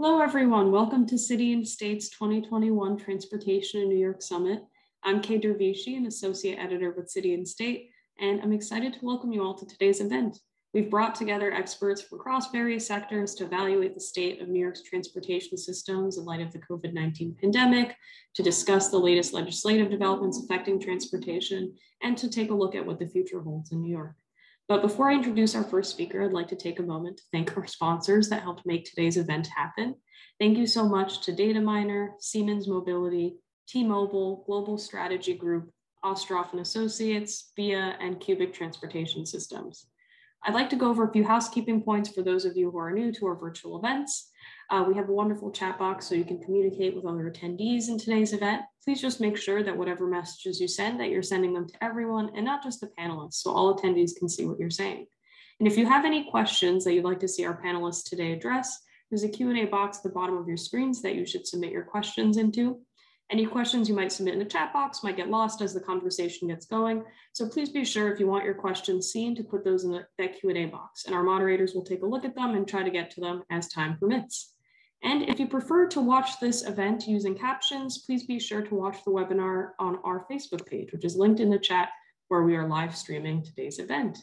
Hello, everyone. Welcome to City and State's 2021 Transportation in New York Summit. I'm Kay Dervishi, an associate editor with City and State, and I'm excited to welcome you all to today's event. We've brought together experts from across various sectors to evaluate the state of New York's transportation systems in light of the COVID-19 pandemic, to discuss the latest legislative developments affecting transportation, and to take a look at what the future holds in New York. But before I introduce our first speaker, I'd like to take a moment to thank our sponsors that helped make today's event happen. Thank you so much to Dataminer, Siemens Mobility, T-Mobile, Global Strategy Group, Ostroff and Associates, VIA, and Cubic Transportation Systems. I'd like to go over a few housekeeping points for those of you who are new to our virtual events. We have a wonderful chat box so you can communicate with other attendees in today's event. Please just make sure that whatever messages you send, that you're sending them to everyone and not just the panelists, so all attendees can see what you're saying. And if you have any questions that you'd like to see our panelists today address, there's a Q&A box at the bottom of your screens that you should submit your questions into. Any questions you might submit in the chat box might get lost as the conversation gets going. So please be sure if you want your questions seen to put those in that Q&A box, and our moderators will take a look at them and try to get to them as time permits. And if you prefer to watch this event using captions, please be sure to watch the webinar on our Facebook page, which is linked in the chat where we are live streaming today's event.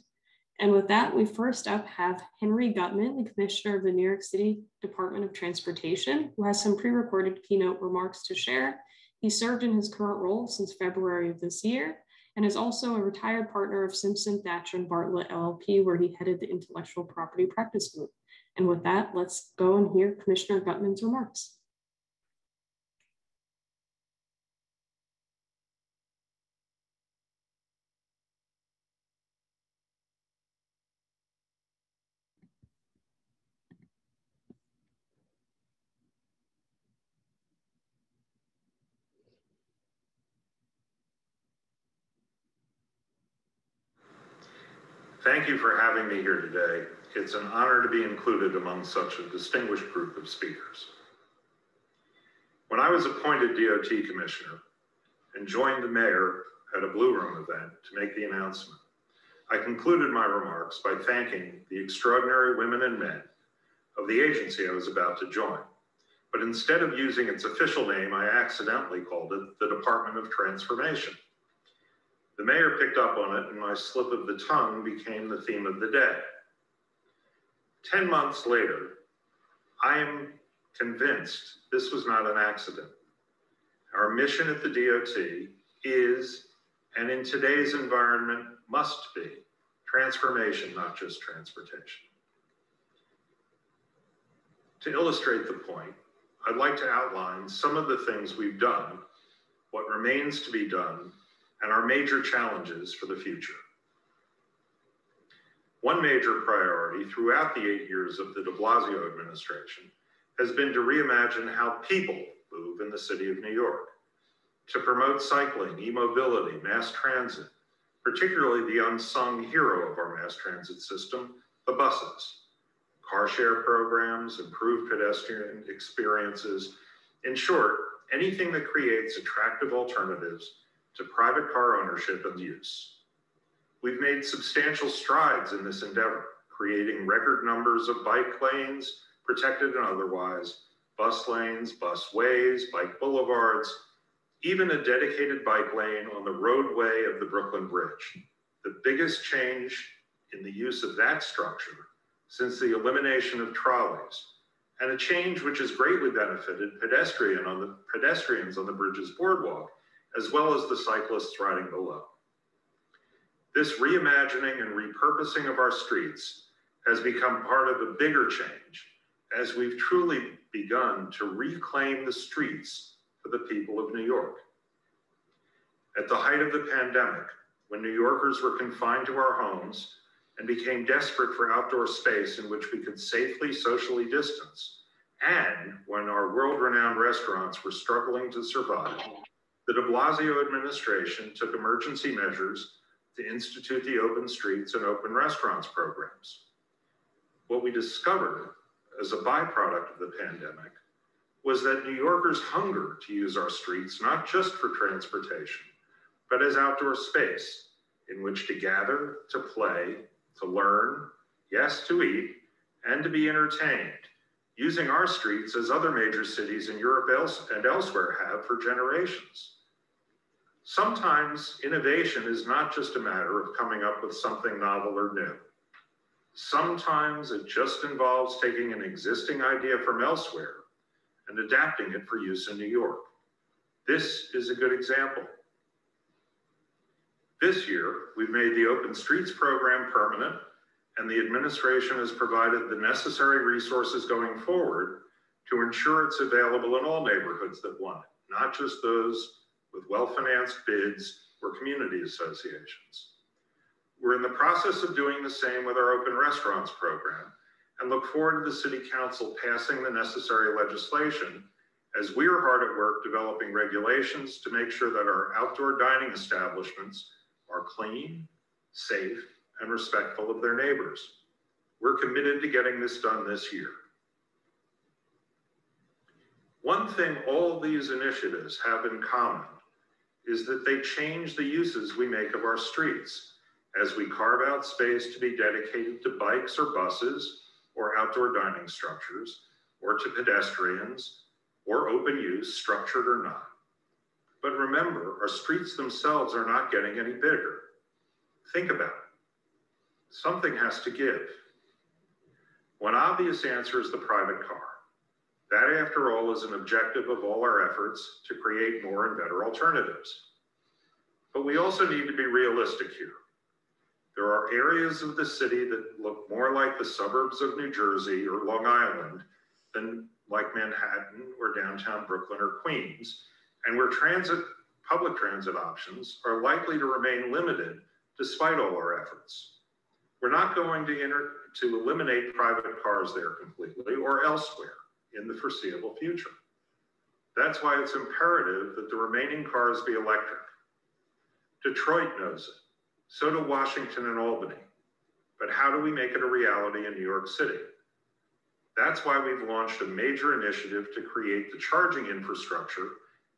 And with that, we first up have Henry Gutman, the Commissioner of the New York City Department of Transportation, who has some pre-recorded keynote remarks to share. He served in his current role since February of this year and is also a retired partner of Simpson, Thacher & Bartlett LLP, where he headed the Intellectual Property Practice Group. And with that, let's go and hear Commissioner Gutman's remarks. Thank you for having me here today. It's an honor to be included among such a distinguished group of speakers. When I was appointed DOT Commissioner and joined the mayor at a Blue Room event to make the announcement, I concluded my remarks by thanking the extraordinary women and men of the agency I was about to join. But instead of using its official name, I accidentally called it the Department of Transformation. The mayor picked up on it, and my slip of the tongue became the theme of the day. 10 months later, I am convinced this was not an accident. Our mission at the DOT is, and in today's environment must be, transformation, not just transportation. To illustrate the point, I'd like to outline some of the things we've done, what remains to be done, and our major challenges for the future. One major priority throughout the 8 years of the de Blasio administration has been to reimagine how people move in the city of New York, to promote cycling, e-mobility, mass transit, particularly the unsung hero of our mass transit system, the buses, car share programs, improved pedestrian experiences. In short, anything that creates attractive alternatives to private car ownership and use. We've made substantial strides in this endeavor, creating record numbers of bike lanes, protected and otherwise, bus lanes, bus ways, bike boulevards, even a dedicated bike lane on the roadway of the Brooklyn Bridge. The biggest change in the use of that structure since the elimination of trolleys, and a change which has greatly benefited pedestrians on the bridge's boardwalk, as well as the cyclists riding below. This reimagining and repurposing of our streets has become part of a bigger change as we've truly begun to reclaim the streets for the people of New York. At the height of the pandemic, when New Yorkers were confined to our homes and became desperate for outdoor space in which we could safely socially distance, and when our world-renowned restaurants were struggling to survive, the de Blasio administration took emergency measures to institute the Open Streets and Open Restaurants programs. What we discovered as a byproduct of the pandemic was that New Yorkers hunger to use our streets, not just for transportation, but as outdoor space in which to gather, to play, to learn, yes, to eat, and to be entertained, using our streets as other major cities in Europe and elsewhere have for generations. Sometimes innovation is not just a matter of coming up with something novel or new. Sometimes it just involves taking an existing idea from elsewhere and adapting it for use in New York. This is a good example. This year, we've made the Open Streets program permanent, and the administration has provided the necessary resources going forward to ensure it's available in all neighborhoods that want it, not just those with well-financed bids or community associations. We're in the process of doing the same with our Open Restaurants program and look forward to the City Council passing the necessary legislation as we are hard at work developing regulations to make sure that our outdoor dining establishments are clean, safe, and respectful of their neighbors. We're committed to getting this done this year. One thing all of these initiatives have in common is that they change the uses we make of our streets as we carve out space to be dedicated to bikes or buses or outdoor dining structures or to pedestrians or open use, structured or not. But remember, our streets themselves are not getting any bigger. Think about it. Something has to give. One obvious answer is the private car. That, after all, is an objective of all our efforts to create more and better alternatives. But we also need to be realistic here. There are areas of the city that look more like the suburbs of New Jersey or Long Island than like Manhattan or downtown Brooklyn or Queens, and where public transit options are likely to remain limited despite all our efforts. We're not going to eliminate private cars there completely or elsewhere in the foreseeable future. That's why it's imperative that the remaining cars be electric. Detroit knows it, so do Washington and Albany. But how do we make it a reality in New York City? That's why we've launched a major initiative to create the charging infrastructure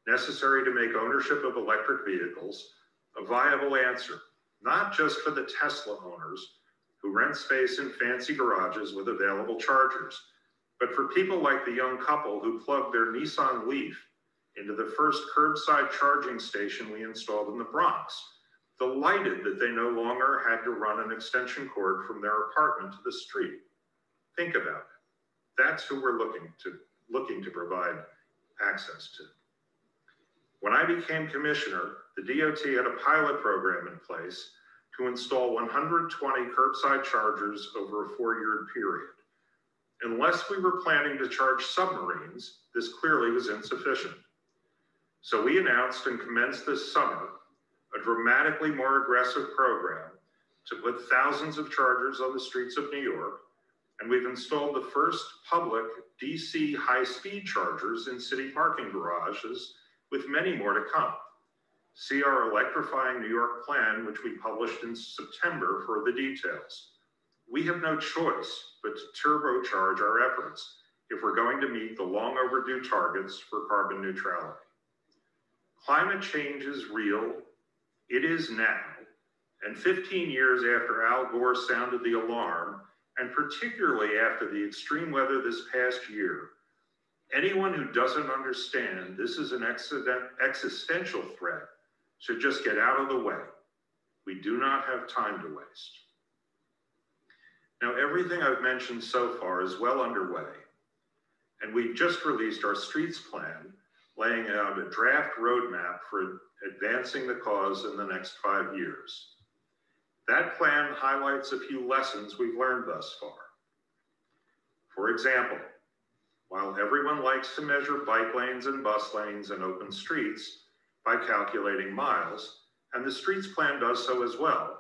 necessary to make ownership of electric vehicles a viable answer, not just for the Tesla owners who rent space in fancy garages with available chargers, but for people like the young couple who plugged their Nissan Leaf into the first curbside charging station we installed in the Bronx, delighted that they no longer had to run an extension cord from their apartment to the street. Think about it. That's who we're looking to provide access to. When I became commissioner, the DOT had a pilot program in place to install 120 curbside chargers over a 4-year period. Unless we were planning to charge submarines, this clearly was insufficient. So we announced and commenced this summer a dramatically more aggressive program to put thousands of chargers on the streets of New York, and we've installed the first public DC high-speed chargers in city parking garages, with many more to come. See our Electrifying New York plan, which we published in September, for the details. We have no choice but to turbocharge our efforts if we're going to meet the long overdue targets for carbon neutrality. Climate change is real, it is now, and 15 years after Al Gore sounded the alarm, and particularly after the extreme weather this past year, anyone who doesn't understand this is an existential threat should just get out of the way. We do not have time to waste. Now, everything I've mentioned so far is well underway, and we've just released our streets plan, laying out a draft roadmap for advancing the cause in the next 5 years. That plan highlights a few lessons we've learned thus far. For example, while everyone likes to measure bike lanes and bus lanes and open streets by calculating miles, and the streets plan does so as well,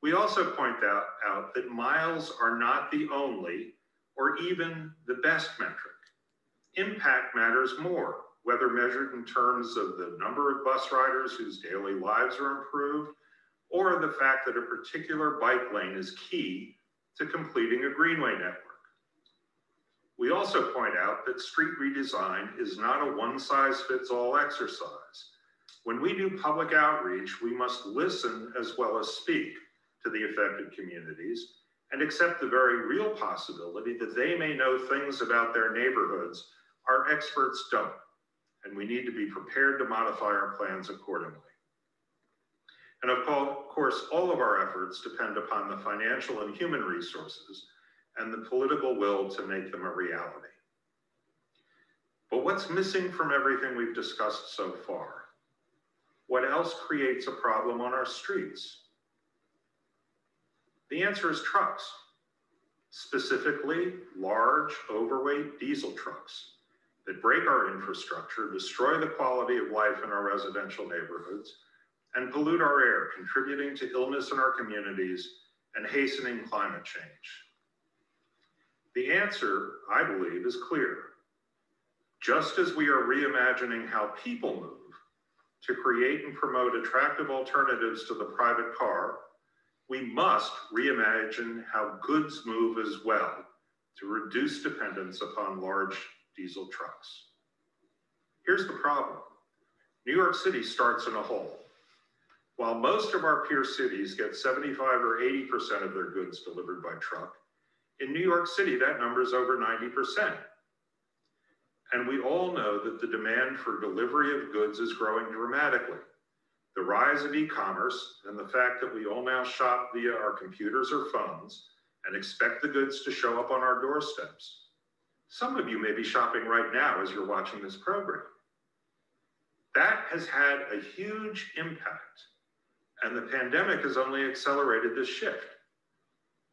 we also point out that miles are not the only or even the best metric. Impact matters more, whether measured in terms of the number of bus riders whose daily lives are improved, or the fact that a particular bike lane is key to completing a greenway network. We also point out that street redesign is not a one-size-fits-all exercise. When we do public outreach, we must listen as well as speak to the affected communities and accept the very real possibility that they may know things about their neighborhoods our experts don't, and we need to be prepared to modify our plans accordingly. And of course, all of our efforts depend upon the financial and human resources and the political will to make them a reality. But what's missing from everything we've discussed so far? What else creates a problem on our streets? The answer is trucks, specifically large, overweight diesel trucks that break our infrastructure, destroy the quality of life in our residential neighborhoods, and pollute our air, contributing to illness in our communities and hastening climate change. The answer, I believe, is clear. Just as we are reimagining how people move to create and promote attractive alternatives to the private car, we must reimagine how goods move as well to reduce dependence upon large diesel trucks. Here's the problem. New York City starts in a hole. While most of our peer cities get 75 or 80% of their goods delivered by truck, in New York City, that number is over 90%. And we all know that the demand for delivery of goods is growing dramatically. The rise of e-commerce and the fact that we all now shop via our computers or phones and expect the goods to show up on our doorsteps. Some of you may be shopping right now as you're watching this program. That has had a huge impact, and the pandemic has only accelerated this shift.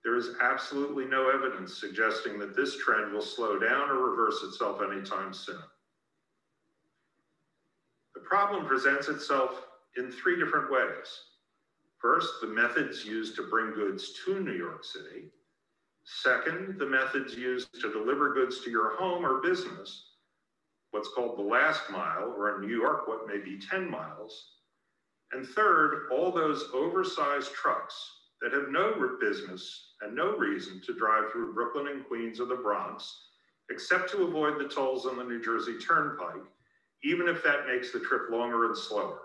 There is absolutely no evidence suggesting that this trend will slow down or reverse itself anytime soon. The problem presents itself in three different ways. First, the methods used to bring goods to New York City. Second, the methods used to deliver goods to your home or business, what's called the last mile, or in New York, what may be 10 miles. And third, all those oversized trucks that have no business and no reason to drive through Brooklyn and Queens or the Bronx, except to avoid the tolls on the New Jersey Turnpike, even if that makes the trip longer and slower.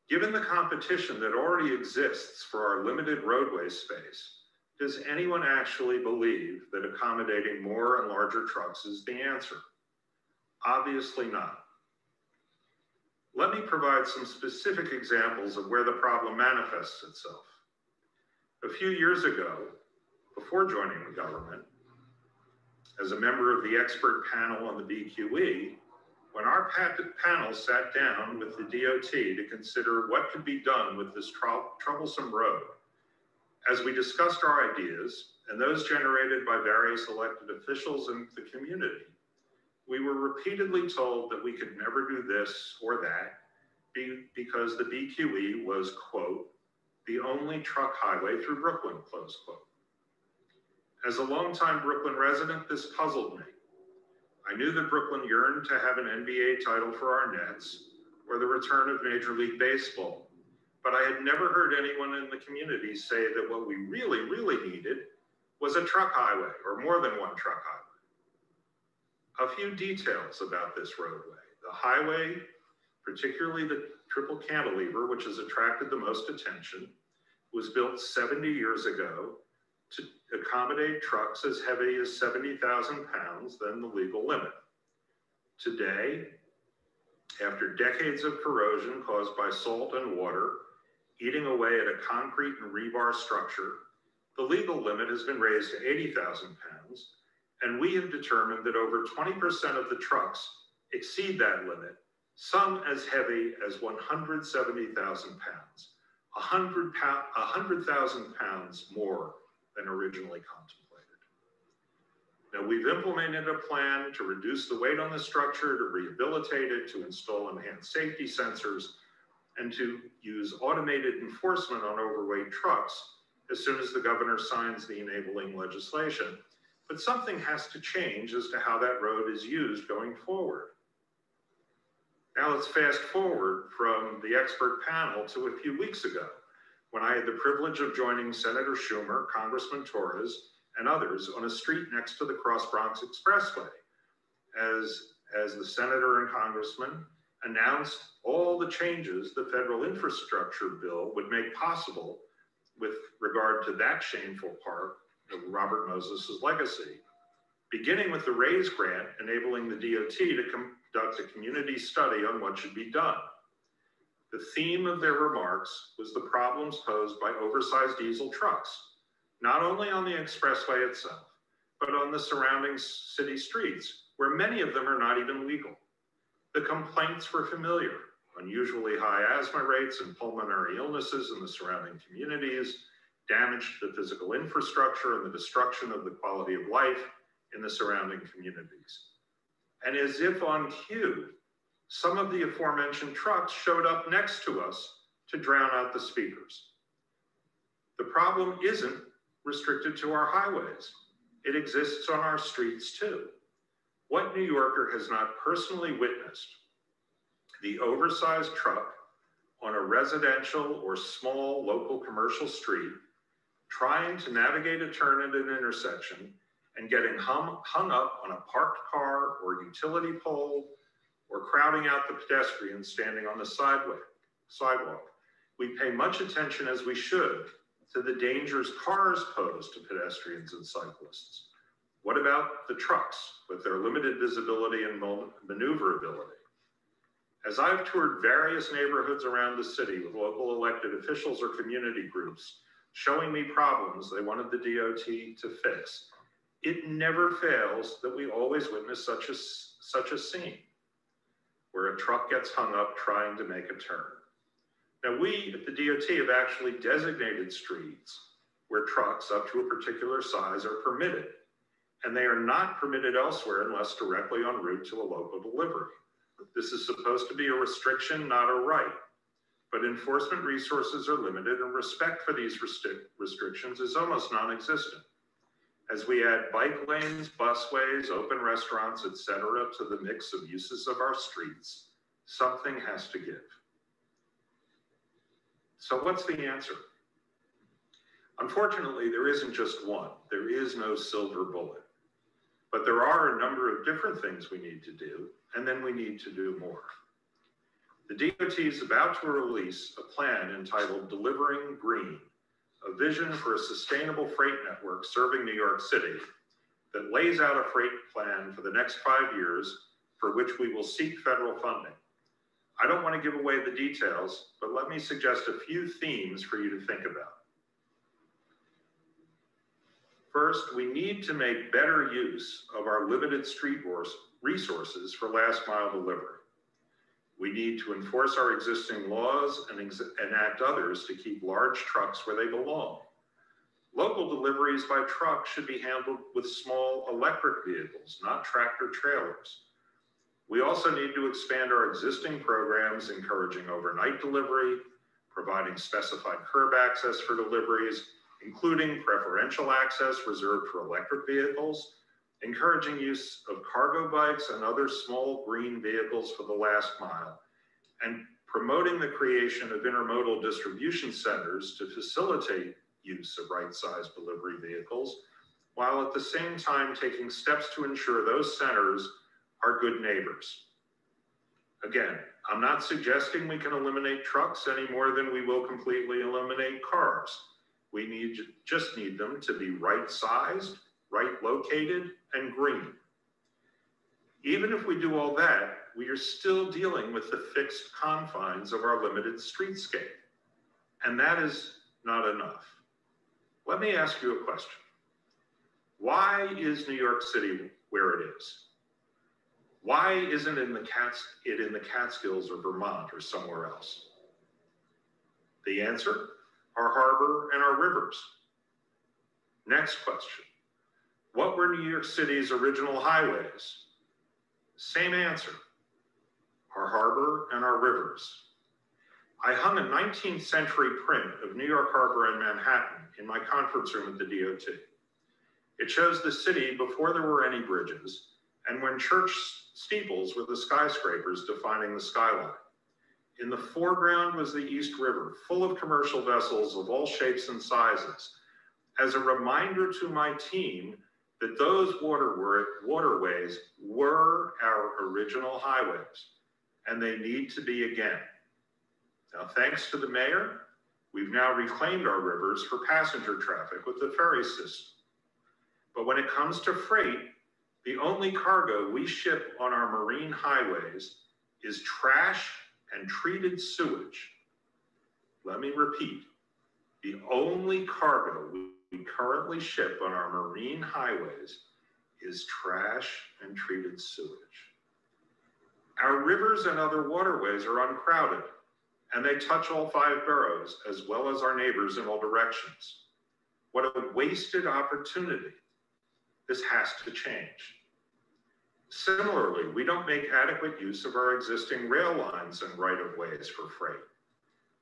Given the competition that already exists for our limited roadway space, does anyone actually believe that accommodating more and larger trucks is the answer? Obviously not. Let me provide some specific examples of where the problem manifests itself. A few years ago, before joining the government, as a member of the expert panel on the BQE, when our panel sat down with the DOT to consider what could be done with this troublesome road, as we discussed our ideas and those generated by various elected officials in the community, we were repeatedly told that we could never do this or that because the BQE was, quote, the only truck highway through Brooklyn, close quote. As a longtime Brooklyn resident, this puzzled me. I knew that Brooklyn yearned to have an NBA title for our Nets or the return of Major League Baseball, but I had never heard anyone in the community say that what we really, really needed was a truck highway or more than one truck highway. A few details about this roadway. The highway, particularly the triple cantilever, which has attracted the most attention, was built 70 years ago to accommodate trucks as heavy as 70,000 pounds, then the legal limit. Today, after decades of corrosion caused by salt and water, eating away at a concrete and rebar structure, the legal limit has been raised to 80,000 pounds, and we have determined that over 20% of the trucks exceed that limit, some as heavy as 170,000 pounds, 100,000 pounds more than originally contemplated. Now, we've implemented a plan to reduce the weight on the structure, to rehabilitate it, to install enhanced safety sensors, and to use automated enforcement on overweight trucks as soon as the governor signs the enabling legislation. But something has to change as to how that road is used going forward. Now let's fast forward from the expert panel to a few weeks ago, when I had the privilege of joining Senator Schumer, Congressman Torres, and others on a street next to the Cross Bronx Expressway, as the senator and congressman announced all the changes the federal infrastructure bill would make possible with regard to that shameful part of Robert Moses' legacy, beginning with the RAISE grant enabling the DOT to conduct a community study on what should be done. The theme of their remarks was the problems posed by oversized diesel trucks, not only on the expressway itself, but on the surrounding city streets, where many of them are not even legal. The complaints were familiar: unusually high asthma rates and pulmonary illnesses in the surrounding communities, damage to the physical infrastructure, and the destruction of the quality of life in the surrounding communities. And as if on cue, some of the aforementioned trucks showed up next to us to drown out the speakers. The problem isn't restricted to our highways. It exists on our streets too. What New Yorker has not personally witnessed the oversized truck on a residential or small local commercial street trying to navigate a turn at an intersection and getting hung up on a parked car or utility pole, or crowding out the pedestrians standing on the sidewalk? We pay much attention, as we should, to the dangers cars pose to pedestrians and cyclists. What about the trucks with their limited visibility and maneuverability? As I've toured various neighborhoods around the city with local elected officials or community groups showing me problems they wanted the DOT to fix, it never fails that we always witness such a scene where a truck gets hung up trying to make a turn. Now, we at the DOT have actually designated streets where trucks up to a particular size are permitted, and they are not permitted elsewhere unless directly en route to a local delivery. This is supposed to be a restriction, not a right, but enforcement resources are limited and respect for these restrictions is almost non-existent. As we add bike lanes, busways, open restaurants, etc., to the mix of uses of our streets, something has to give. So what's the answer? Unfortunately, there isn't just one. There is no silver bullet. But there are a number of different things we need to do, and then we need to do more. The DOT is about to release a plan entitled Delivering Green, a vision for a sustainable freight network serving New York City that lays out a freight plan for the next 5 years for which we will seek federal funding. I don't want to give away the details, but let me suggest a few themes for you to think about. First, we need to make better use of our limited street resources for last mile delivery. We need to enforce our existing laws and enact others to keep large trucks where they belong. Local deliveries by truck should be handled with small electric vehicles, not tractor trailers. We also need to expand our existing programs encouraging overnight delivery, providing specified curb access for deliveries, including preferential access reserved for electric vehicles, encouraging use of cargo bikes and other small green vehicles for the last mile, and promoting the creation of intermodal distribution centers to facilitate use of right-sized delivery vehicles, while at the same time taking steps to ensure those centers are good neighbors. Again, I'm not suggesting we can eliminate trucks any more than we will completely eliminate cars. We just need them to be right-sized, right located, and green. Even if we do all that, we are still dealing with the fixed confines of our limited streetscape. And that is not enough. Let me ask you a question. Why is New York City where it is? Why isn't it in the Catskills or Vermont or somewhere else? The answer, our harbor and our rivers. Next question. What were New York City's original highways? Same answer, our harbor and our rivers. I hung a 19th century print of New York Harbor and Manhattan in my conference room at the DOT. It shows the city before there were any bridges and when church steeples were the skyscrapers defining the skyline. In the foreground was the East River, full of commercial vessels of all shapes and sizes. As a reminder to my team that those waterways were our original highways, and they need to be again. Now, thanks to the mayor, We've now reclaimed our rivers for passenger traffic with the ferry system. But when it comes to freight, the only cargo we ship on our marine highways is trash and treated sewage. Let me repeat, the only cargo we currently ship on our marine highways is trash and treated sewage. Our rivers and other waterways are uncrowded, and they touch all 5 boroughs as well as our neighbors in all directions. What a wasted opportunity. This has to change. Similarly, we don't make adequate use of our existing rail lines and right-of-ways for freight.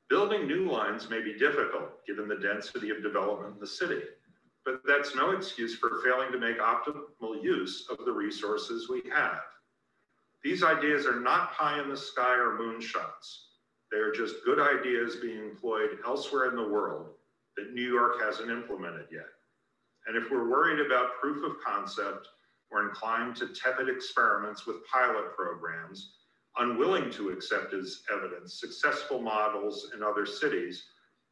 Building new lines may be difficult given the density of development in the city, but that's no excuse for failing to make optimal use of the resources we have. These ideas are not pie in the sky or moonshots. They are just good ideas being employed elsewhere in the world that New York hasn't implemented yet. And if we're worried about proof of concept, we're inclined to tepid experiments with pilot programs, unwilling to accept as evidence successful models in other cities,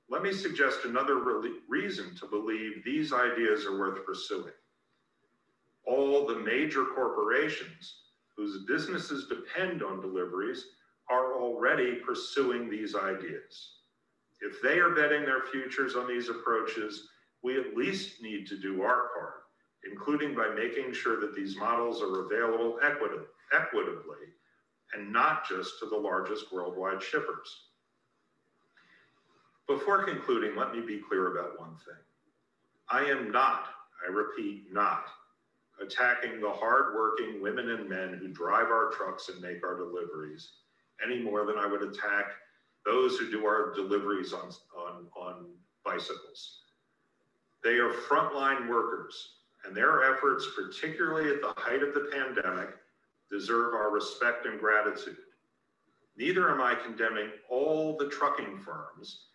let me suggest another reason to believe these ideas are worth pursuing. All the major corporations whose businesses depend on deliveries are already pursuing these ideas. If they are betting their futures on these approaches, we at least need to do our part, including by making sure that these models are available equitably and not just to the largest worldwide shippers. Before concluding, let me be clear about one thing. I am not, I repeat, not attacking the hardworking women and men who drive our trucks and make our deliveries any more than I would attack those who do our deliveries on bicycles. They are frontline workers, and their efforts, particularly at the height of the pandemic, deserve our respect and gratitude. Neither am I condemning all the trucking firms,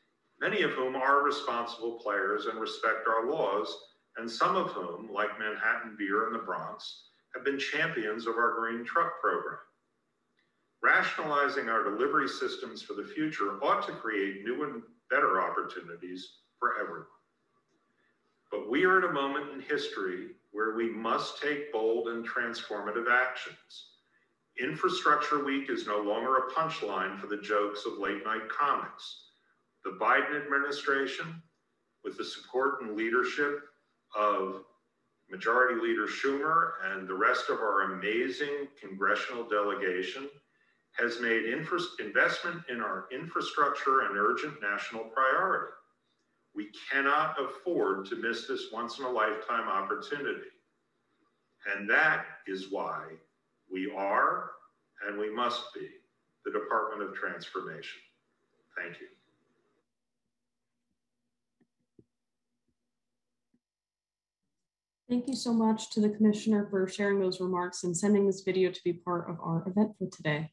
many of whom are responsible players and respect our laws, and some of whom, like Manhattan Beer in the Bronx, have been champions of our green truck program. Rationalizing our delivery systems for the future ought to create new and better opportunities for everyone. But we are at a moment in history where we must take bold and transformative actions. Infrastructure Week is no longer a punchline for the jokes of late-night comics. The Biden administration, with the support and leadership of Majority Leader Schumer and the rest of our amazing congressional delegation, has made investment in our infrastructure an urgent national priority. We cannot afford to miss this once-in-a-lifetime opportunity. And that is why we are, and we must be, the Department of Transformation. Thank you. Thank you so much to the Commissioner for sharing those remarks and sending this video to be part of our event for today.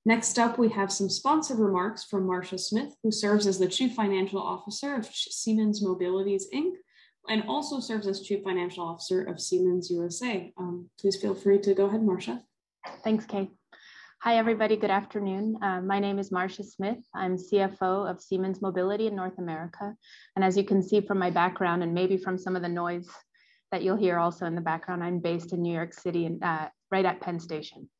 Next up, we have some sponsored remarks from Marsha Smith, who serves as the Chief Financial Officer of Siemens Mobilities, Inc., and also serves as Chief Financial Officer of Siemens USA. Please feel free to go ahead, Marsha. Thanks, Kate. Hi, everybody. Good afternoon. My name is Marsha Smith. I'm CFO of Siemens Mobility in North America. And as you can see from my background and maybe from some of the noise that you'll hear also in the background, I'm based in New York City, and right at Penn Station.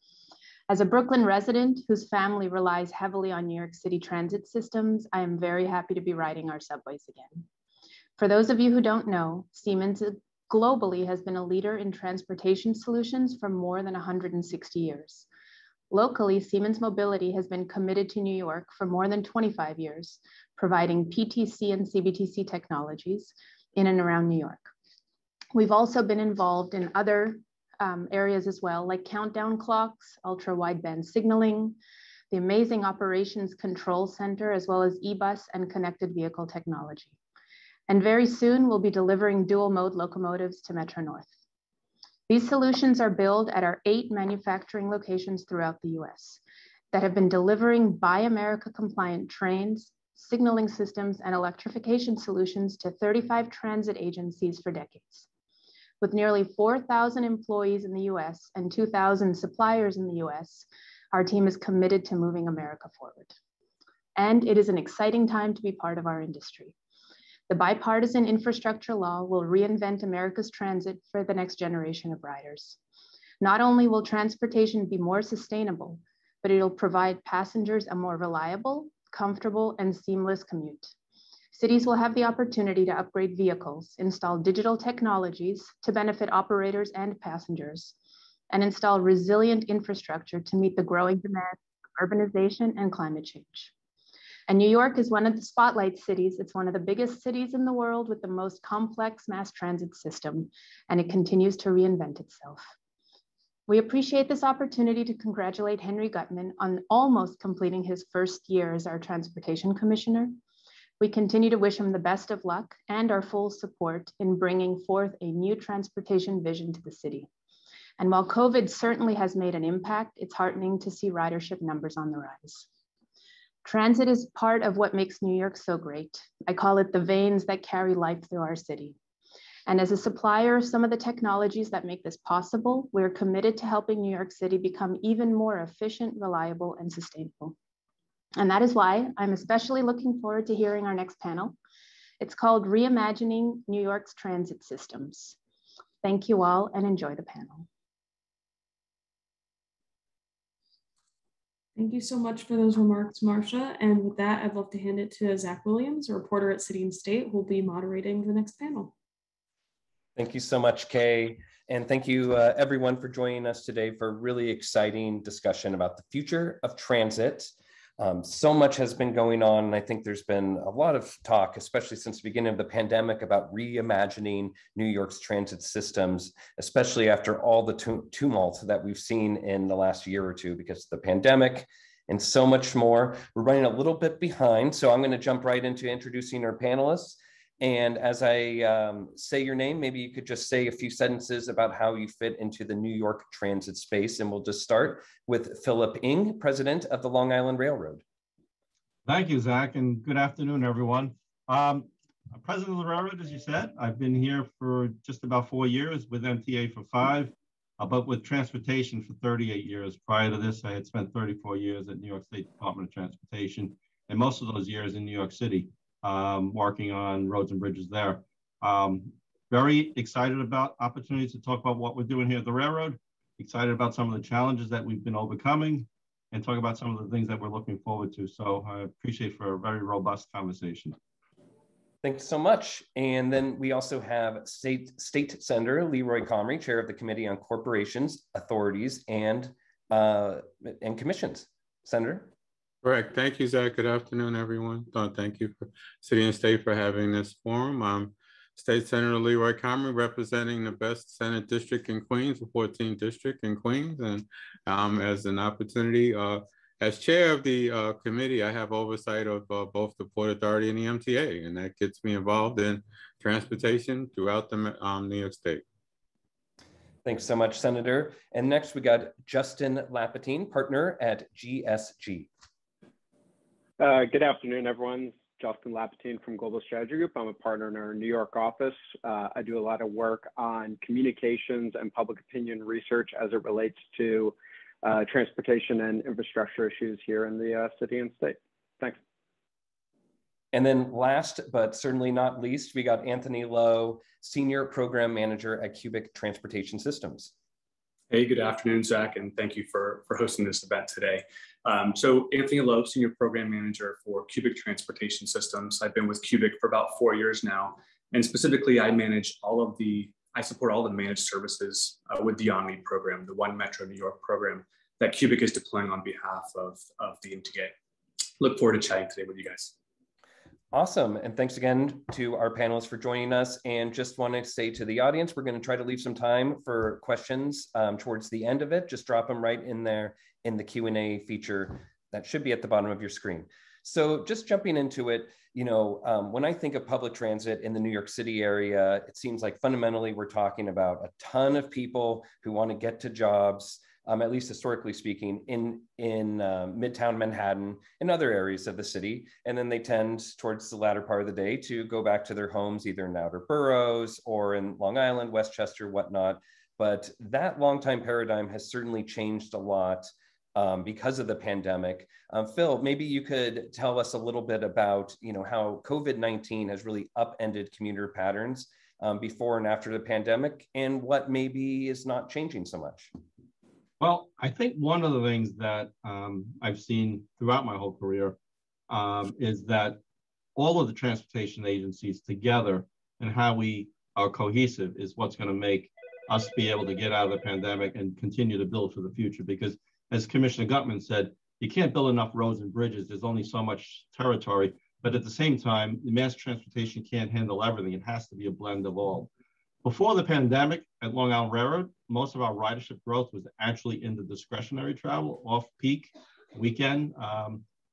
As a Brooklyn resident whose family relies heavily on New York City transit systems, I am very happy to be riding our subways again. For those of you who don't know, Siemens globally has been a leader in transportation solutions for more than 160 years. Locally, Siemens Mobility has been committed to New York for more than 25 years, providing PTC and CBTC technologies in and around New York. We've also been involved in other areas as well, like countdown clocks, ultra-wideband signaling, the amazing operations control center, as well as e-bus and connected vehicle technology. And very soon, we'll be delivering dual mode locomotives to Metro North. These solutions are built at our 8 manufacturing locations throughout the US that have been delivering Buy America compliant trains, signaling systems, and electrification solutions to 35 transit agencies for decades. With nearly 4,000 employees in the US and 2,000 suppliers in the US, our team is committed to moving America forward. and it is an exciting time to be part of our industry. The bipartisan infrastructure law will reinvent America's transit for the next generation of riders. Not only will transportation be more sustainable, but it'll provide passengers a more reliable, comfortable, and seamless commute. Cities will have the opportunity to upgrade vehicles, install digital technologies to benefit operators and passengers, and install resilient infrastructure to meet the growing demand of urbanization and climate change. And New York is one of the spotlight cities. It's one of the biggest cities in the world with the most complex mass transit system, and it continues to reinvent itself. We appreciate this opportunity to congratulate Henry Gutman on almost completing his first year as our Transportation Commissioner. We continue to wish him the best of luck and our full support in bringing forth a new transportation vision to the city. And while COVID certainly has made an impact, it's heartening to see ridership numbers on the rise. Transit is part of what makes New York so great. I call it the veins that carry life through our city. And as a supplier of some of the technologies that make this possible, we're committed to helping New York City become even more efficient, reliable, and sustainable. And that is why I'm especially looking forward to hearing our next panel. It's called Reimagining New York's Transit Systems. Thank you all and enjoy the panel. Thank you so much for those remarks, Marsha. And with that, I'd love to hand it to Zach Williams, a reporter at City and State, who will be moderating the next panel. Thank you so much, Kay. And thank you everyone for joining us today for a really exciting discussion about the future of transit. So much has been going on, and I think there's been a lot of talk, especially since the beginning of the pandemic, about reimagining New York's transit systems, especially after all the tumult that we've seen in the last year or two because of the pandemic and so much more. We're running a little bit behind, so I'm going to jump right into introducing our panelists. And as I say your name, maybe you could just say a few sentences about how you fit into the New York transit space. And we'll just start with Phillip Ng, president of the Long Island Railroad. Thank you, Zach, and good afternoon, everyone. President of the railroad, as you said, I've been here for just about 4 years, with MTA for 5, but with transportation for 38 years. Prior to this, I had spent 34 years at New York State Department of Transportation, and most of those years in New York City. Working on roads and bridges there. Very excited about opportunities to talk about what we're doing here at the railroad, excited about some of the challenges that we've been overcoming, and talk about some of the things that we're looking forward to. So I appreciate for a very robust conversation. Thanks so much. And then we also have State Senator Leroy Comrie, chair of the Committee on Corporations, Authorities, and Commissions. Senator. Correct. Thank you, Zach. Good afternoon, everyone. Thank you for City and State for having this forum. I'm State Senator Leroy Comrie, representing the best Senate district in Queens, the 14th district in Queens. And as an opportunity, as chair of the committee, I have oversight of both the Port Authority and the MTA, and that gets me involved in transportation throughout the New York State. Thanks so much, Senator. And next we got Justin Lapatine, partner at GSG. Good afternoon, everyone. Justin Lapatine from Global Strategy Group. I'm a partner in our New York office. I do a lot of work on communications and public opinion research as it relates to transportation and infrastructure issues here in the city and state. Thanks. And then last, but certainly not least, we got Anthony Lowe, Senior Program Manager at Cubic Transportation Systems. Hey, good afternoon, Zach, and thank you for hosting this event today. So Anthony Lowe, Senior Program Manager for Cubic Transportation Systems. I've been with Cubic for about 4 years now, and specifically I support all the managed services with the Omni program, the One Metro New York program that Cubic is deploying on behalf of the MTA. Look forward to chatting today with you guys. Awesome. And thanks again to our panelists for joining us. And just want to say to the audience, we're going to try to leave some time for questions towards the end of it. Just drop them right in there in the Q&A feature that should be at the bottom of your screen. So just jumping into it, when I think of public transit in the New York City area, it seems like fundamentally we're talking about a ton of people who want to get to jobs, at least historically speaking, in Midtown Manhattan and other areas of the city. And then they tend towards the latter part of the day to go back to their homes, either in outer boroughs or in Long Island, Westchester, whatnot. But that long time paradigm has certainly changed a lot because of the pandemic. Phil, maybe you could tell us a little bit about, how COVID-19 has really upended commuter patterns before and after the pandemic, and what maybe is not changing so much. Well, I think one of the things that I've seen throughout my whole career is that all of the transportation agencies together and how we are cohesive is what's going to make us be able to get out of the pandemic and continue to build for the future. Because as Commissioner Gutman said, you can't build enough roads and bridges. There's only so much territory. But at the same time, the mass transportation can't handle everything. It has to be a blend of all. Before the pandemic at Long Island Railroad, most of our ridership growth was actually in the discretionary travel, off-peak, weekend.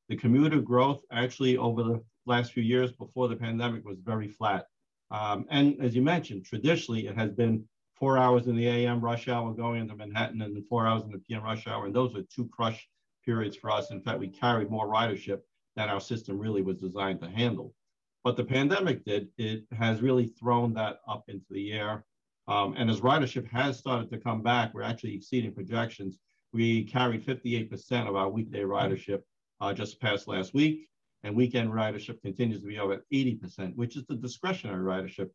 The commuter growth actually over the last few years before the pandemic was very flat. And as you mentioned, traditionally, it has been 4 hours in the AM rush hour going into Manhattan and then 4 hours in the PM rush hour. And those were two crush periods for us. In fact, we carried more ridership than our system really was designed to handle. What the pandemic did, it has really thrown that up into the air. And as ridership has started to come back, we're actually exceeding projections. We carried 58% of our weekday ridership just past last week. And weekend ridership continues to be over 80%, which is the discretionary ridership,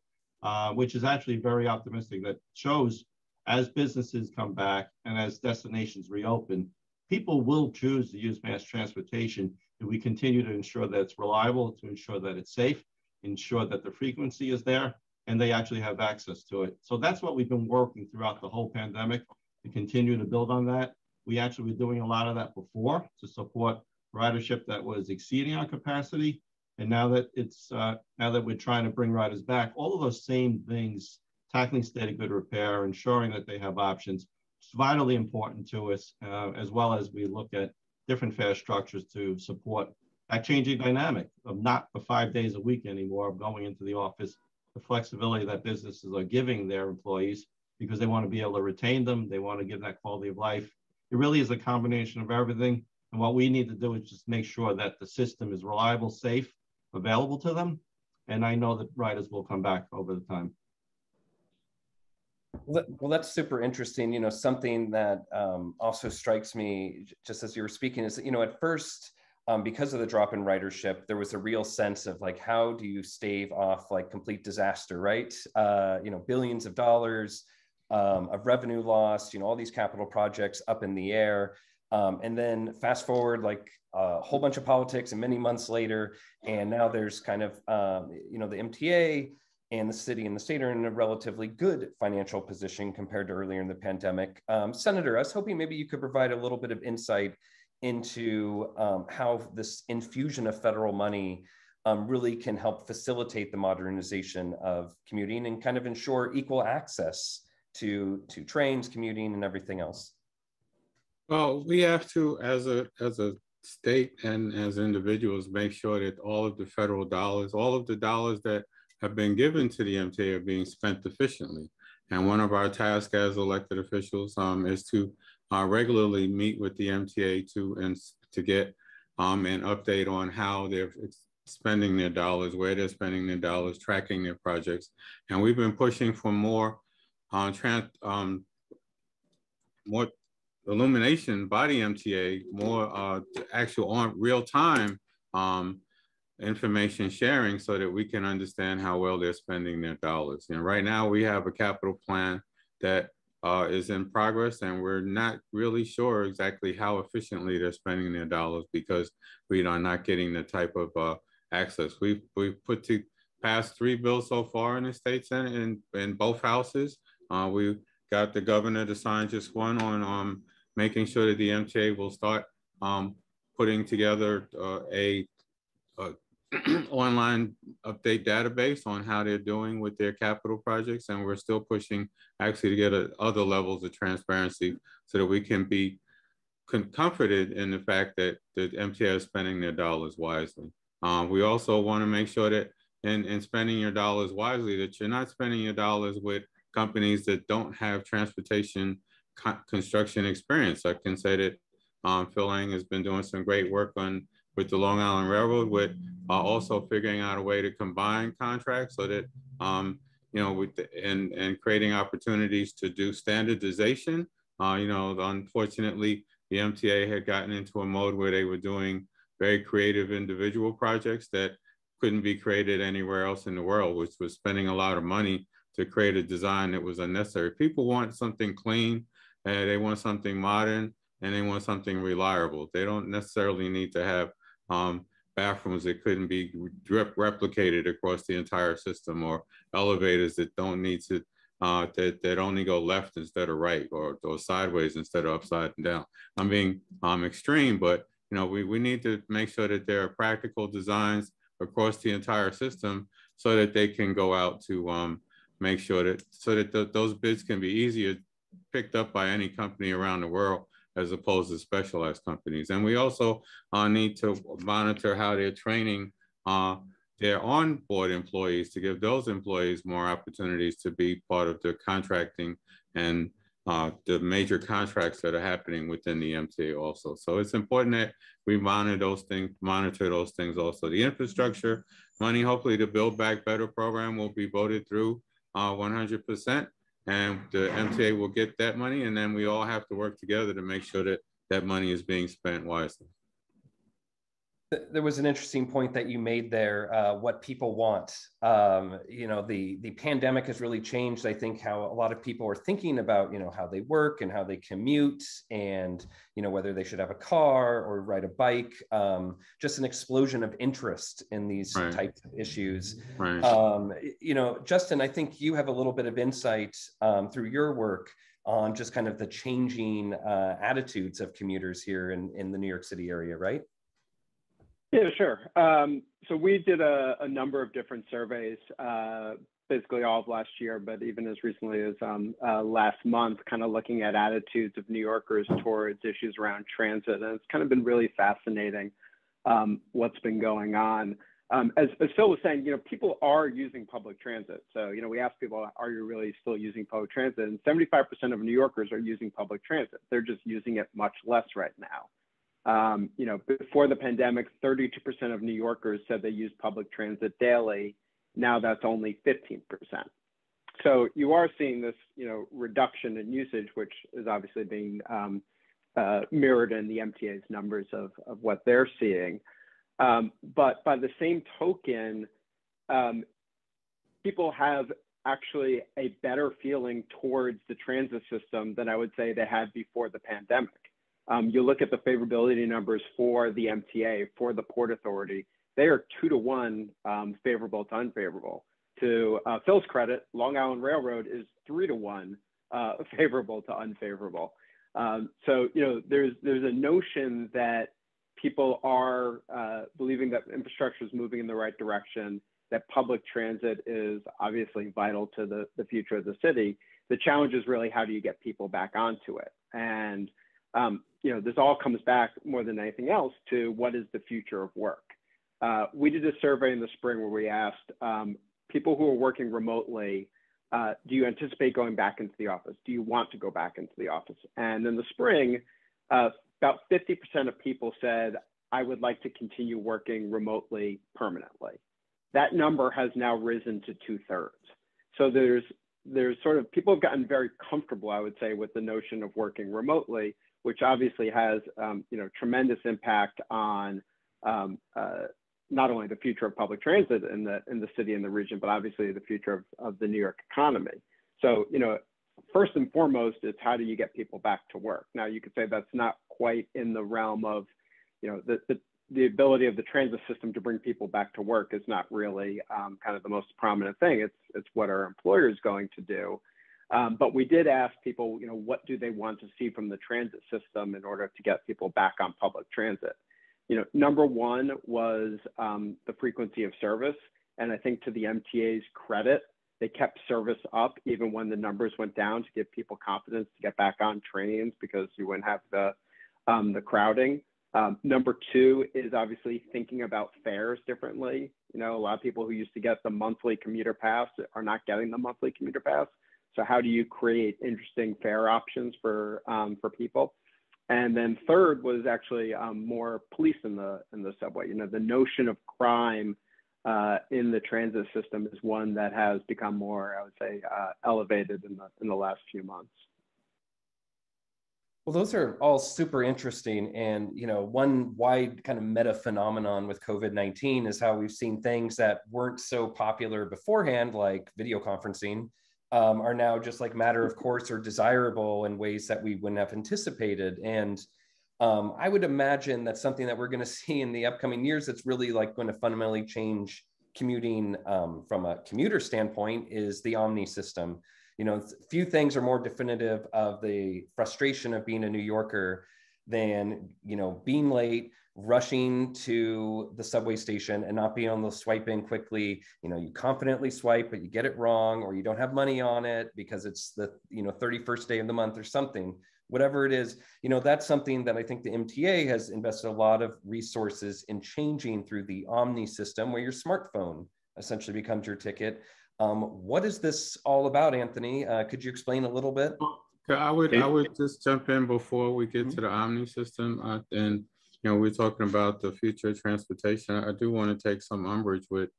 which is actually very optimistic. That shows as businesses come back and as destinations reopen, people will choose to use mass transportation if we continue to ensure that it's reliable, to ensure that it's safe, ensure that the frequency is there, and they actually have access to it. So that's what we've been working throughout the whole pandemic to continue to build on that. We actually were doing a lot of that before to support ridership that was exceeding our capacity. And now that we're trying to bring riders back, all of those same things, tackling steady good repair, ensuring that they have options, it's vitally important to us, as well as we look at different fare structures to support that changing dynamic of not the 5 days a week anymore, of going into the office, the flexibility that businesses are giving their employees because they want to be able to retain them. They want to give that quality of life. It really is a combination of everything. And what we need to do is just make sure that the system is reliable, safe, available to them. And I know that riders will come back over the time. Well, that's super interesting. Something that also strikes me just as you were speaking is that, at first, because of the drop in ridership, there was a real sense of like, how do you stave off like complete disaster, right? Billions of dollars of revenue lost, all these capital projects up in the air. And then fast forward like a whole bunch of politics and many months later, and now there's kind of, the MTA and the city and the state are in a relatively good financial position compared to earlier in the pandemic. Senator, I was hoping maybe you could provide a little bit of insight into how this infusion of federal money really can help facilitate the modernization of commuting and kind of ensure equal access to trains, commuting, and everything else. Well, we have to, as a state and as individuals, make sure that all of the federal dollars, all of the dollars that have been given to the MTA are being spent efficiently. And one of our tasks as elected officials is to regularly meet with the MTA to get an update on how they're spending their dollars, where they're spending their dollars, tracking their projects. And we've been pushing for more illumination by the MTA, more actual on real-time information sharing so that we can understand how well they're spending their dollars. And right now we have a capital plan that is in progress, and we're not really sure exactly how efficiently they're spending their dollars because we are not getting the type of access. We've passed 3 bills so far in the state Senate in both houses. We got the governor to sign just one on making sure that the MTA will start putting together a online update database on how they're doing with their capital projects. And we're still pushing actually to get other levels of transparency so that we can be comforted in the fact that the MTA is spending their dollars wisely. We also want to make sure that in spending your dollars wisely, that you're not spending your dollars with companies that don't have transportation construction experience. I can say that Phil Lang has been doing some great work with the Long Island Railroad with also figuring out a way to combine contracts so that, and creating opportunities to do standardization. Unfortunately, the MTA had gotten into a mode where they were doing very creative individual projects that couldn't be created anywhere else in the world, which was spending a lot of money to create a design that was unnecessary. People want something clean, they want something modern, and they want something reliable. They don't necessarily need to have bathrooms that couldn't be replicated across the entire system, or elevators that don't need to, that only go left instead of right, or sideways instead of upside down. I'm being extreme, but you know, we need to make sure that there are practical designs across the entire system so that they can go out to make sure that, those bids can be easier picked up by any company around the world, as opposed to specialized companies. And we also need to monitor how they're training their onboard employees to give those employees more opportunities to be part of the contracting and the major contracts that are happening within the MTA also. So it's important that we monitor those things also. The infrastructure money, hopefully the Build Back Better program will be voted through 100%. And the MTA will get that money, and then we all have to work together to make sure that that money is being spent wisely. There was an interesting point that you made there, what people want. You know, the pandemic has really changed, I think, how a lot of people are thinking about, you know, how they work and how they commute, and, you know, whether they should have a car or ride a bike. Just an explosion of interest in these types of issues. You know, Justin, I think you have a little bit of insight through your work on just kind of the changing attitudes of commuters here in the New York City area, right? Yeah, sure. So we did a number of different surveys, basically all of last year, but even as recently as last month, kind of looking at attitudes of New Yorkers towards issues around transit. And it's kind of been really fascinating what's been going on. As Phil was saying, you know, people are using public transit. So, you know, we asked people, are you really still using public transit? And 75% of New Yorkers are using public transit. They're just using it much less right now. You know, before the pandemic, 32% of New Yorkers said they used public transit daily. Now that's only 15%. So you are seeing this, you know, reduction in usage, which is obviously being mirrored in the MTA's numbers of what they're seeing. But by the same token, people have actually a better feeling towards the transit system than I would say they had before the pandemic. You look at the favorability numbers for the MTA, for the Port Authority, they are 2-to-1 favorable to unfavorable. To Phil's credit, Long Island Railroad is 3-to-1 favorable to unfavorable. So, you know, there's a notion that people are believing that infrastructure is moving in the right direction, that public transit is obviously vital to the future of the city. The challenge is really, how do you get people back onto it? And you know, this all comes back more than anything else to what is the future of work. We did a survey in the spring where we asked people who are working remotely, do you anticipate going back into the office? Do you want to go back into the office? And in the spring, about 50% of people said, I would like to continue working remotely permanently. That number has now risen to 2/3. So there's sort of, people have gotten very comfortable, I would say, with the notion of working remotely, which obviously has you know, tremendous impact on not only the future of public transit in the city and the region, but obviously the future of the New York economy. So, you know, first and foremost is, how do you get people back to work? Now, you could say that's not quite in the realm of, you know, the ability of the transit system to bring people back to work is not really kind of the most prominent thing. It's what our employer is going to do. But we did ask people, you know, what do they want to see from the transit system in order to get people back on public transit? You know, number one was the frequency of service. And I think, to the MTA's credit, they kept service up even when the numbers went down, to give people confidence to get back on trains, because you wouldn't have the crowding. Number two is obviously thinking about fares differently. You know, a lot of people who used to get the monthly commuter pass are not getting the monthly commuter pass. So how do you create interesting fare options for people? And then third was actually more police in the subway. You know, the notion of crime in the transit system is one that has become more, I would say, elevated in the last few months. Well, those are all super interesting. And, you know, one wide kind of meta phenomenon with COVID-19 is how we've seen things that weren't so popular beforehand, like video conferencing, are now just like matter of course or desirable in ways that we wouldn't have anticipated. And I would imagine that's something that we're going to see in the upcoming years that's really like going to fundamentally change commuting from a commuter standpoint is the Omni system. You know, few things are more definitive of the frustration of being a New Yorker than, you know, being late, rushing to the subway station and not being able to swipe in quickly. You know, you confidently swipe, but you get it wrong, or you don't have money on it because it's the, you know, 31st day of the month or something, whatever it is. You know, that's something that I think the MTA has invested a lot of resources in changing through the Omni system, where your smartphone essentially becomes your ticket. What is this all about, Anthony? Could you explain a little bit? I would just jump in before we get to the Omni system. And, you know, we're talking about the future of transportation. I do want to take some umbrage with,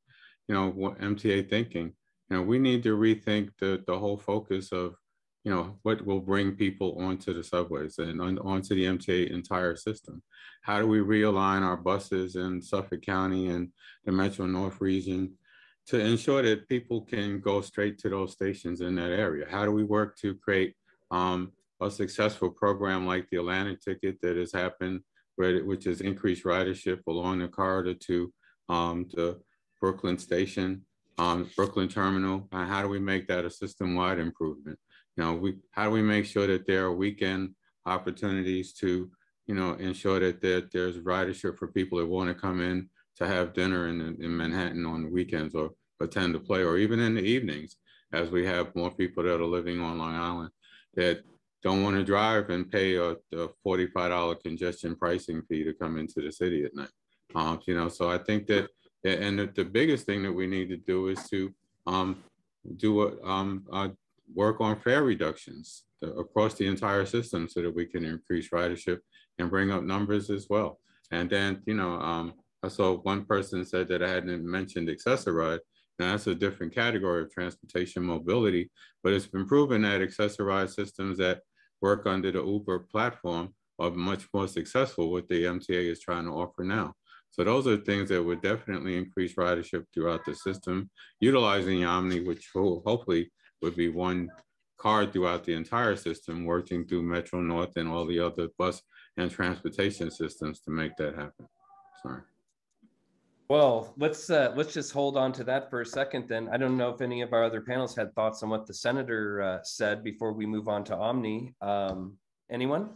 you know, what MTA thinking. You know, we need to rethink the whole focus of, you know, what will bring people onto the subways and onto the MTA entire system. How do we realign our buses in Suffolk County and the Metro North region to ensure that people can go straight to those stations in that area? How do we work to create a successful program like the Atlantic ticket that has happened, which has increased ridership along the corridor to the Brooklyn station, Brooklyn terminal? How do we make that a system-wide improvement? You know, how do we make sure that there are weekend opportunities to, you know, ensure that there's ridership for people that want to come in to have dinner in Manhattan on the weekends, or attend a play, or even in the evenings, as we have more people that are living on Long Island that don't want to drive and pay a $45 congestion pricing fee to come into the city at night. You know, so I think that, and the biggest thing that we need to do is to work on fare reductions across the entire system so that we can increase ridership and bring up numbers as well. And then, you know, I saw one person said that I hadn't mentioned Accessoride. Now that's a different category of transportation mobility, but it's been proven that accessorized systems that work under the Uber platform are much more successful what the MTA is trying to offer now. So those are things that would definitely increase ridership throughout the system, utilizing Omni, which hopefully would be one card throughout the entire system, working through Metro North and all the other bus and transportation systems to make that happen. Sorry. Well, let's just hold on to that for a second then. I don't know if any of our other panelists had thoughts on what the senator said before we move on to Omni. Anyone?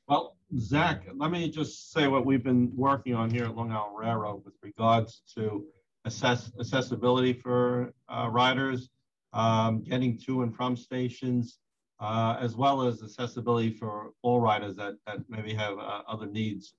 Well, Zach, let me just say what we've been working on here at Long Island Railroad with regards to accessibility for riders, getting to and from stations, as well as accessibility for all riders that maybe have other needs.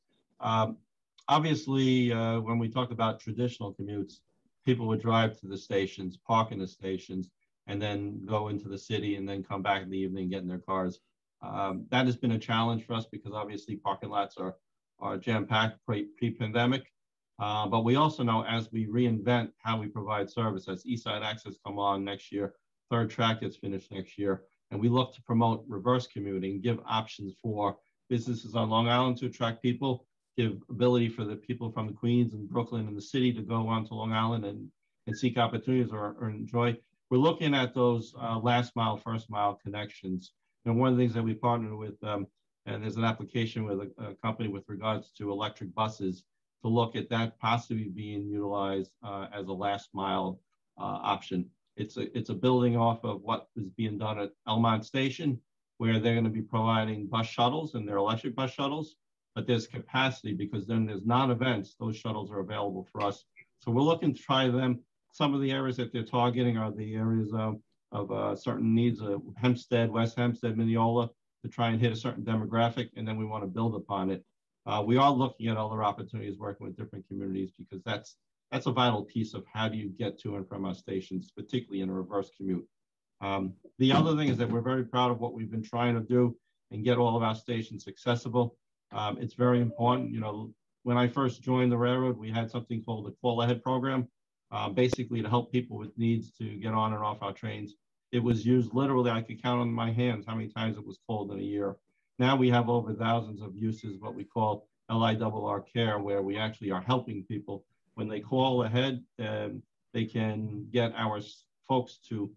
Obviously, when we talk about traditional commutes, people would drive to the stations, park in the stations, and then go into the city and then come back in the evening, get in their cars. That has been a challenge for us because obviously parking lots are jam-packed pre-pandemic. But we also know as we reinvent how we provide service, as East Side Access come on next year, third track gets finished next year, and we look to promote reverse commuting, give options for businesses on Long Island to attract people, give ability for the people from the Queens and Brooklyn and the city to go onto Long Island and seek opportunities or enjoy. We're looking at those last mile, first mile connections. And one of the things that we partnered with, and there's an application with a company with regards to electric buses to look at that possibly being utilized as a last mile option. It's a building off of what is being done at Elmont Station, where they're going to be providing bus shuttles, and they're electric bus shuttles, but there's capacity because then there's non-events, those shuttles are available for us. So we're looking to try them. Some of the areas that they're targeting are the areas of certain needs, Hempstead, West Hempstead, Mineola, to try and hit a certain demographic, and then we want to build upon it. We are looking at other opportunities working with different communities because that's a vital piece of how do you get to and from our stations, particularly in a reverse commute. The other thing is that we're very proud of what we've been trying to do and get all of our stations accessible. It's very important. You know, when I first joined the railroad, we had something called the Call Ahead program, basically to help people with needs to get on and off our trains. It was used literally, I could count on my hands how many times it was called in a year. Now we have over thousands of uses, what we call Lirr Care, where we actually are helping people. When they call ahead, they can get our folks to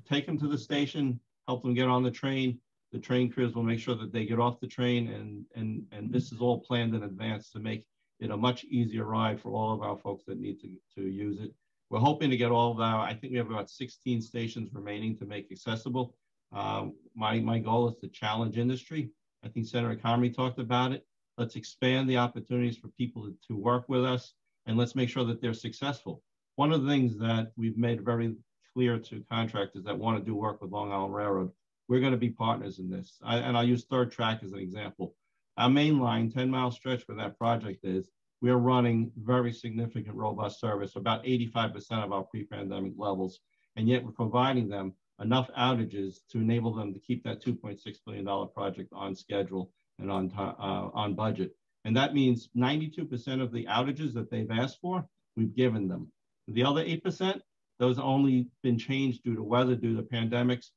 take them to the station, help them get on the train. The train crews will make sure that they get off the train, and this is all planned in advance to make it a much easier ride for all of our folks that need to use it. We're hoping to get all of our, I think we have about 16 stations remaining to make accessible. My goal is to challenge industry. I think Senator Comrie talked about it. Let's expand the opportunities for people to work with us, and let's make sure that they're successful. One of the things that we've made very clear to contractors that want to do work with Long Island Railroad, we're going to be partners in this. And I'll use Third Track as an example. Our main line, 10-mile stretch where that project is, we're running very significant, robust service, about 85% of our pre-pandemic levels, and yet we're providing them enough outages to enable them to keep that $2.6 billion project on schedule and on budget. And that means 92% of the outages that they've asked for, we've given them. The other 8%, those only been changed due to weather, due to pandemics,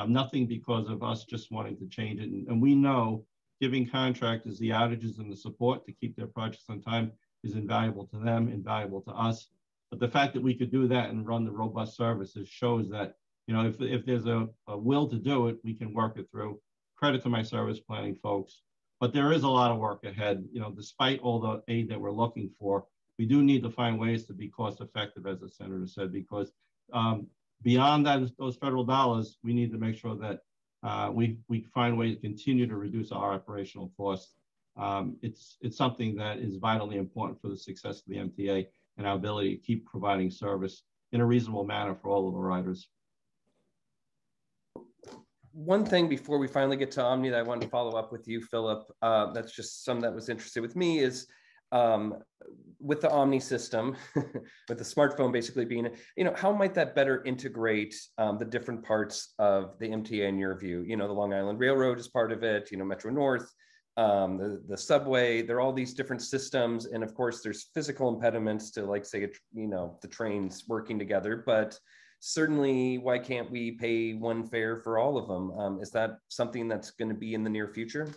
nothing because of us just wanting to change it. And we know giving contractors the outages and the support to keep their projects on time is invaluable to them, invaluable to us. But the fact that we could do that and run the robust services shows that, you know, if there's a will to do it, we can work it through. Credit to my service planning folks. But there is a lot of work ahead. You know, despite all the aid that we're looking for, we do need to find ways to be cost effective, as the Senator said, because beyond that, those federal dollars, we need to make sure that we find ways to continue to reduce our operational costs. It's something that is vitally important for the success of the MTA and our ability to keep providing service in a reasonable manner for all of the riders. One thing before we finally get to Omni that I wanted to follow up with you, Phillip, that's just something that was interested with me is with the Omni system, with the smartphone basically being, you know, how might that better integrate the different parts of the MTA in your view? You know, the Long Island Railroad is part of it, you know, Metro North, the subway, there are all these different systems. And of course, there's physical impediments to, like, say, you know, the trains working together, but certainly, why can't we pay one fare for all of them? Is that something that's going to be in the near future?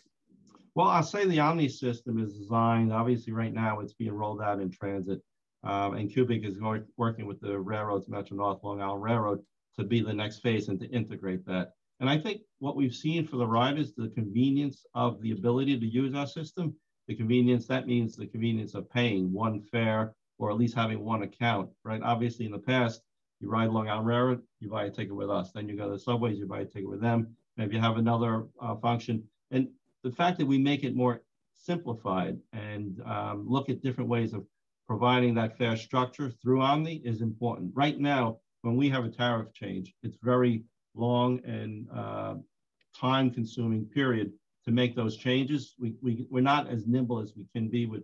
Well, I'll say the Omni system is designed, obviously right now it's being rolled out in transit, and Cubic is working with the railroads, Metro North, Long Island Railroad, to be the next phase and to integrate that. And I think what we've seen for the riders, the convenience of the ability to use our system, the convenience, that means the convenience of paying one fare or at least having one account, right? Obviously in the past, you ride Long Island Railroad, you buy a ticket with us. Then you go to the subways, you buy a ticket with them. Maybe you have another function. And the fact that we make it more simplified and look at different ways of providing that fare structure through Omni is important. Right now, when we have a tariff change, it's very long and time-consuming period to make those changes. We're not as nimble as we can be with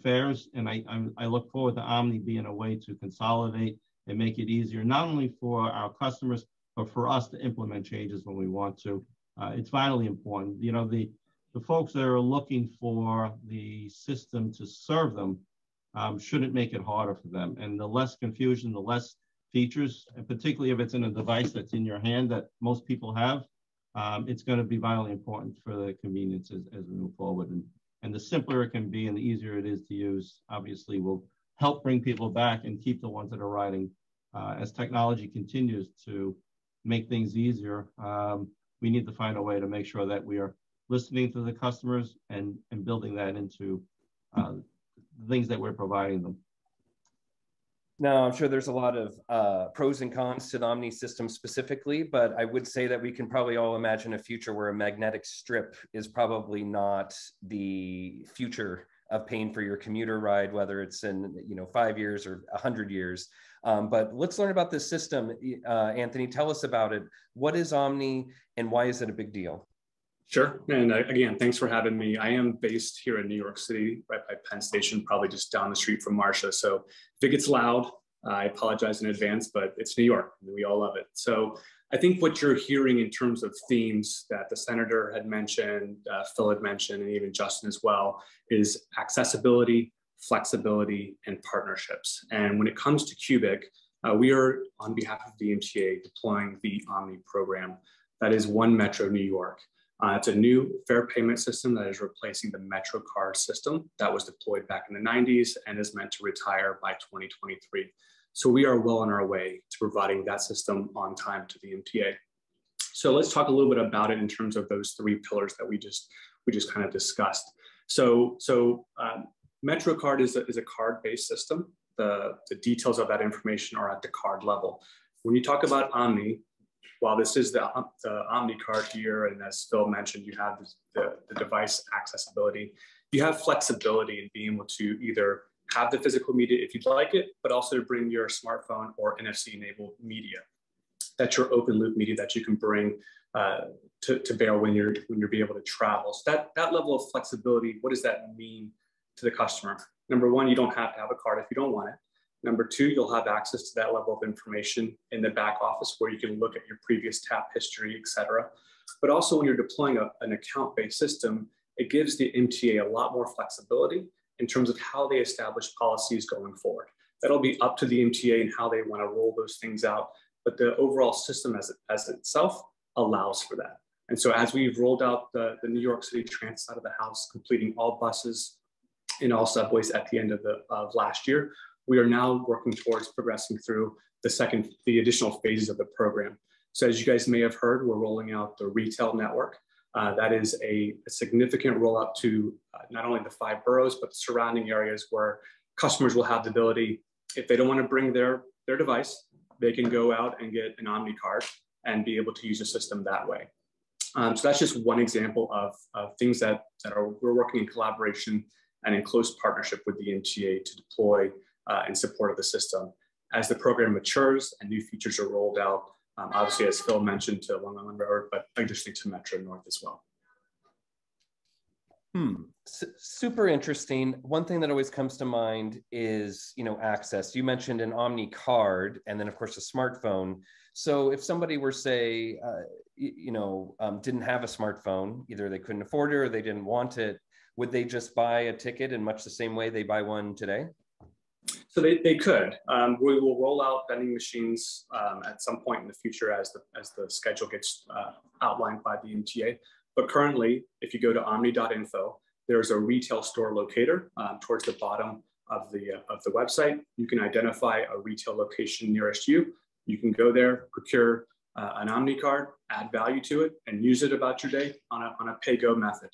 fares, and I look forward to Omni being a way to consolidate and make it easier, not only for our customers, but for us to implement changes when we want to. It's vitally important. You know, the folks that are looking for the system to serve them shouldn't make it harder for them. And the less confusion, the less features, and particularly if it's in a device that's in your hand that most people have, it's going to be vitally important for the convenience as we move forward. And the simpler it can be and the easier it is to use, obviously will help bring people back and keep the ones that are riding. As technology continues to make things easier, we need to find a way to make sure that we are listening to the customers and building that into things that we're providing them. Now, I'm sure there's a lot of pros and cons to the Omni system specifically, but I would say that we can probably all imagine a future where a magnetic strip is probably not the future of paying for your commuter ride, whether it's in 5 years or 100 years. But let's learn about this system. Anthony, tell us about it. What is Omni and why is it a big deal? Sure. And again, thanks for having me. I am based here in New York City, right by Penn Station, probably just down the street from Marsha. So if it gets loud, I apologize in advance, but it's New York and we all love it. So I think what you're hearing in terms of themes that the Senator had mentioned, Phil had mentioned, and even Justin as well, is accessibility, flexibility, and partnerships. And when it comes to Cubic, we are, on behalf of the MTA, deploying the Omni program. That is one Metro New York. It's a new fare payment system that is replacing the MetroCard system that was deployed back in the 90s and is meant to retire by 2023. So we are well on our way to providing that system on time to the MTA. So let's talk a little bit about it in terms of those three pillars that we just kind of discussed. So MetroCard is a card-based system. The details of that information are at the card level. When you talk about Omni, while this is the Omni card here, and as Phil mentioned, you have the device accessibility, you have flexibility in being able to either have the physical media if you'd like it, but also to bring your smartphone or NFC-enabled media. That's your open loop media that you can bring to bear when you're be able to travel. So that level of flexibility, what does that mean to the customer? Number one, you don't have to have a card if you don't want it. Number two, you'll have access to that level of information in the back office where you can look at your previous tap history, et cetera. But also when you're deploying an account-based system, it gives the MTA a lot more flexibility in terms of how they establish policies going forward. That'll be up to the MTA and how they want to roll those things out. But the overall system as itself allows for that. And so as we've rolled out the New York City Transit side of the house, completing all buses and all subways at the end of last year, we are now working towards progressing through the additional phases of the program. So as you guys may have heard, we're rolling out the retail network. That is a significant rollout to not only the 5 boroughs, but the surrounding areas where customers will have the ability, if they don't want to bring their device, they can go out and get an Omni card and be able to use the system that way. So that's just one example of things that we're working in collaboration and in close partnership with the MTA to deploy in support of the system. As the program matures and new features are rolled out, obviously, as Phil mentioned, to Long Island Railroad, but additionally to Metro North as well. Super interesting. One thing that always comes to mind is, access. You mentioned an Omni card, and then of course a smartphone. So if somebody were, say, didn't have a smartphone, either they couldn't afford it or they didn't want it, would they just buy a ticket in much the same way they buy one today? So they could. We will roll out vending machines at some point in the future as the schedule gets outlined by the MTA. But currently, if you go to omni.info, there's a retail store locator towards the bottom of the website. You can identify a retail location nearest you. You can go there, procure an Omni card, add value to it, and use it about your day on a pay-go method.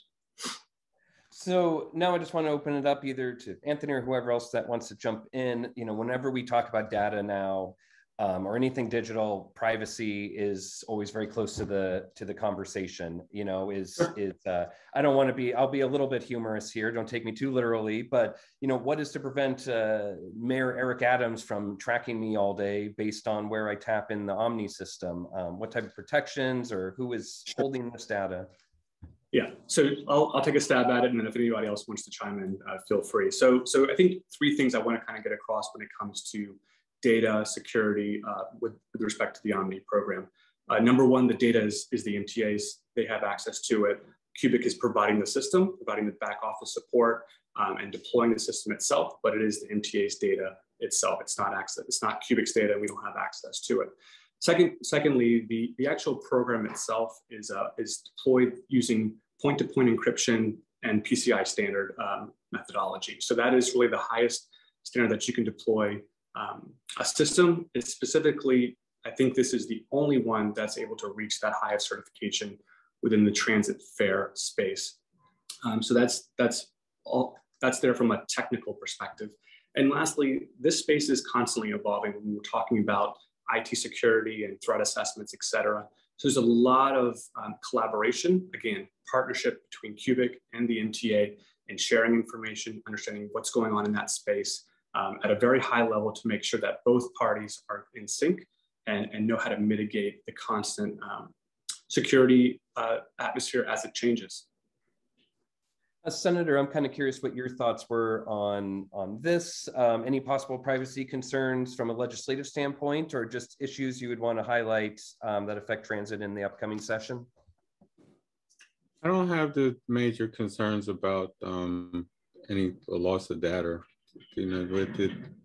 So now I just want to open it up either to Anthony or whoever else that wants to jump in. Whenever we talk about data now or anything digital, privacy is always very close to the conversation. I don't want to be. I'll be a little bit humorous here. Don't take me too literally, but what is to prevent Mayor Eric Adams from tracking me all day based on where I tap in the Omni system? What type of protections or who is holding this data? Yeah, so I'll take a stab at it, and then if anybody else wants to chime in, feel free. So I think 3 things I want to kind of get across when it comes to data security with respect to the Omni program. Number one, the data is the MTA's. They have access to it. Cubic is providing the system, providing the back office support, and deploying the system itself, but it is the MTA's data itself. It's not Cubic's data, and we don't have access to it. Secondly, the actual program itself is deployed using point-to-point encryption and PCI standard methodology. So that is really the highest standard that you can deploy a system. It's specifically, I think this is the only one that's able to reach that highest certification within the transit fare space. So that's there from a technical perspective. And lastly, this space is constantly evolving when we're talking about IT security and threat assessments, et cetera. So there's a lot of collaboration, again, partnership between Cubic and the MTA in sharing information, understanding what's going on in that space at a very high level to make sure that both parties are in sync and know how to mitigate the constant security atmosphere as it changes. Senator, I'm kind of curious what your thoughts were on this. Any possible privacy concerns from a legislative standpoint, or just issues you would want to highlight that affect transit in the upcoming session? I don't have the major concerns about any loss of data.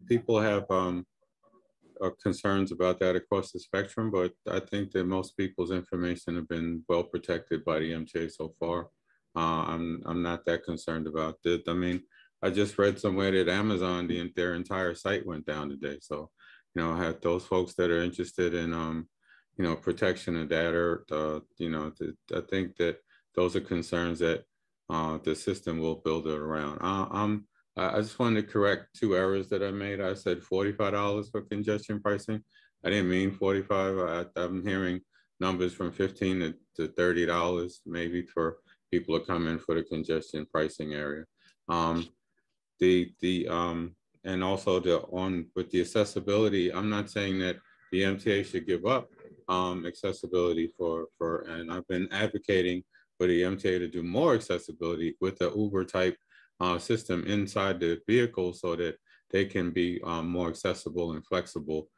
People have concerns about that across the spectrum, but I think that most people's information have been well protected by the MTA so far. I'm not that concerned about it. I mean, I just read somewhere that Amazon, their entire site went down today. So, you know, I have those folks that are interested in, you know, protection of data, you know, I think that those are concerns that the system will build it around. I just wanted to correct 2 errors that I made. I said $45 for congestion pricing. I didn't mean 45. I'm hearing numbers from $15 to $30 maybe for people to come in for the congestion pricing area. And also with the accessibility, I'm not saying that the MTA should give up accessibility and I've been advocating for the MTA to do more accessibility with the Uber type system inside the vehicle so that they can be more accessible and flexible,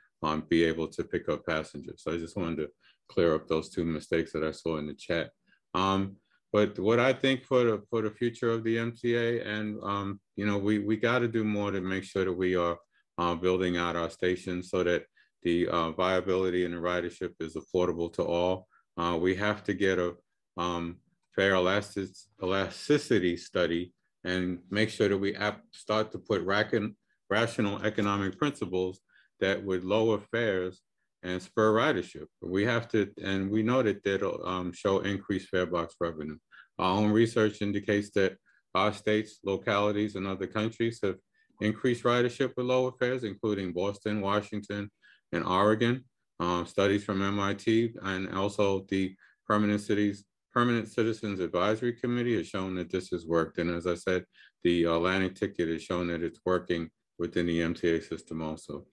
be able to pick up passengers. So I just wanted to clear up those 2 mistakes that I saw in the chat. But what I think for the future of the MTA, and you know, we got to do more to make sure that we are building out our stations so that the viability and the ridership is affordable to all. We have to get a fair elasticity study and make sure that we start to put rational economic principles that would lower fares and spur ridership. We have to, and we know that that'll show increased fare box revenue. Our own research indicates that our states, localities, and other countries have increased ridership with lower fares, including Boston, Washington, and Oregon. Studies from MIT and also the Permanent Citizens Advisory Committee has shown that this has worked. And as I said, the Atlantic ticket has shown that it's working within the MTA system also.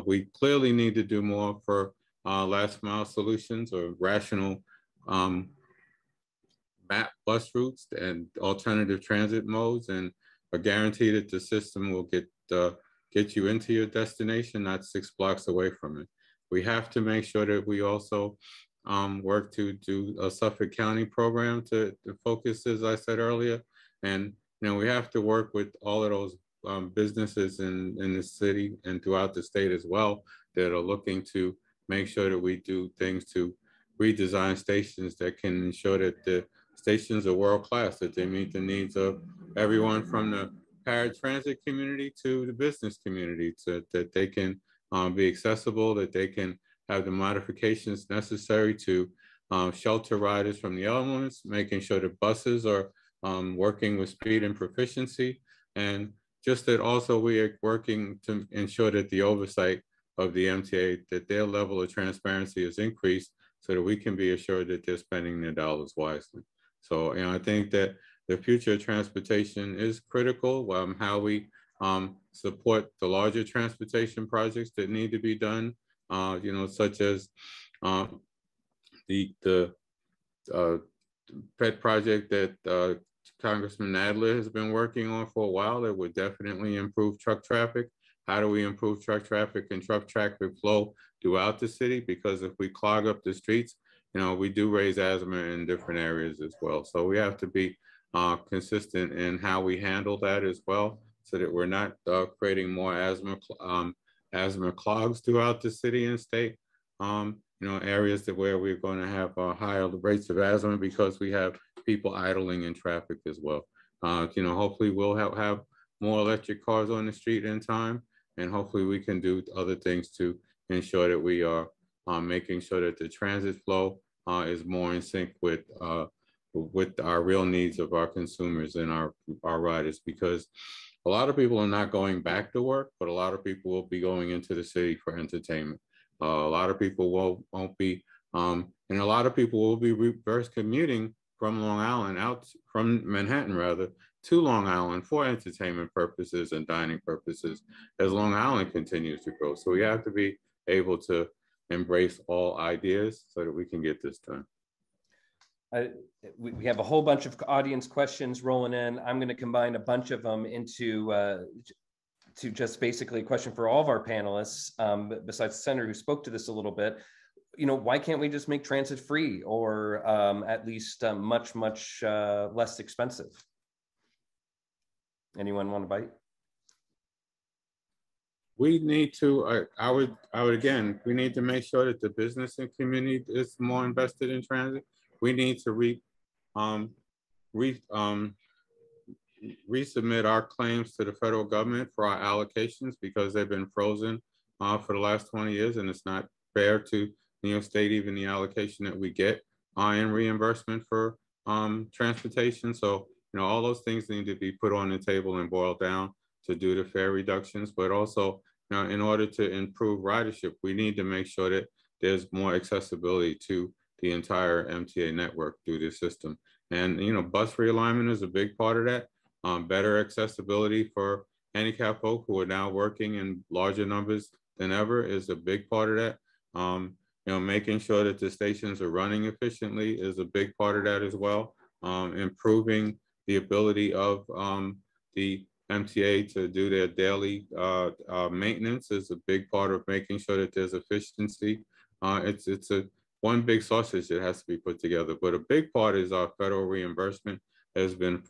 We clearly need to do more for last mile solutions or rational map bus routes and alternative transit modes, and a guarantee that the system will get you into your destination, not 6 blocks away from it. We have to make sure that we also work to do a Suffolk County program to focus, as I said earlier. And you know, we have to work with all of those businesses in the city and throughout the state as well that are looking to make sure that we do things to redesign stations that can ensure that the stations are world-class, that they meet the needs of everyone from the paratransit community to the business community, so that they can be accessible, that they can have the modifications necessary to shelter riders from the elements, making sure that buses are working with speed and proficiency, and just that also we are working to ensure that the oversight of the MTA, that their level of transparency is increased so that we can be assured that they're spending their dollars wisely. So, you know, I think that the future of transportation is critical. How we support the larger transportation projects that need to be done, you know, such as the pet project that Congressman Nadler has been working on for a while that would definitely improve truck traffic. How do we improve truck traffic and truck traffic flow throughout the city? Because if we clog up the streets, you know, we do raise asthma in different areas as well. So we have to be consistent in how we handle that as well, so that we're not creating more asthma clogs throughout the city and state. You know, areas where we're going to have higher rates of asthma because we have people idling in traffic as well. You know, hopefully we'll have more electric cars on the street in time, and hopefully we can do other things to ensure that we are making sure that the transit flow is more in sync with our real needs of our consumers and our riders, because a lot of people are not going back to work, but a lot of people will be going into the city for entertainment. A lot of people won't be, and a lot of people will be reverse commuting from Long Island from Manhattan rather, to Long Island for entertainment purposes and dining purposes as Long Island continues to grow. So we have to be able to embrace all ideas so that we can get this done. We have a whole bunch of audience questions rolling in. I'm going to combine a bunch of them into to just basically a question for all of our panelists, besides the senator who spoke to this a little bit. You know, why can't we just make transit free, or at least much less expensive? Anyone want to bite? we need to, I would again, we need to make sure that the business and community is more invested in transit. We need to resubmit our claims to the federal government for our allocations because they've been frozen for the last 20 years, and it's not fair to New York State, even the allocation that we get in reimbursement for transportation. So, all those things need to be put on the table and boiled down to do the fare reductions, but also, in order to improve ridership, we need to make sure that there's more accessibility to the entire MTA network through this system. And, bus realignment is a big part of that. Better accessibility for handicapped folk who are now working in larger numbers than ever is a big part of that. Making sure that the stations are running efficiently is a big part of that as well. Improving the ability of the MTA to do their daily maintenance is a big part of making sure that there's efficiency. It's a one big sausage that has to be put together, but a big part is our federal reimbursement has been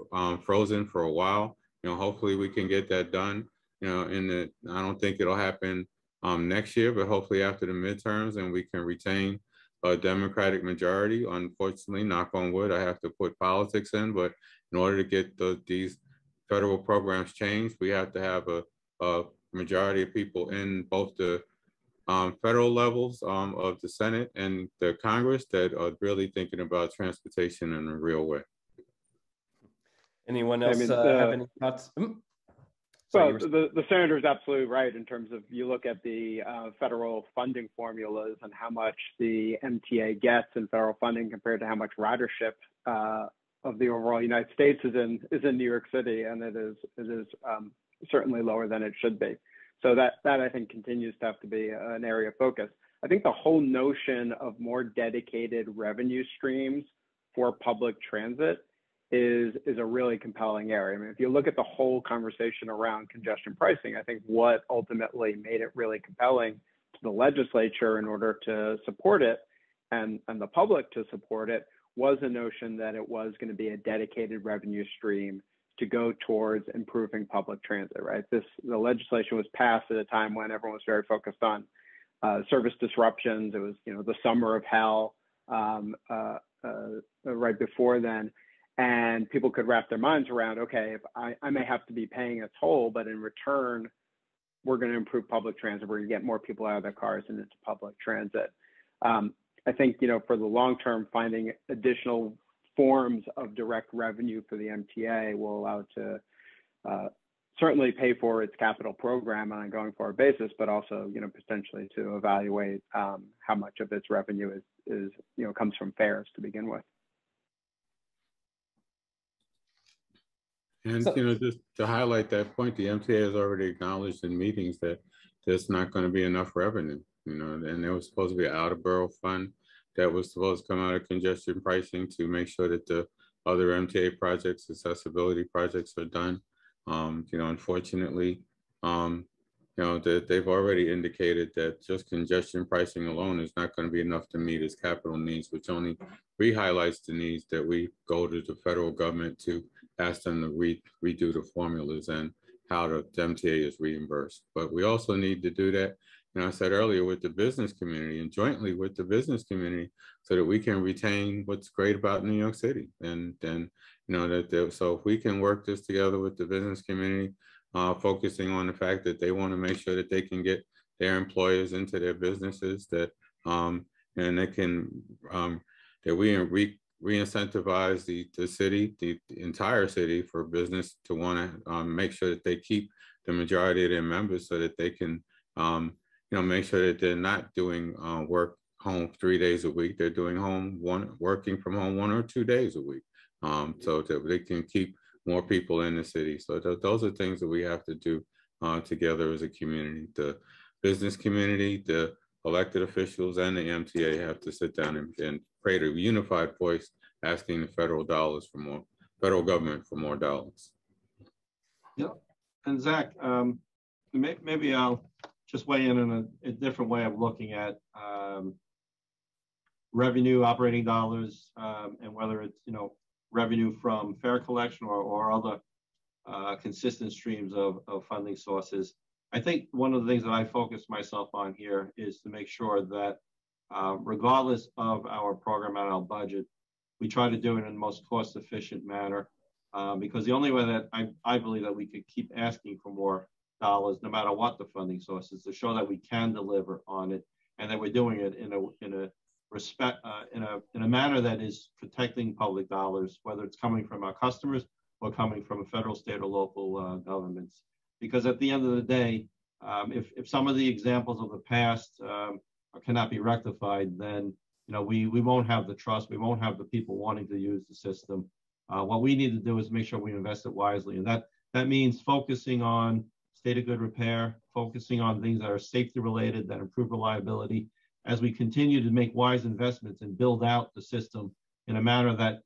frozen for a while. Hopefully we can get that done. I don't think it'll happen next year, but hopefully after the midterms, and we can retain a Democratic majority. Unfortunately, knock on wood, I have to put politics in, but in order to get these federal programs changed, we have to have a majority of people in both the federal levels of the Senate and the Congress that are really thinking about transportation in a real way. Anyone else have any thoughts? Well, the senator is absolutely right in terms of you look at the federal funding formulas and how much the MTA gets in federal funding compared to how much ridership of the overall United States is in New York City, and it is certainly lower than it should be. So that I think continues to have to be an area of focus. I think the whole notion of more dedicated revenue streams for public transit is a really compelling area. I mean, if you look at the whole conversation around congestion pricing, I think what ultimately made it really compelling to the legislature in order to support it and the public to support it was a notion that it was going to be a dedicated revenue stream to go towards improving public transit, right? The legislation was passed at a time when everyone was very focused on service disruptions. It was, the summer of hell right before then. And people could wrap their minds around, okay, if I may have to be paying a toll, but in return, we're going to improve public transit. We're going to get more people out of their cars and into public transit. I think, for the long term, finding additional forms of direct revenue for the MTA will allow it to certainly pay for its capital program on a going forward basis, but also, potentially to evaluate how much of its revenue is comes from fares to begin with. And, just to highlight that point, the MTA has already acknowledged in meetings that there's not going to be enough revenue, and there was supposed to be an out-of-borough fund that was supposed to come out of congestion pricing to make sure that the other MTA projects, accessibility projects are done. Unfortunately, that they've already indicated that just congestion pricing alone is not going to be enough to meet its capital needs, which only re-highlights the needs that we go to the federal government to ask them to redo the formulas and how the MTA is reimbursed. But we also need to do that, I said earlier, with the business community and jointly with the business community so that we can retain what's great about New York City. And then, so if we can work this together with the business community, focusing on the fact that they want to make sure that they can get their employers into their businesses, that and they can that we re-incentivize the city, the entire city, for business to want to make sure that they keep the majority of their members, so that they can make sure that they're not doing work home 3 days a week. They're doing working from home 1 or 2 days a week, so that they can keep more people in the city. So those are things that we have to do together as a community. The business community, the elected officials, and the MTA have to sit down and create a unified voice asking the federal government for more dollars. Yep. And Zach, maybe I'll just weigh in a different way of looking at revenue, operating dollars, and whether it's, revenue from fare collection or other consistent streams of funding sources. I think one of the things that I focus myself on here is to make sure that regardless of our program and our budget, we try to do it in the most cost-efficient manner, because the only way that I believe that we could keep asking for more dollars, no matter what the funding source is, to show that we can deliver on it and that we're doing it in a manner that is protecting public dollars, whether it's coming from our customers or coming from a federal, state, or local governments. Because at the end of the day, if some of the examples of the past cannot be rectified, then we won't have the trust, we won't have the people wanting to use the system. What we need to do is make sure we invest it wisely, and that means focusing on state of good repair, focusing on things that are safety related, that improve reliability, as we continue to make wise investments and build out the system in a manner that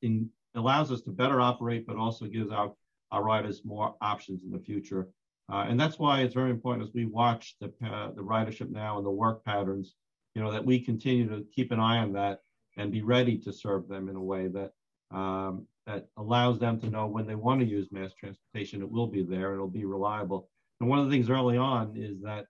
allows us to better operate, but also gives our riders more options in the future. And that's why it's very important as we watch the ridership now and the work patterns, that we continue to keep an eye on that and be ready to serve them in a way that that allows them to know when they want to use mass transportation, it will be there, it'll be reliable. And one of the things early on is that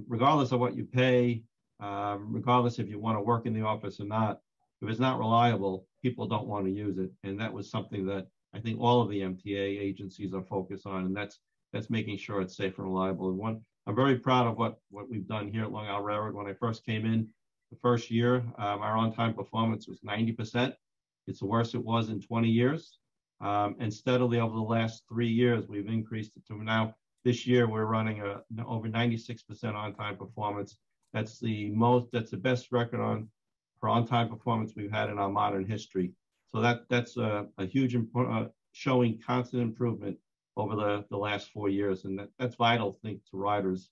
regardless of what you pay, regardless if you want to work in the office or not, if it's not reliable, people don't want to use it. And that was something that I think all of the MTA agencies are focused on, and that's making sure it's safe and reliable. And I'm very proud of what we've done here at Long Island Railroad. When I first came in the first year, our on-time performance was 90%. It's the worst it was in 20 years. And steadily over the last 3 years, we've increased it to now. This year, we're running over 96% on-time performance. That's the best record for on-time performance we've had in our modern history. So that's a huge showing constant improvement over the last 4 years, and that's vital, I think, to riders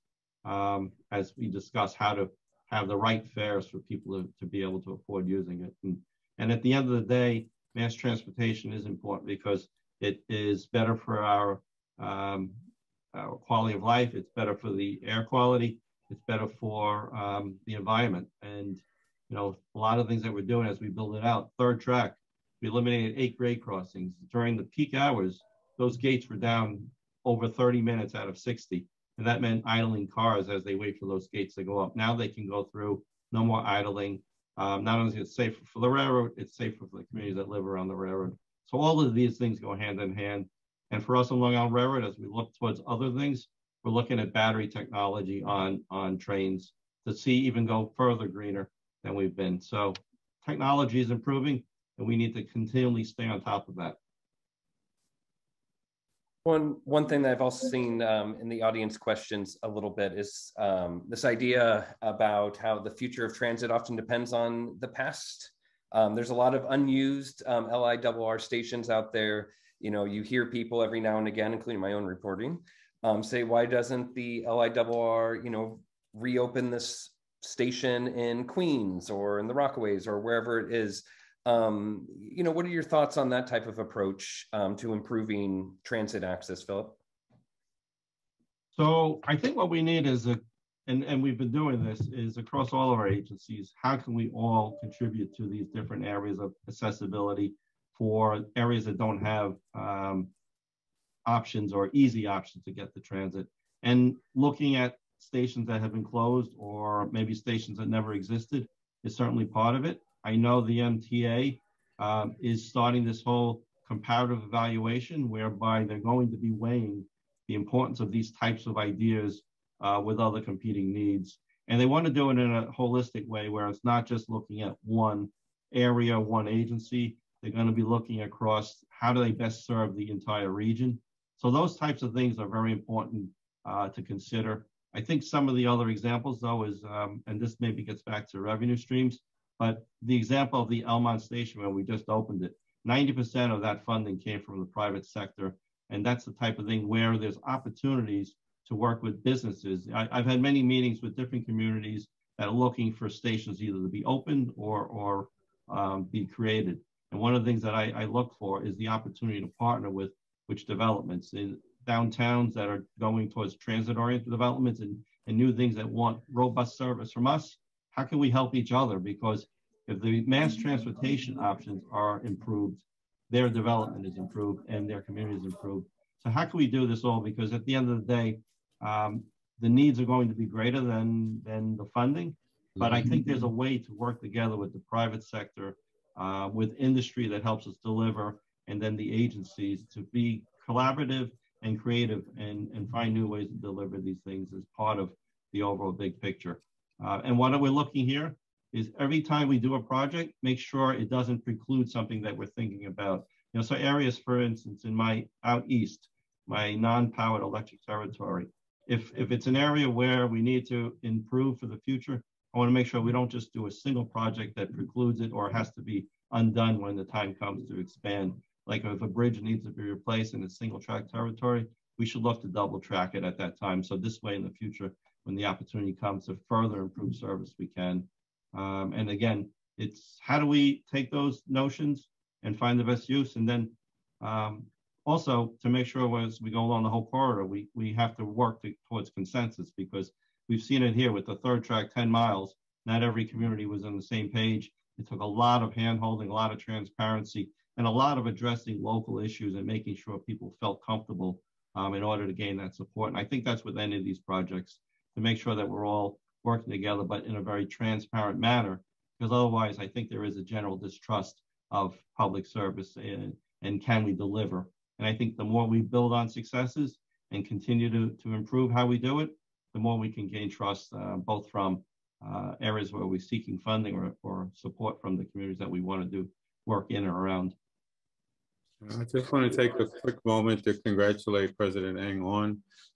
as we discuss how to have the right fares for people to be able to afford using it. And at the end of the day, mass transportation is important because it is better for our quality of life. It's better for the air quality. It's better for the environment. And a lot of things that we're doing as we build it out. Third track, we eliminated 8 grade crossings during the peak hours. Those gates were down over 30 minutes out of 60. And that meant idling cars as they wait for those gates to go up. Now they can go through, no more idling. Not only is it safer for the railroad, it's safer for the communities that live around the railroad. So all of these things go hand in hand. And for us on Long Island Railroad, as we look towards other things, we're looking at battery technology on trains to see even go further greener than we've been. So technology is improving, and we need to continually stay on top of that. One thing that I've also seen in the audience questions a little bit is this idea about how the future of transit often depends on the past. There's a lot of unused LIRR stations out there. You hear people every now and again, including my own reporting, say, why doesn't the LIRR, reopen this station in Queens or in the Rockaways or wherever it is? What are your thoughts on that type of approach to improving transit access, Phillip? So I think what we need is and we've been doing this, is across all of our agencies, how can we all contribute to these different areas of accessibility for areas that don't have options or easy options to get to transit, and looking at stations that have been closed or maybe stations that never existed is certainly part of it. I know the MTA is starting this whole comparative evaluation whereby they're going to be weighing the importance of these types of ideas with other competing needs. And they want to do it in a holistic way where it's not just looking at one area, one agency. They're going to be looking across how do they best serve the entire region. So those types of things are very important to consider. I think some of the other examples, though, is, and this maybe gets back to revenue streams, but the example of the Elmont Station where we just opened it, 90% of that funding came from the private sector. And that's the type of thing where there's opportunities to work with businesses. I've had many meetings with different communities that are looking for stations either to be opened or be created. And one of the things that I look for is the opportunity to partner with which developments in downtowns that are going towards transit-oriented developments and new things that want robust service from us. How can we help each other? Because if the mass transportation options are improved, their development is improved and their community is improved. So how can we do this all? Because at the end of the day, the needs are going to be greater than the funding. But I think there's a way to work together with the private sector, with industry that helps us deliver, and then the agencies to be collaborative and creative and find new ways to deliver these things as part of the overall big picture. And what we're looking here is every time we do a project, make sure it doesn't preclude something that we're thinking about. You know, so areas, for instance, in my out east, my non-powered electric territory, if it's an area where we need to improve for the future, I want to make sure we don't just do a single project that precludes it or has to be undone when the time comes to expand. Like if a bridge needs to be replaced in a single track territory, we should look to double track it at that time. So this way in the future, when the opportunity comes to further improve service, we can. And again, it's how do we take those notions and find the best use? And then also to make sure as we go along the whole corridor, we have to work towards consensus, because we've seen it here with the third track, 10 miles. Not every community was on the same page. It took a lot of hand-holding, a lot of transparency, and a lot of addressing local issues and making sure people felt comfortable in order to gain that support. And I think that's with any of these projects, to make sure that we're all working together, but in a very transparent manner, because otherwise I think there is a general distrust of public service and can we deliver. And I think the more we build on successes and continue to improve how we do it, the more we can gain trust, both from areas where we're seeking funding or support from the communities that we want to do work in or around. I just want to take a quick moment to congratulate President Eng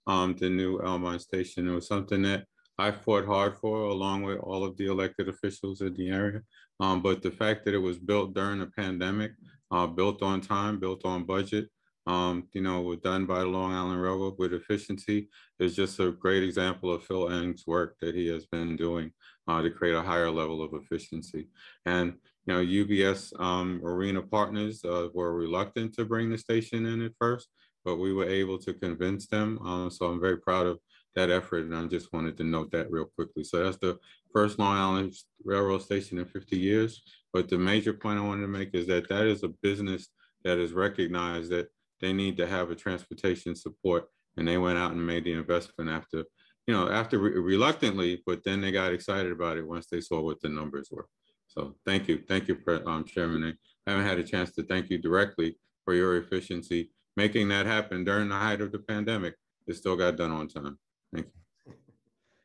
on the new Elmont station. It was something that I fought hard for, along with all of the elected officials in the area. But the fact that it was built during a pandemic, built on time, built on budget, you know, was done by the Long Island Railroad with efficiency, is just a great example of Phil Eng's work that he has been doing to create a higher level of efficiency. And you know, UBS Arena partners were reluctant to bring the station in at first, but we were able to convince them. So I'm very proud of that effort, and I just wanted to note that real quickly. So that's the first Long Island Railroad station in 50 years. But the major point I wanted to make is that that is a business that is recognized that they need to have a transportation support, and they went out and made the investment after, you know, reluctantly, but then they got excited about it once they saw what the numbers were. So thank you, Chairman. I haven't had a chance to thank you directly for your efficiency, making that happen during the height of the pandemic. It still got done on time. Thank you.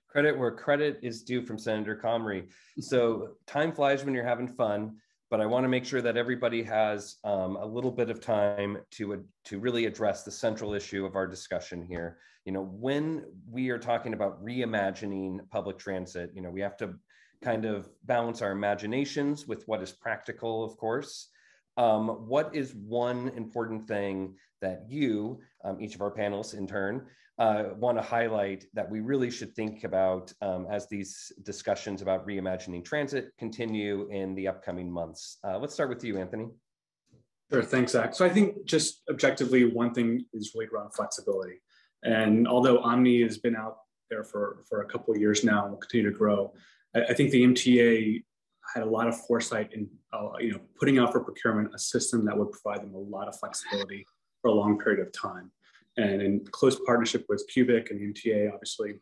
Credit where credit is due from Senator Comrie. So time flies when you're having fun, but I want to make sure that everybody has a little bit of time to really address the central issue of our discussion here. You know, when we are talking about reimagining public transit, you know, we have to kind of balance our imaginations with what is practical, of course. What is one important thing that you, each of our panelists in turn, want to highlight that we really should think about as these discussions about reimagining transit continue in the upcoming months? Let's start with you, Anthony. Sure, thanks, Zach. So I think just objectively, one thing is really around flexibility. And although Omni has been out there for a couple of years now and will continue to grow, I think the MTA had a lot of foresight in you know, putting out for procurement a system that would provide them a lot of flexibility for a long period of time. And in close partnership with Cubic and the MTA, obviously,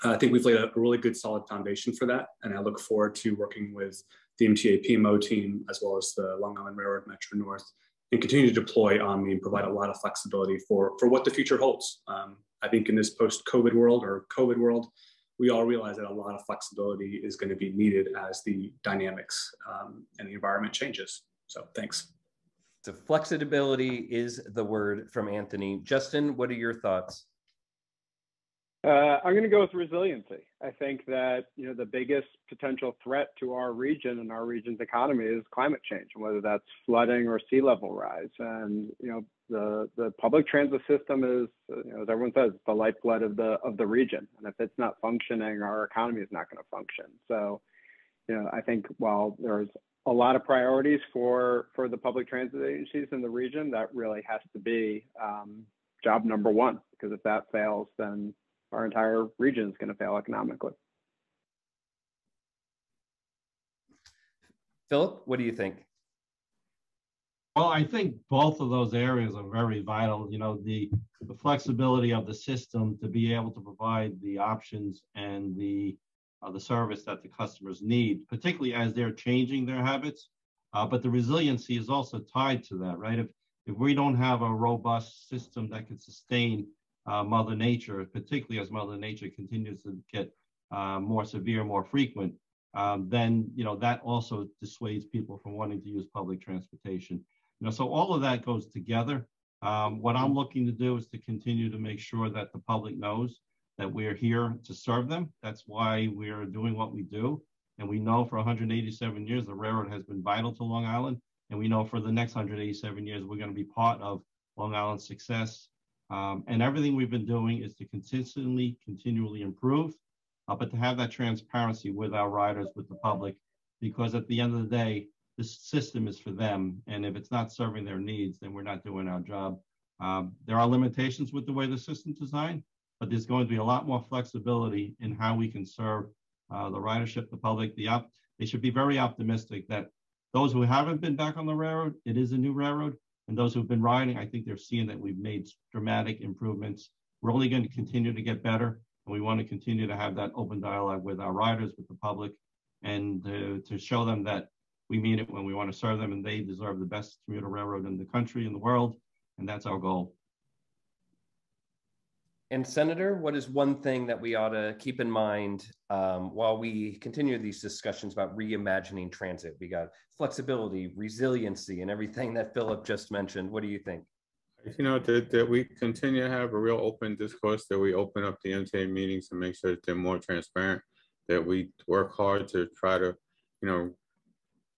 I think we've laid a really good solid foundation for that. And I look forward to working with the MTA PMO team, as well as the Long Island Railroad Metro North, and continue to deploy Omni and provide a lot of flexibility for what the future holds. I think in this post-COVID world or COVID world, we all realize that a lot of flexibility is going to be needed as the dynamics and the environment changes. So thanks. So flexibility is the word from Anthony. Justin, what are your thoughts? I'm going to go with resiliency. I think that, you know, the biggest potential threat to our region and our region's economy is climate change, whether that's flooding or sea level rise. And, you know, the public transit system is, you know, as everyone says, the lifeblood of the region. And if it's not functioning, our economy is not going to function. So, you know, I think while there's a lot of priorities for the public transit agencies in the region, that really has to be job number one, because if that fails, then our entire region is going to fail economically. Phillip, what do you think? Well, I think both of those areas are very vital. You know, the flexibility of the system to be able to provide the options and the service that the customers need, particularly as they're changing their habits. But the resiliency is also tied to that, right? If we don't have a robust system that can sustain Mother Nature, particularly as Mother Nature continues to get more severe, more frequent, then that also dissuades people from wanting to use public transportation. So all of that goes together. What I'm looking to do is to continue to make sure that the public knows that we're here to serve them. That's why we're doing what we do. And we know for 187 years, the railroad has been vital to Long Island. And we know for the next 187 years, we're going to be part of Long Island's success. And everything we've been doing is to consistently, continually improve, but to have that transparency with our riders, with the public, because at the end of the day, this system is for them. And if it's not serving their needs, then we're not doing our job. There are limitations with the way the system's designed, but there's going to be a lot more flexibility in how we can serve the ridership, the public. They should be very optimistic that those who haven't been back on the railroad, it is a new railroad. And those who've been riding, I think they're seeing that we've made dramatic improvements. We're only going to continue to get better. And we want to continue to have that open dialogue with our riders, with the public, and to show them that we mean it when we want to serve them, and they deserve the best commuter railroad in the country, in the world, and that's our goal. And Senator, what is one thing that we ought to keep in mind while we continue these discussions about reimagining transit? We got flexibility, resiliency, and everything that Phillip just mentioned. What do you think? That we continue to have a real open discourse, that we open up the MTA meetings and make sure that they're more transparent, that we work hard to try to,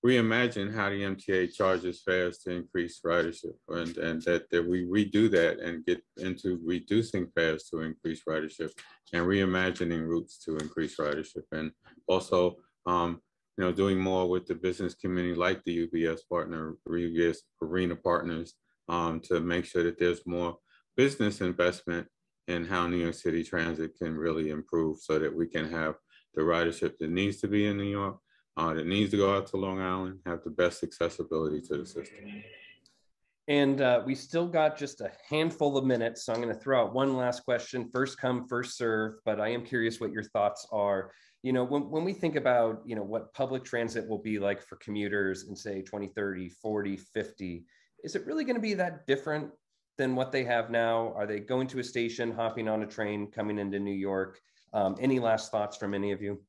reimagine how the MTA charges fares to increase ridership, and that we redo that and get into reducing fares to increase ridership and reimagining routes to increase ridership. And also, doing more with the business community like the UBS partner, UBS Arena partners, to make sure that there's more business investment in how New York City Transit can really improve so that we can have the ridership that needs to be in New York, that needs to go out to Long Island, have the best accessibility to the system. And we still got just a handful of minutes, so I'm going to throw out one last question. First come, first serve, but I am curious what your thoughts are. When we think about, what public transit will be like for commuters in, say, 2030, 40, 50, is it really going to be that different than what they have now? Are they going to a station, hopping on a train, coming into New York? Any last thoughts from any of you?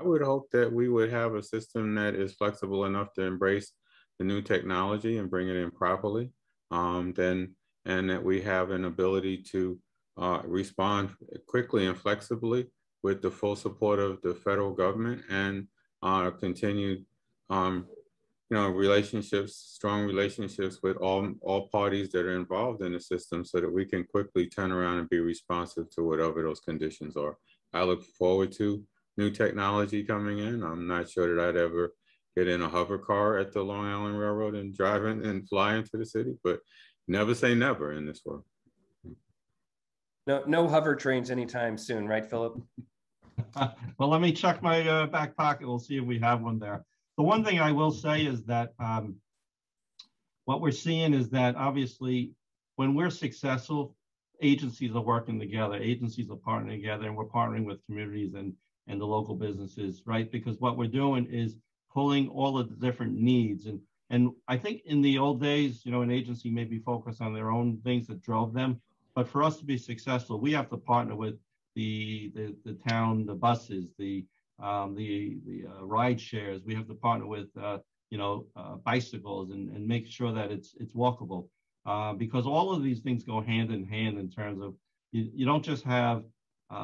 I would hope that we would have a system that is flexible enough to embrace the new technology and bring it in properly, and that we have an ability to respond quickly and flexibly with the full support of the federal government and continued strong relationships with all parties that are involved in the system, so that we can quickly turn around and be responsive to whatever those conditions are. I look forward to new technology coming in. I'm not sure that I'd ever get in a hover car at the Long Island Railroad and drive in and fly into the city, but never say never in this world. No hover trains anytime soon, right, Phillip? Well, let me check my back pocket. We'll see if we have one there. The one thing I will say is that what we're seeing is that obviously when we're successful, agencies are working together, agencies are partnering together, and we're partnering with communities and the local businesses, right? Because what we're doing is pulling all of the different needs. And I think in the old days, an agency may be focused on their own things that drove them. But for us to be successful, we have to partner with the town, the buses, the ride shares. We have to partner with bicycles and make sure that it's walkable, because all of these things go hand in hand in terms of you don't just have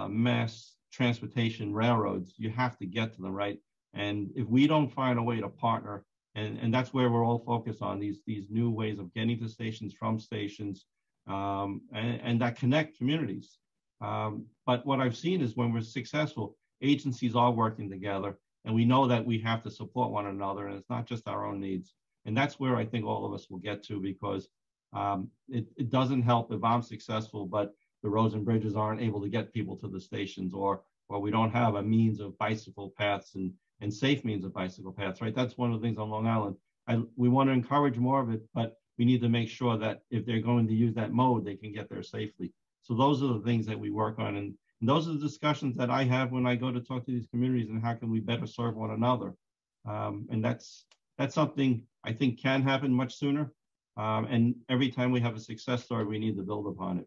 mass transportation railroads. You have to get to them, right? And if we don't find a way to partner, and that's where we're all focused on these new ways of getting to stations, from stations, and that connect communities. But what I've seen is when we're successful, agencies are working together, and we know that we have to support one another, and it's not just our own needs. And that's where I think all of us will get to, because it doesn't help if I'm successful, but the roads and bridges aren't able to get people to the stations, or we don't have a means of bicycle paths and and safe means of bicycle paths, right? That's one of the things on Long Island. We want to encourage more of it, but we need to make sure that if they're going to use that mode, they can get there safely. So those are the things that we work on. And those are the discussions that I have when I go to talk to these communities and how can we better serve one another. And that's something I think can happen much sooner. And every time we have a success story, we need to build upon it.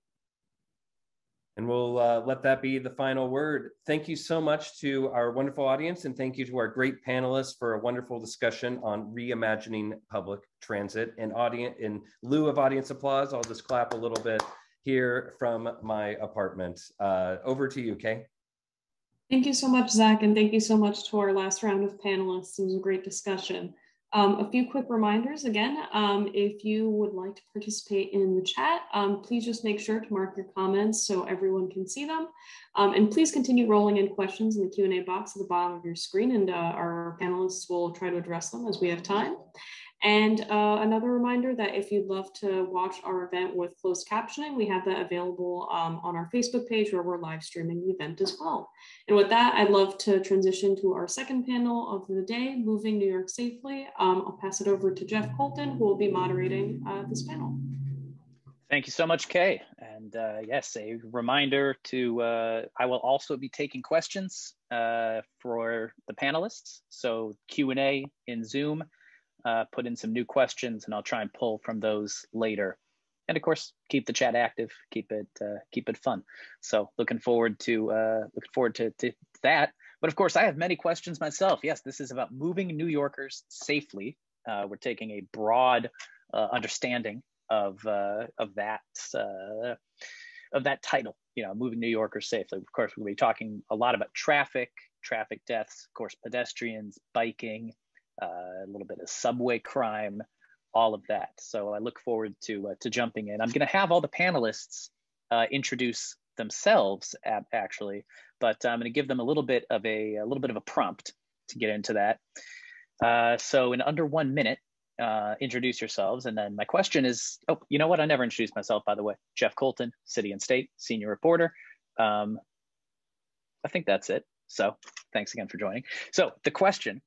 And we'll let that be the final word. Thank you so much to our wonderful audience, and thank you to our great panelists for a wonderful discussion on reimagining public transit. And in lieu of audience applause, I'll just clap a little bit here from my apartment. Over to you, Kay. Thank you so much, Zach, and thank you so much to our last round of panelists. It was a great discussion. A few quick reminders again, if you would like to participate in the chat, please just make sure to mark your comments so everyone can see them. And please continue rolling in questions in the Q&A box at the bottom of your screen, and our panelists will try to address them as we have time. And another reminder that if you'd love to watch our event with closed captioning, we have that available on our Facebook page where we're live streaming the event as well. And with that, I'd love to transition to our second panel of the day, Moving New York Safely. I'll pass it over to Jeff Colton, who will be moderating this panel. Thank you so much, Kay. And yes, a reminder to, I will also be taking questions for the panelists. So Q&A in Zoom. Put in some new questions, and I'll try and pull from those later. And of course, keep the chat active, keep it fun. So looking forward to that. But of course, I have many questions myself. Yes, this is about moving New Yorkers safely. We're taking a broad understanding of that title. You know, moving New Yorkers safely. Of course, we'll be talking a lot about traffic deaths, of course, pedestrians, biking. A little bit of subway crime, all of that. So I look forward to jumping in. I'm going to have all the panelists introduce themselves actually, but I'm going to give them a little bit of a prompt to get into that. So in under 1 minute, introduce yourselves, and then my question is, oh, you know what? I never introduced myself, by the way. Jeff Colton, City and State senior reporter. I think that's it. So thanks again for joining. So the question.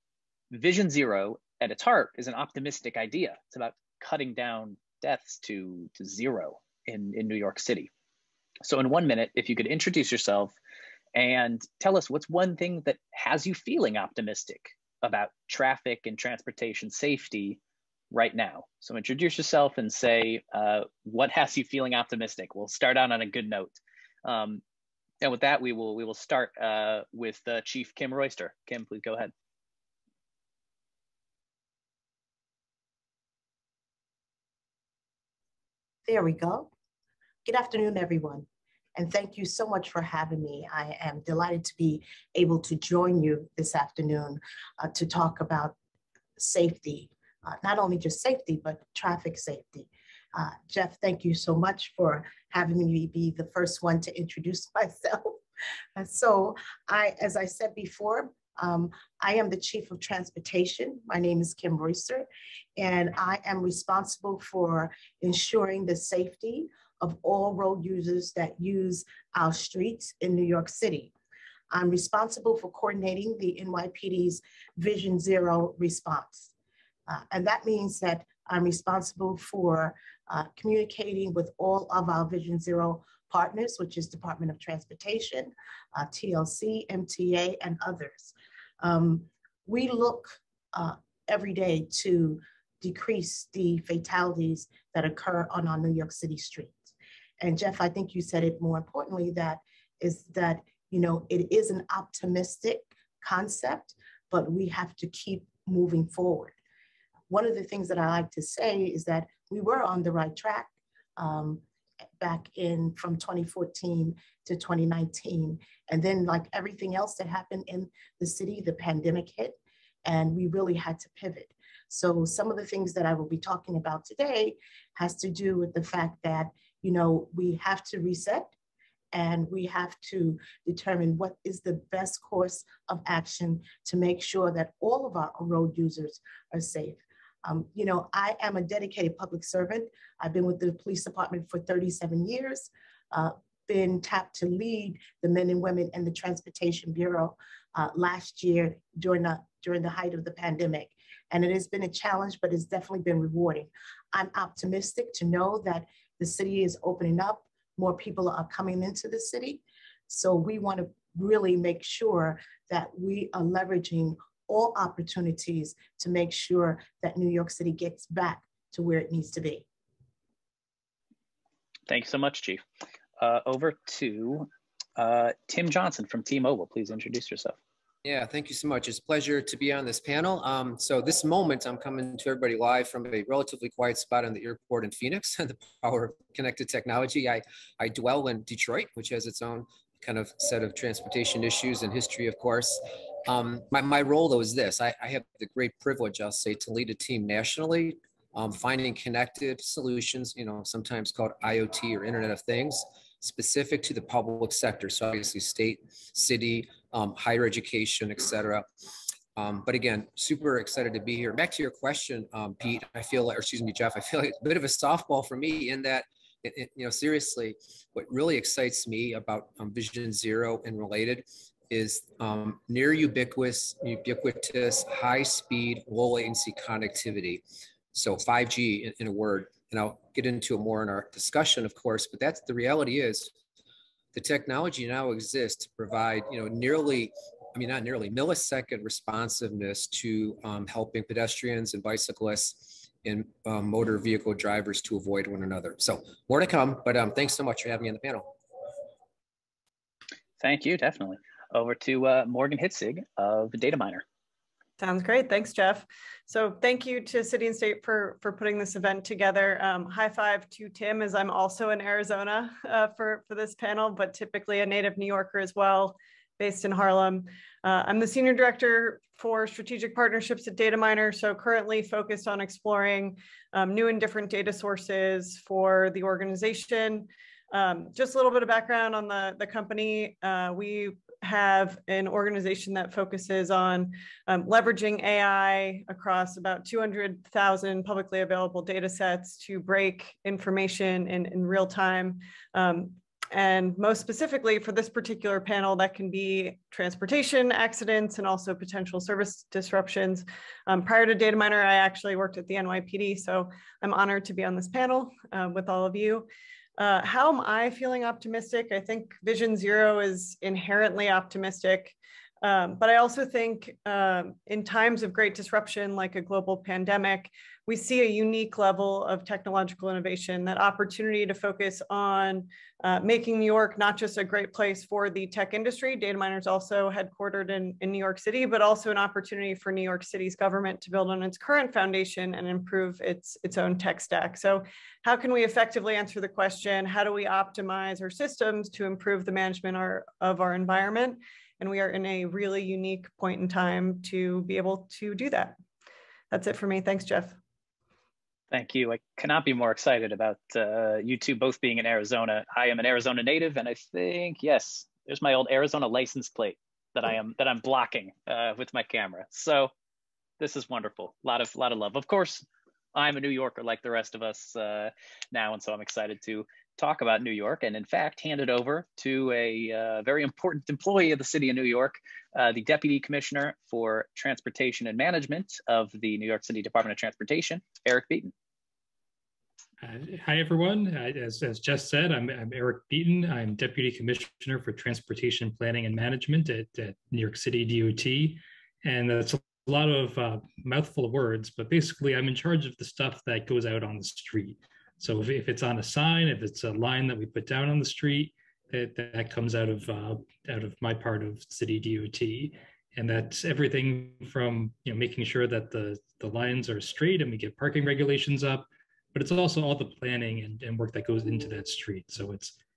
Vision Zero at its heart is an optimistic idea. It's about cutting down deaths to zero in New York City. So in 1 minute, if you could introduce yourself and tell us what's one thing that has you feeling optimistic about traffic and transportation safety right now. So introduce yourself and say what has you feeling optimistic. We'll start out on a good note. And with that, we will start with Chief Kim Royster. Kim, please go ahead. There we go. Good afternoon, everyone. And thank you so much for having me. I am delighted to be able to join you this afternoon to talk about safety, not only just safety, but traffic safety. Jeff, thank you so much for having me be the first one to introduce myself. So as I said before, I am the Chief of Transportation. My name is Kim Royster, and I am responsible for ensuring the safety of all road users that use our streets in New York City. I'm responsible for coordinating the NYPD's Vision Zero response. And that means that I'm responsible for communicating with all of our Vision Zero partners, which is Department of Transportation, TLC, MTA, and others. We look every day to decrease the fatalities that occur on our New York City streets. And Jeff, I think you said it more importantly, that you know, it is an optimistic concept, but we have to keep moving forward. One of the things that I like to say is that we were on the right track back from 2014 to 2019. And then, like everything else that happened in the city, the pandemic hit, and we really had to pivot. So some of the things that I will be talking about today has to do with the fact that, you know, we have to reset and we have to determine what is the best course of action to make sure that all of our road users are safe. You know, I am a dedicated public servant. I've been with the police department for 37 years, been tapped to lead the men and women in the Transportation Bureau last year during during the height of the pandemic. And it has been a challenge, but it's definitely been rewarding. I'm optimistic to know that the city is opening up, more people are coming into the city. So we want to really make sure that we are leveraging all opportunities to make sure that New York City gets back to where it needs to be. Thank you so much, Chief. Over to Tim Johnson from T-Mobile. Please introduce yourself. Yeah, thank you so much. It's a pleasure to be on this panel. So this moment, I'm coming to everybody live from a relatively quiet spot on the airport in Phoenix, the power of connected technology. I dwell in Detroit, which has its own kind of set of transportation issues and history, of course. My role, though, is this. I have the great privilege, I'll say, to lead a team nationally, finding connected solutions, sometimes called IoT or Internet of Things, specific to the public sector. So obviously state, city, higher education, et cetera. But again, super excited to be here. Back to your question, Pete, Jeff, I feel like it's a bit of a softball for me in that, seriously, what really excites me about Vision Zero and related is near ubiquitous, high speed, low latency connectivity. So 5G in a word, and I'll get into it more in our discussion, of course, but that's the reality is the technology now exists to provide, millisecond responsiveness to helping pedestrians and bicyclists and motor vehicle drivers to avoid one another. So more to come, but thanks so much for having me on the panel. Thank you, definitely. Over to Morgan Hitzig of Dataminer. Sounds great. Thanks, Jeff. So thank you to City and State for putting this event together. High five to Tim, as I'm also in Arizona for this panel, but typically a native New Yorker as well, based in Harlem. I'm the Senior Director for Strategic Partnerships at Dataminer, so currently focused on exploring new and different data sources for the organization. Just a little bit of background on the company. We have an organization that focuses on leveraging AI across about 200,000 publicly available data sets to break information in real time. And most specifically for this particular panel, that can be transportation accidents and also potential service disruptions. Prior to Dataminer, I actually worked at the NYPD, so I'm honored to be on this panel with all of you. How am I feeling optimistic? I think Vision Zero is inherently optimistic, but I also think in times of great disruption, like a global pandemic, we see a unique level of technological innovation, that opportunity to focus on making New York not just a great place for the tech industry. Dataminer is also headquartered in New York City, but also an opportunity for New York City's government to build on its current foundation and improve its own tech stack. So how can we effectively answer the question, how do we optimize our systems to improve the management of our environment? And we are in a really unique point in time to be able to do that. That's it for me. Thanks, Jeff. Thank you. I cannot be more excited about you two both being in Arizona. I am an Arizona native, and I think, yes, there's my old Arizona license plate that I'm blocking with my camera. So this is wonderful. A lot of love. Of course, I'm a New Yorker like the rest of us now, and so I'm excited to talk about New York, and in fact, hand it over to a very important employee of the city of New York, the Deputy Commissioner for Transportation and Management of the New York City Department of Transportation, Eric Beaton. Hi, everyone. As Jeff said, I'm Eric Beaton. I'm Deputy Commissioner for Transportation Planning and Management at New York City DOT. And that's a lot of mouthful of words, but basically I'm in charge of the stuff that goes out on the street. So if it's on a sign, if it's a line that we put down on the street, that comes out of my part of City DOT. And that's everything from making sure that the lines are straight and we get parking regulations up, but it's also all the planning and work that goes into that street. So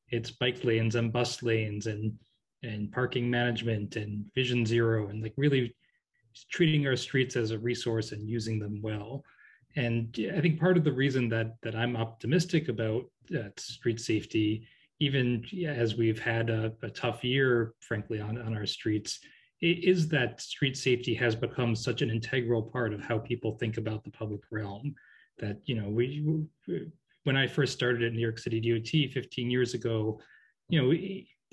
it's bike lanes and bus lanes and parking management and Vision Zero, and like really treating our streets as a resource and using them well. And I think part of the reason that I'm optimistic about street safety, even as we've had a tough year, frankly, on our streets, is that street safety has become such an integral part of how people think about the public realm. That, when I first started at New York City DOT 15 years ago, I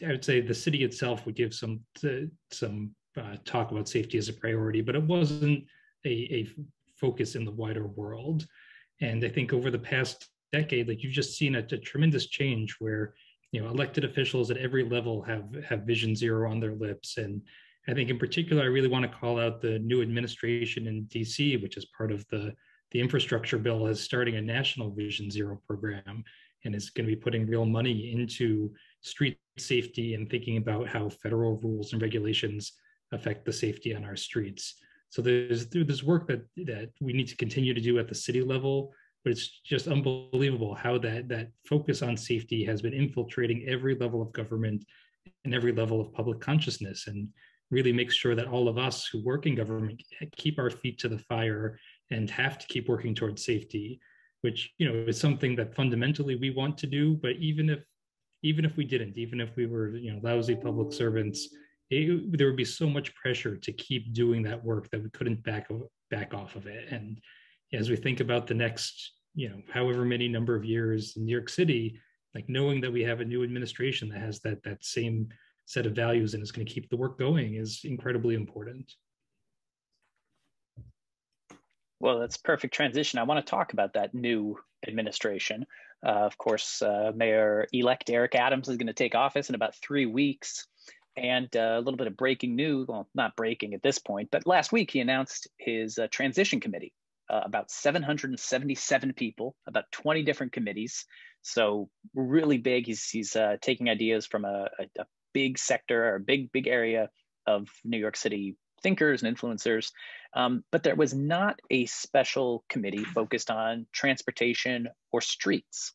would say the city itself would give some talk about safety as a priority, but it wasn't a focus in the wider world. And I think over the past decade, like you've just seen a tremendous change where, you know, elected officials at every level have Vision Zero on their lips. And I think in particular, I really want to call out the new administration in DC, which is part of the infrastructure bill, is starting a national Vision Zero program and is going to be putting real money into street safety and thinking about how federal rules and regulations affect the safety on our streets. So there's work that we need to continue to do at the city level, but it's just unbelievable how that focus on safety has been infiltrating every level of government and every level of public consciousness, and really makes sure that all of us who work in government keep our feet to the fire and have to keep working towards safety, which, you know, is something that fundamentally we want to do. But even if we didn't, even if we were, you know, lousy public servants, there would be so much pressure to keep doing that work that we couldn't back off of it. And as we think about the next, you know, however many number of years in New York City, like knowing that we have a new administration that has that same set of values and is going to keep the work going is incredibly important. Well, that's perfect transition. I want to talk about that new administration. Of course, Mayor-elect Eric Adams is going to take office in about 3 weeks. And a little bit of breaking news, well, not breaking at this point, but last week he announced his transition committee, about 777 people, about 20 different committees. So really big. He's taking ideas from a big sector or a big area of New York City thinkers and influencers. But there was not a special committee focused on transportation or streets.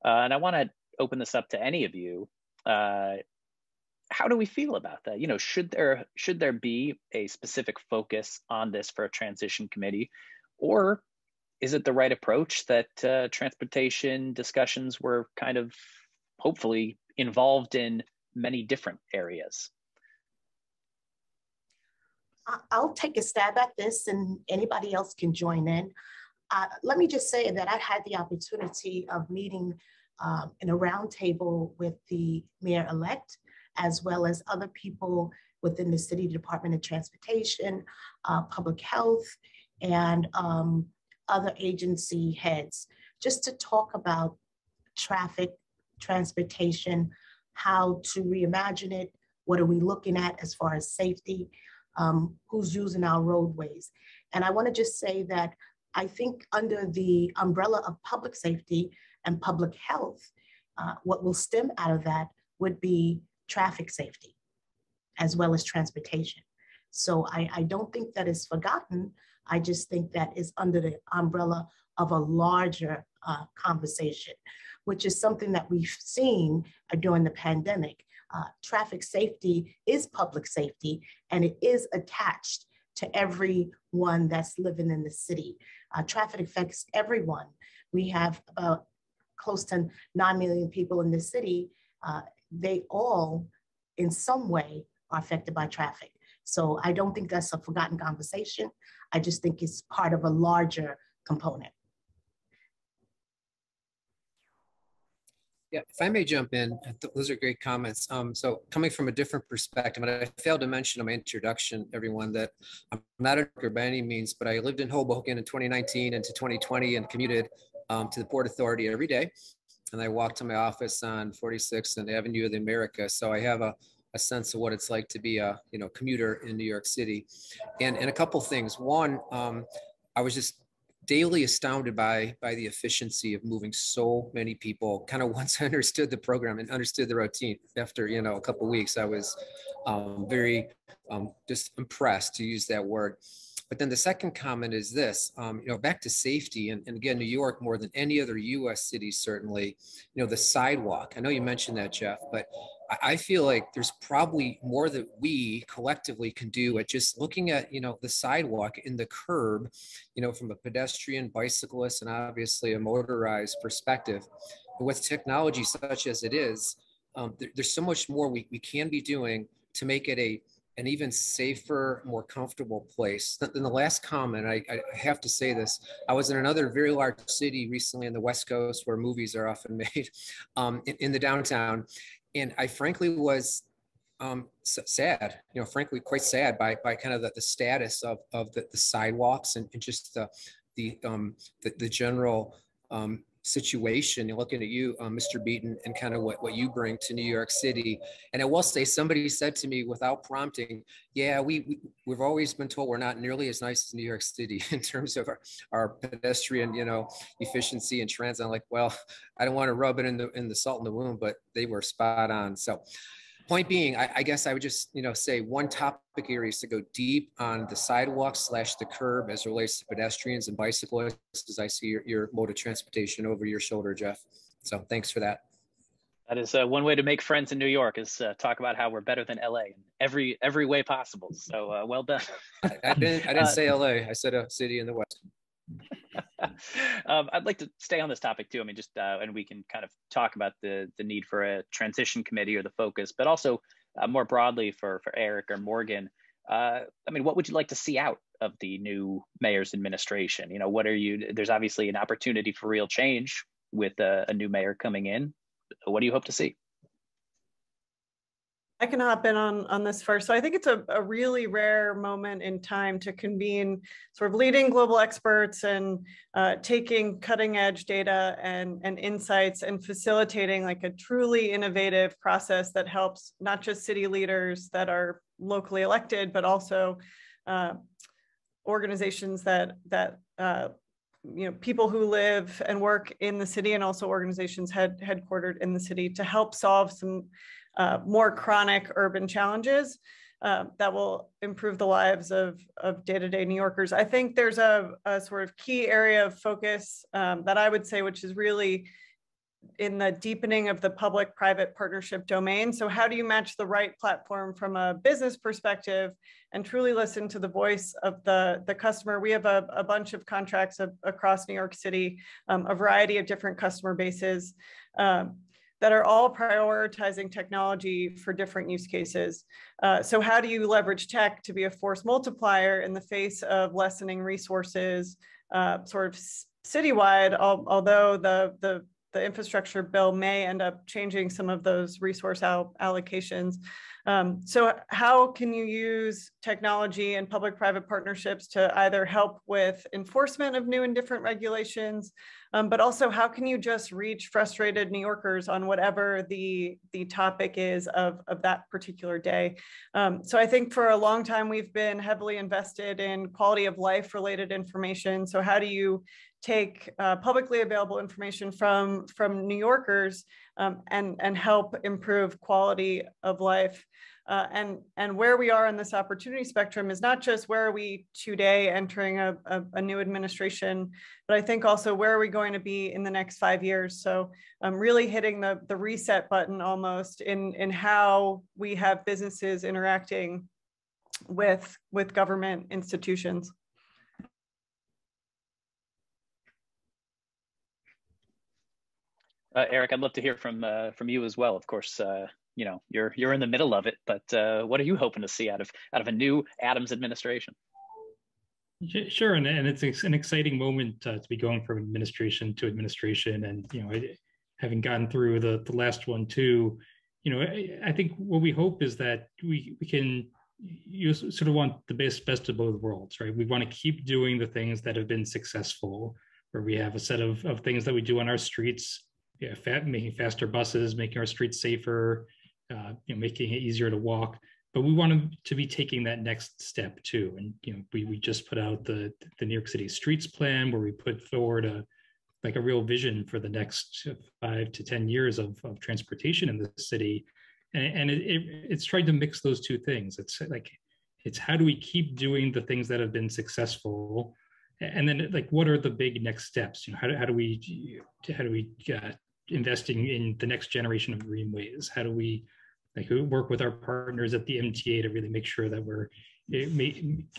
And I want to open this up to any of you. How do we feel about that? You know, should there be a specific focus on this for a transition committee, or is it the right approach that transportation discussions were kind of hopefully involved in many different areas? I'll take a stab at this and anybody else can join in. Let me just say that I had the opportunity of meeting in a roundtable with the mayor-elect, as well as other people within the City Department of Transportation, Public Health, and other agency heads, just to talk about traffic, transportation, how to reimagine it, what are we looking at as far as safety, who's using our roadways. And I want to just say that I think under the umbrella of public safety and public health, what will stem out of that would be traffic safety, as well as transportation. So I don't think that is forgotten. I just think that is under the umbrella of a larger conversation, which is something that we've seen during the pandemic. Traffic safety is public safety, and it is attached to everyone that's living in the city. Traffic affects everyone. We have about close to 9 million people in the city. They all, in some way, are affected by traffic. So I don't think that's a forgotten conversation. I just think it's part of a larger component. Yeah, if I may jump in, those are great comments. So coming from a different perspective, and I failed to mention in my introduction, everyone, that I'm not a worker by any means, but I lived in Hoboken in 2019 into 2020 and commuted to the Port Authority every day. And I walked to my office on 46th and Avenue of the America. So I have a sense of what it's like to be a commuter in New York City. And a couple things. One, I was just daily astounded by the efficiency of moving so many people. Kind of once I understood the program and understood the routine, after a couple of weeks, I was very just impressed, to use that word. But then the second comment is this, back to safety, and again, New York more than any other U.S. city, certainly, the sidewalk. I know you mentioned that, Jeff, but I feel like there's probably more that we collectively can do at just looking at, the sidewalk and the curb, from a pedestrian, bicyclist, and obviously a motorized perspective. And with technology such as it is, there's so much more we can be doing to make it an even safer, more comfortable place. Then the last comment, I have to say this, I was in another very large city recently in the West Coast where movies are often made, in the downtown. And I frankly was sad, frankly, quite sad by kind of the status of the sidewalks and just the general situation. You're looking at you, Mr. Beaton, and kind of what you bring to New York City. And I will say, somebody said to me without prompting, yeah, we've always been told we're not nearly as nice as New York City in terms of our pedestrian, efficiency and transit. I'm like, well, I don't want to rub it in the salt in the wound, but they were spot on. So point being, I guess I would just, say one topic area is to go deep on the sidewalk / the curb as it relates to pedestrians and bicyclists, as I see your mode of transportation over your shoulder, Jeff. So thanks for that. That is one way to make friends in New York, is talk about how we're better than LA in every way possible. So well done. I didn't say LA. I said a city in the West. I'd like to stay on this topic too. I mean, just and we can kind of talk about the need for a transition committee or the focus, but also more broadly for Eric or Morgan. I mean, what would you like to see out of the new mayor's administration? There's obviously an opportunity for real change with a new mayor coming in. What do you hope to see? I can hop in on this first. So I think it's a really rare moment in time to convene sort of leading global experts and taking cutting edge data and insights and facilitating like a truly innovative process that helps not just city leaders that are locally elected, but also organizations that people who live and work in the city, and also organizations headquartered in the city, to help solve some more chronic urban challenges that will improve the lives of day-to-day New Yorkers. I think there's a sort of key area of focus that I would say, which is really in the deepening of the public-private partnership domain. So how do you match the right platform from a business perspective and truly listen to the voice of the customer? We have a bunch of contracts across New York City, a variety of different customer bases that are all prioritizing technology for different use cases. So how do you leverage tech to be a force multiplier in the face of lessening resources sort of citywide, although the infrastructure bill may end up changing some of those resource allocations. So how can you use technology and public-private partnerships to either help with enforcement of new and different regulations, but also how can you just reach frustrated New Yorkers on whatever the topic is of that particular day? So I think for a long time, we've been heavily invested in quality of life related information. So how do you take publicly available information from New Yorkers and help improve quality of life? And where we are in this opportunity spectrum is not just where are we today entering a new administration, but I think also where are we going to be in the next 5 years? So really hitting the reset button almost in how we have businesses interacting with government institutions. Eric, I'd love to hear from you as well. Of course, you're in the middle of it, but what are you hoping to see out of a new Adams administration? Sure, and it's an exciting moment to be going from administration to administration, and having gone through the last one too, I think what we hope is that we can. You sort of want the best of both worlds, right? We want to keep doing the things that have been successful, where we have a set of things that we do on our streets. Making faster buses, making our streets safer, making it easier to walk. But we want to be taking that next step too. And we just put out the New York City Streets Plan, where we put forward a real vision for the next 5 to 10 years of transportation in the city. And it's trying to mix those two things. It's how do we keep doing the things that have been successful, and then what are the big next steps? How do we investing in the next generation of greenways? How do we work with our partners at the MTA to really make sure that we're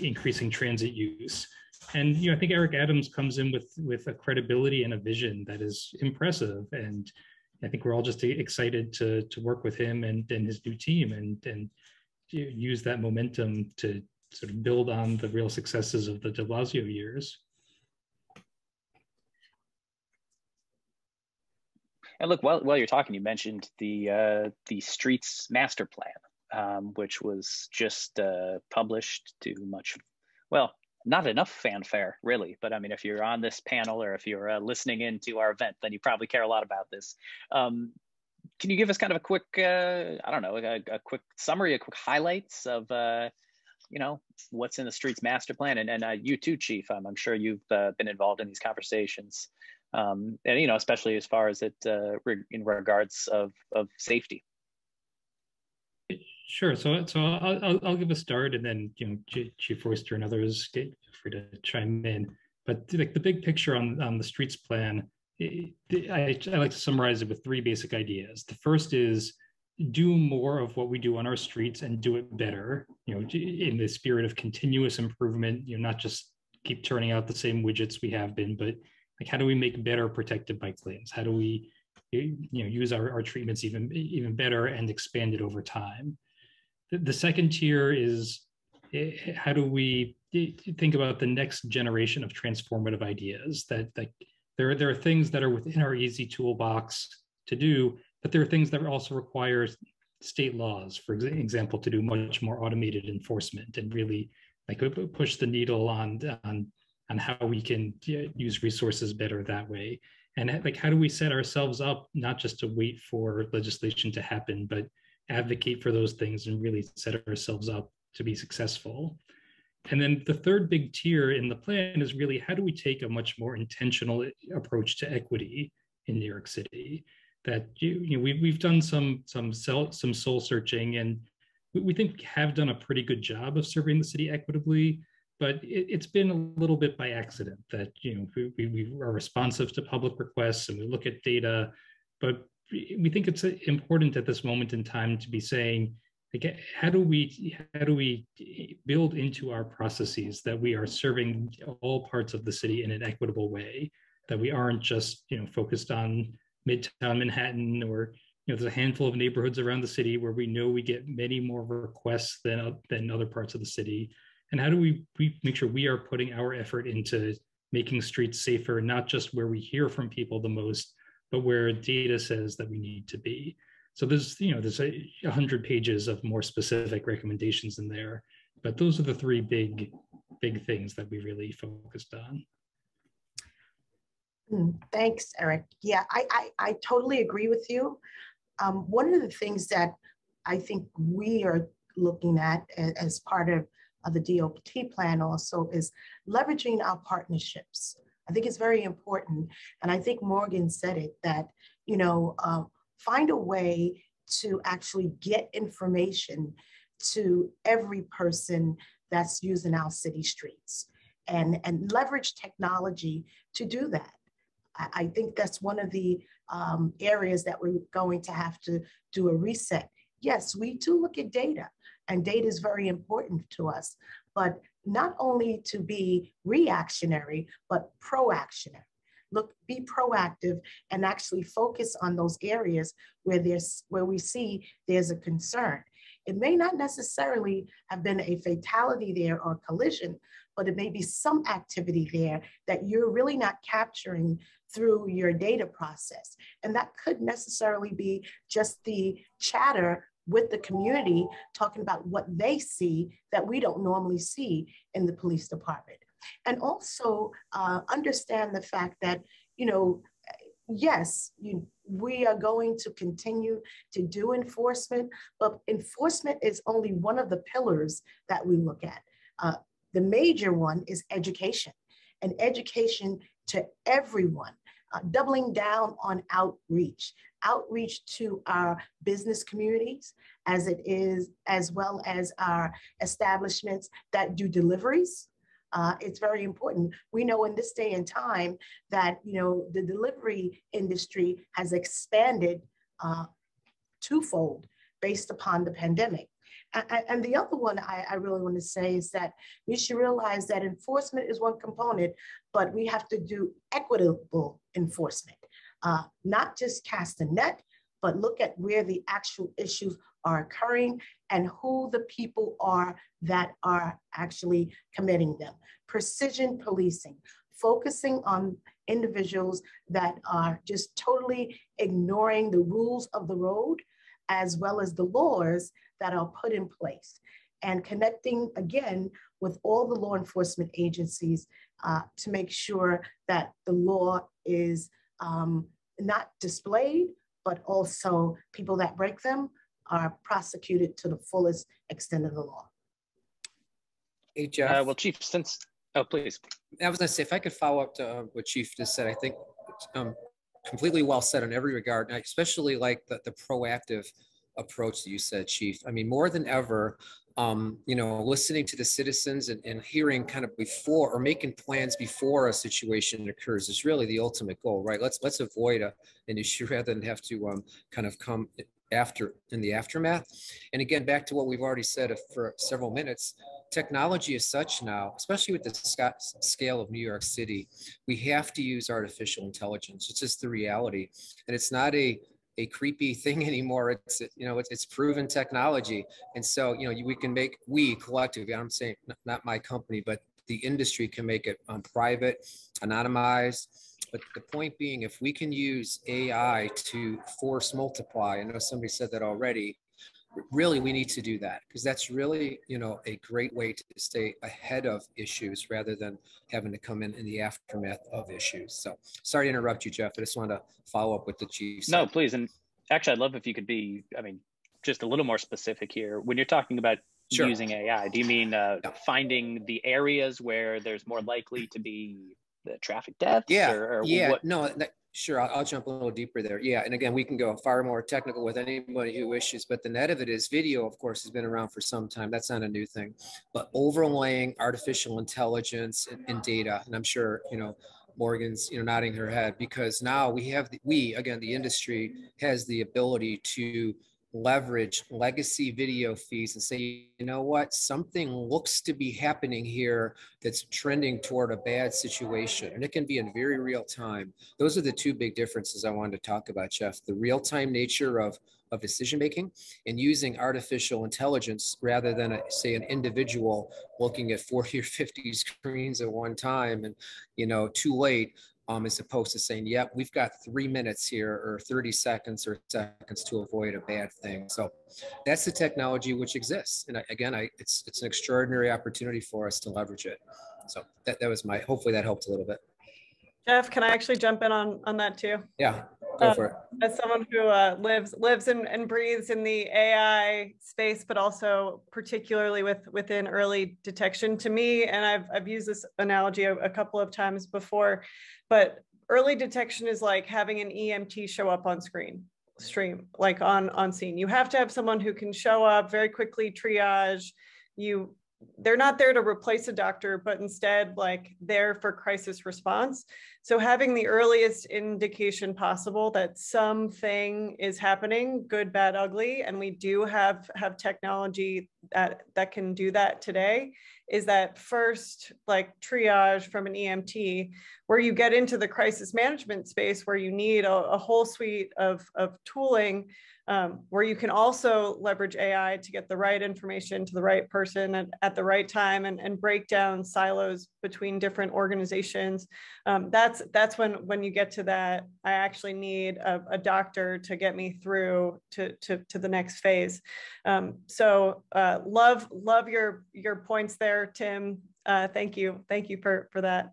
increasing transit use? And I think Eric Adams comes in with a credibility and a vision that is impressive, and I think we're all just excited to work with him and his new team and use that momentum to sort of build on the real successes of the de Blasio years. And look, while you're talking, you mentioned the streets master plan. which was just published to much, well, not enough fanfare, really. But I mean, if you're on this panel or if you're listening into our event, then you probably care a lot about this. Can you give us kind of a quick, I don't know, a quick summary, a quick highlights of, you know, what's in the Streets Master Plan? And you too, Chief, I'm sure you've been involved in these conversations. And, you know, especially as far as it in regards of safety. Sure. So I'll give a start, and then, you know, Chief Forster and others feel free to chime in. But like the big picture on the streets plan, I like to summarize it with three basic ideas. The first is do more of what we do on our streets and do it better, you know, in the spirit of continuous improvement, you know, not just keep turning out the same widgets we have been, but like, how do we make better protected bike lanes? How do we, you know, use our treatments even better and expand it over time? The second tier is, how do we think about the next generation of transformative ideas? That there are things that are within our easy toolbox to do, but there are things that also require state laws, for example, to do much more automated enforcement and really like push the needle on how we can use resources better that way. And like, how do we set ourselves up not just to wait for legislation to happen, but advocate for those things and really set ourselves up to be successful? And then the third big tier in the plan is really, how do we take a much more intentional approach to equity in New York City? That you know, we've done some soul searching, and we think we have done a pretty good job of serving the city equitably, but it's been a little bit by accident that, you know, we are responsive to public requests and we look at data, but we think it's important at this moment in time to be saying, like, how do we build into our processes that we are serving all parts of the city in an equitable way, that we aren't just, you know, focused on Midtown Manhattan, or, you know, there's a handful of neighborhoods around the city where we know we get many more requests than other parts of the city. And how do we make sure we are putting our effort into making streets safer, not just where we hear from people the most, but where data says that we need to be. So there's 100 pages of more specific recommendations in there, but those are the three big things that we really focused on. Thanks, Eric. Yeah, I totally agree with you. One of the things that I think we are looking at as part of the DOT plan also is leveraging our partnerships. I think it's very important. And I think Morgan said it, that, you know, find a way to actually get information to every person that's using our city streets, and leverage technology to do that. I think that's one of the areas that we're going to have to do a reset. Yes, we do look at data, and data is very important to us, but not only to be reactionary, but proactionary. Look, be proactive and actually focus on those areas where we see there's a concern. It may not necessarily have been a fatality there or collision, but it may be some activity there that you're really not capturing through your data process. And that could necessarily be just the chatter with the community, talking about what they see that we don't normally see in the police department. And also understand the fact that, you know, yes, we are going to continue to do enforcement, but enforcement is only one of the pillars that we look at. The major one is education, and education to everyone, doubling down on outreach to our business communities, as well as our establishments that do deliveries. It's very important. We know in this day and time that, you know, the delivery industry has expanded twofold based upon the pandemic. And the other one I really want to say is that we should realize that enforcement is one component, but we have to do equitable enforcement, not just cast a net, but look at where the actual issues are occurring and who the people are that are actually committing them. Precision policing, focusing on individuals that are just totally ignoring the rules of the road as well as the laws that are put in place, and connecting again with all the law enforcement agencies to make sure that the law is not displayed, but also people that break them are prosecuted to the fullest extent of the law. Hey, Jeff. Well, Chief, since, oh, please. I was gonna say, if I could follow up to what Chief just said, I think completely well said in every regard, and I especially like the proactive approach that you said, Chief. I mean, more than ever, you know, listening to the citizens and hearing kind of before or making plans before a situation occurs is really the ultimate goal, right? Let's avoid an issue rather than have to kind of come after in the aftermath. And again, back to what we've already said for several minutes, technology is such now, especially with the scale of New York City, we have to use artificial intelligence. It's just the reality. And it's not a creepy thing anymore. It's, you know, it's proven technology. And so, you know, we collectively, I'm saying not my company, but the industry can make it private, anonymized. But the point being, if we can use AI to force multiply, I know somebody said that already, really we need to do that, because that's really, you know, a great way to stay ahead of issues rather than having to come in the aftermath of issues. So sorry to interrupt you, Jeff. I just wanted to follow up with the Chief. No, please. And actually, I'd love if you could be, I mean, just a little more specific here. When you're talking about Sure. using AI, do you mean finding the areas where there's more likely to be the traffic deaths? Yeah, or what? No, sure, I'll jump a little deeper there. Yeah, and again, we can go far more technical with anybody who wishes, but the net of it is video, of course, has been around for some time. That's not a new thing, but overlaying artificial intelligence and data, and I'm sure, you know, Morgan's, you know, nodding her head, because now we have, again, the industry has the ability to leverage legacy video feeds and say, you know what, something looks to be happening here that's trending toward a bad situation. And it can be in very real time. Those are the two big differences I wanted to talk about, Jeff. The real-time nature of decision-making and using artificial intelligence rather than, say, an individual looking at 40 or 50 screens at one time and, you know, too late. As opposed to saying, yep, we've got 3 minutes here or 30 seconds or seconds to avoid a bad thing. So that's the technology which exists. And again, it's an extraordinary opportunity for us to leverage it. So that was hopefully that helped a little bit. Jeff, can I actually jump in on that too? Yeah, go for it. As someone who lives and breathes in the AI space, but also particularly within early detection, to me, and I've used this analogy a couple of times before, but early detection is like having an EMT show up on stream, like on scene. You have to have someone who can show up very quickly, triage. They're not there to replace a doctor, but instead like there for crisis response. So having the earliest indication possible that something is happening, good, bad, ugly, and we do have technology that can do that today, is that first like triage from an EMT, where you get into the crisis management space where you need a whole suite of tooling, where you can also leverage AI to get the right information to the right person at the right time and break down silos between different organizations. That's when you get to that, I actually need a doctor to get me through to the next phase. So love your points there, Tim. Thank you for that.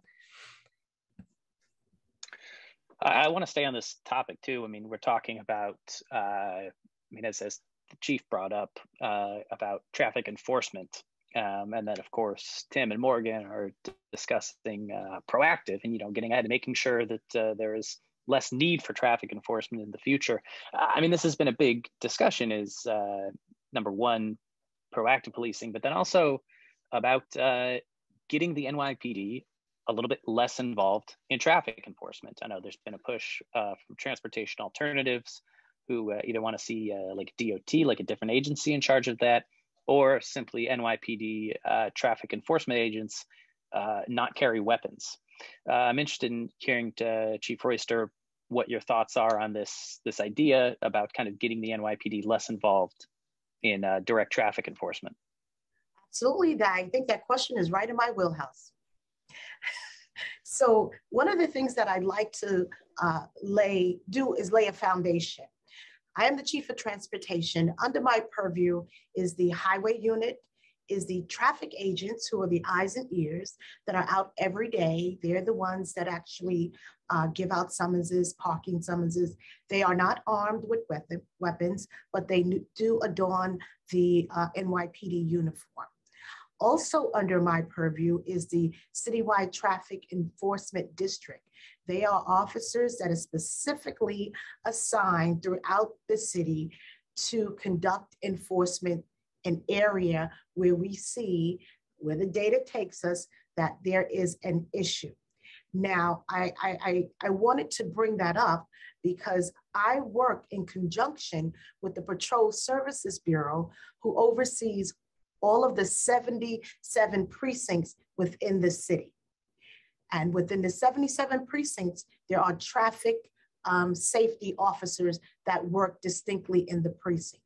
I want to stay on this topic too. I mean, we're talking about, I mean, as the Chief brought up about traffic enforcement. And then of course, Tim and Morgan are discussing proactive and, you know, getting ahead and making sure that there is less need for traffic enforcement in the future. I mean, this has been a big discussion is number one, proactive policing, but then also about getting the NYPD a little bit less involved in traffic enforcement. I know there's been a push from transportation alternatives who either want to see like DOT, like a different agency in charge of that, or simply NYPD traffic enforcement agents not carry weapons. I'm interested in hearing Chief Royster what your thoughts are on this idea about kind of getting the NYPD less involved in direct traffic enforcement. Absolutely, I think that question is right in my wheelhouse. So one of the things that I'd like to lay a foundation. I am the Chief of Transportation. Under my purview is the highway unit, is the traffic agents, who are the eyes and ears that are out every day. They're the ones that actually give out summonses, parking summonses. They are not armed with weapons, but they do adorn the NYPD uniform. Also under my purview is the Citywide Traffic Enforcement District. They are officers that are specifically assigned throughout the city to conduct enforcement an area where we see, where the data takes us, that there is an issue. Now, I wanted to bring that up because I work in conjunction with the Patrol Services Bureau, who oversees all of the 77 precincts within the city. And within the 77 precincts, there are traffic safety officers that work distinctly in the precinct.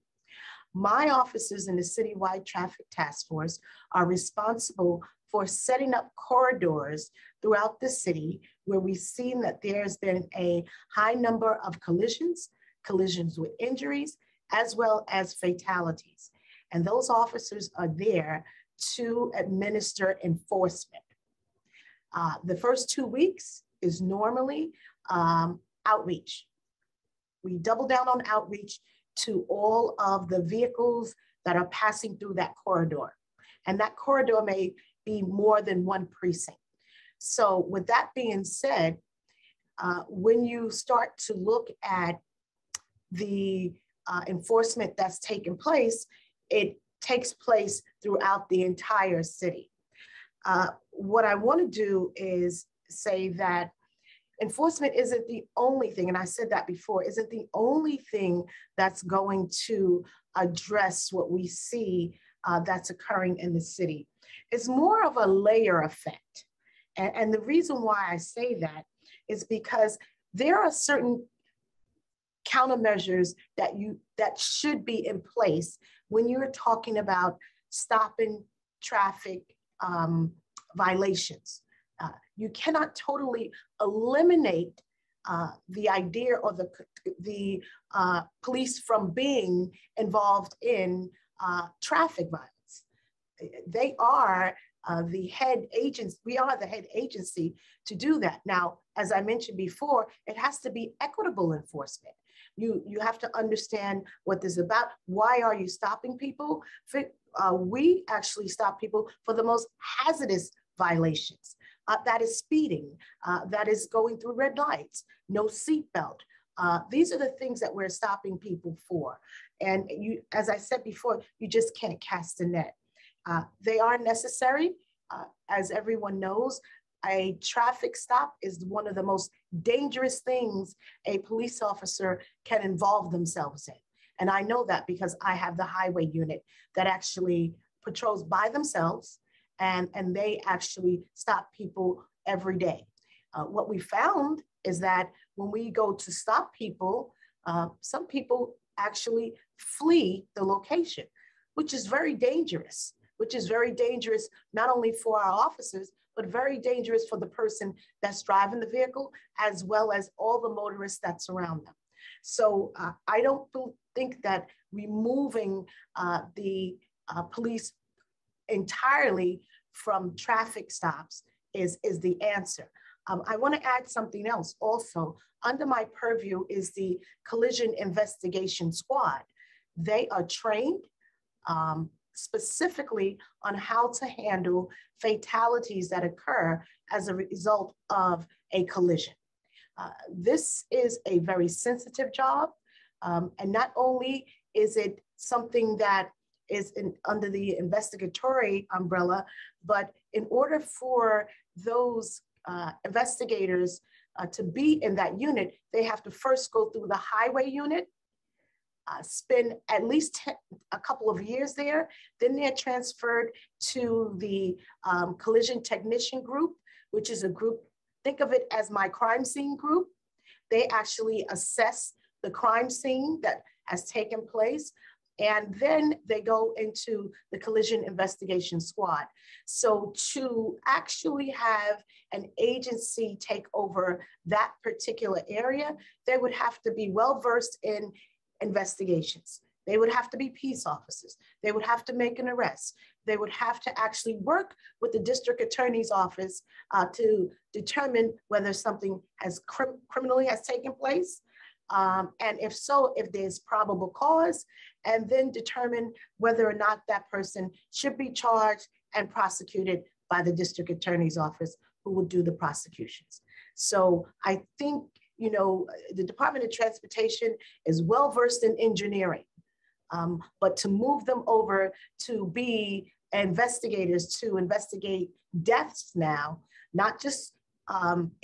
My officers in the Citywide Traffic Task Force are responsible for setting up corridors throughout the city where we've seen that there's been a high number of collisions with injuries, as well as fatalities. And those officers are there to administer enforcement. The first 2 weeks is normally outreach. We double down on outreach to all of the vehicles that are passing through that corridor. And that corridor may be more than one precinct. So with that being said, when you start to look at the enforcement that's taken place, it takes place throughout the entire city. What I want to do is say that enforcement isn't the only thing, and I said that before, isn't the only thing that's going to address what we see that's occurring in the city. It's more of a layer effect. And the reason why I say that is because there are certain countermeasures that should be in place when you're talking about stopping traffic violations. You cannot totally eliminate the idea or the police from being involved in traffic violence. They are the head agents. We are the head agency to do that. Now, as I mentioned before, it has to be equitable enforcement. You have to understand what this is about. Why are you stopping people? We actually stop people for the most hazardous violations. That is speeding, that is going through red lights, no seatbelt. These are the things that we're stopping people for. And you, as I said before, you just can't cast a net. They are necessary. As everyone knows, a traffic stop is one of the most dangerous things a police officer can involve themselves in. And I know that because I have the highway unit that actually patrols by themselves, and they actually stop people every day. What we found is that when we go to stop people, some people actually flee the location, which is very dangerous, not only for our officers, but very dangerous for the person that's driving the vehicle, as well as all the motorists that surround them. So I don't think that removing the police entirely from traffic stops is the answer. I want to add something else also. Under my purview is the Collision Investigation Squad. They are trained specifically on how to handle fatalities that occur as a result of a collision. This is a very sensitive job. And not only is it something that is under the investigatory umbrella, but in order for those investigators to be in that unit, they have to first go through the highway unit, spend at least a couple of years there. Then they're transferred to the collision technician group, which is a group, think of it as my crime scene group. They actually assess the crime scene that has taken place. And then they go into the Collision Investigation Squad. So to actually have an agency take over that particular area, they would have to be well-versed in investigations. They would have to be peace officers. They would have to make an arrest. They would have to actually work with the district attorney's office to determine whether something has criminally has taken place. And if so, if there's probable cause, and then determine whether or not that person should be charged and prosecuted by the district attorney's office, who will do the prosecutions. So I think, you know, the Department of Transportation is well-versed in engineering. But to move them over to be investigators to investigate deaths now, not just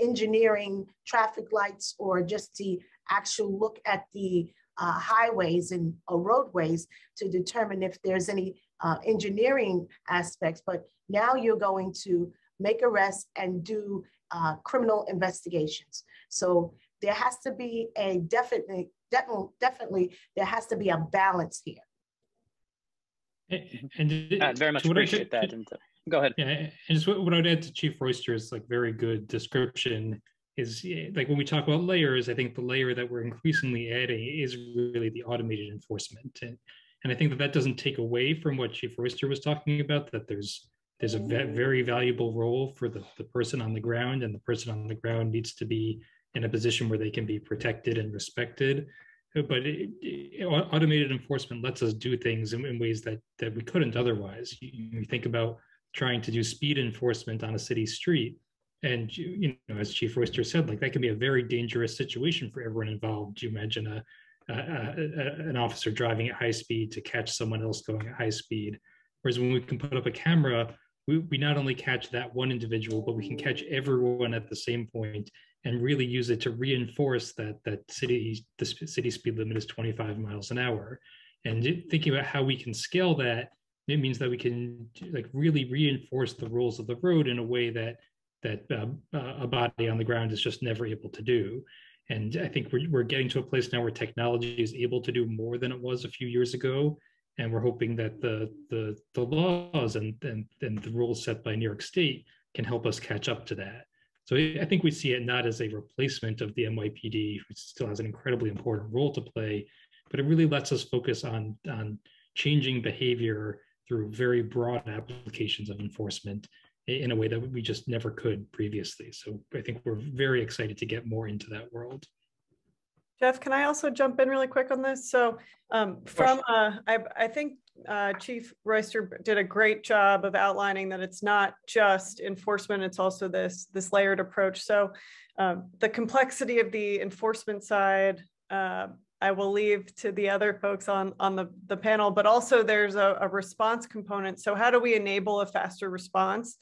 engineering traffic lights or just the actual look at the highways and roadways to determine if there's any engineering aspects, but now you're going to make arrests and do criminal investigations. So there has to be a definitely there has to be a balance here. And I very much appreciate that. And go ahead. Yeah, and just what I'd add to Chief Royster's like very good description is like when we talk about layers, I think the layer that we're increasingly adding is really the automated enforcement. And I think that doesn't take away from what Chief Royster was talking about, that there's a very valuable role for the person on the ground, and the person on the ground needs to be in a position where they can be protected and respected. But automated enforcement lets us do things in ways that we couldn't otherwise. You think about trying to do speed enforcement on a city street, and you know, as Chief Royster said, like that can be a very dangerous situation for everyone involved. You imagine an officer driving at high speed to catch someone else going at high speed. Whereas when we can put up a camera, we not only catch that one individual, but we can catch everyone at the same point and really use it to reinforce that the city speed limit is 25 miles an hour. And thinking about how we can scale that, it means that we can like really reinforce the rules of the road in a way that a body on the ground is just never able to do. And I think we're getting to a place now where technology is able to do more than it was a few years ago. And we're hoping that the laws and the rules set by New York State can help us catch up to that. So I think we see it not as a replacement of the NYPD, which still has an incredibly important role to play, but it really lets us focus on changing behavior through very broad applications of enforcement in a way that we just never could previously. So I think we're very excited to get more into that world. Jeff, can I also jump in really quick on this? So I think Chief Royster did a great job of outlining that it's not just enforcement, it's also this layered approach. So the complexity of the enforcement side, I will leave to the other folks on the panel, but also there's a response component. So how do we enable a faster response?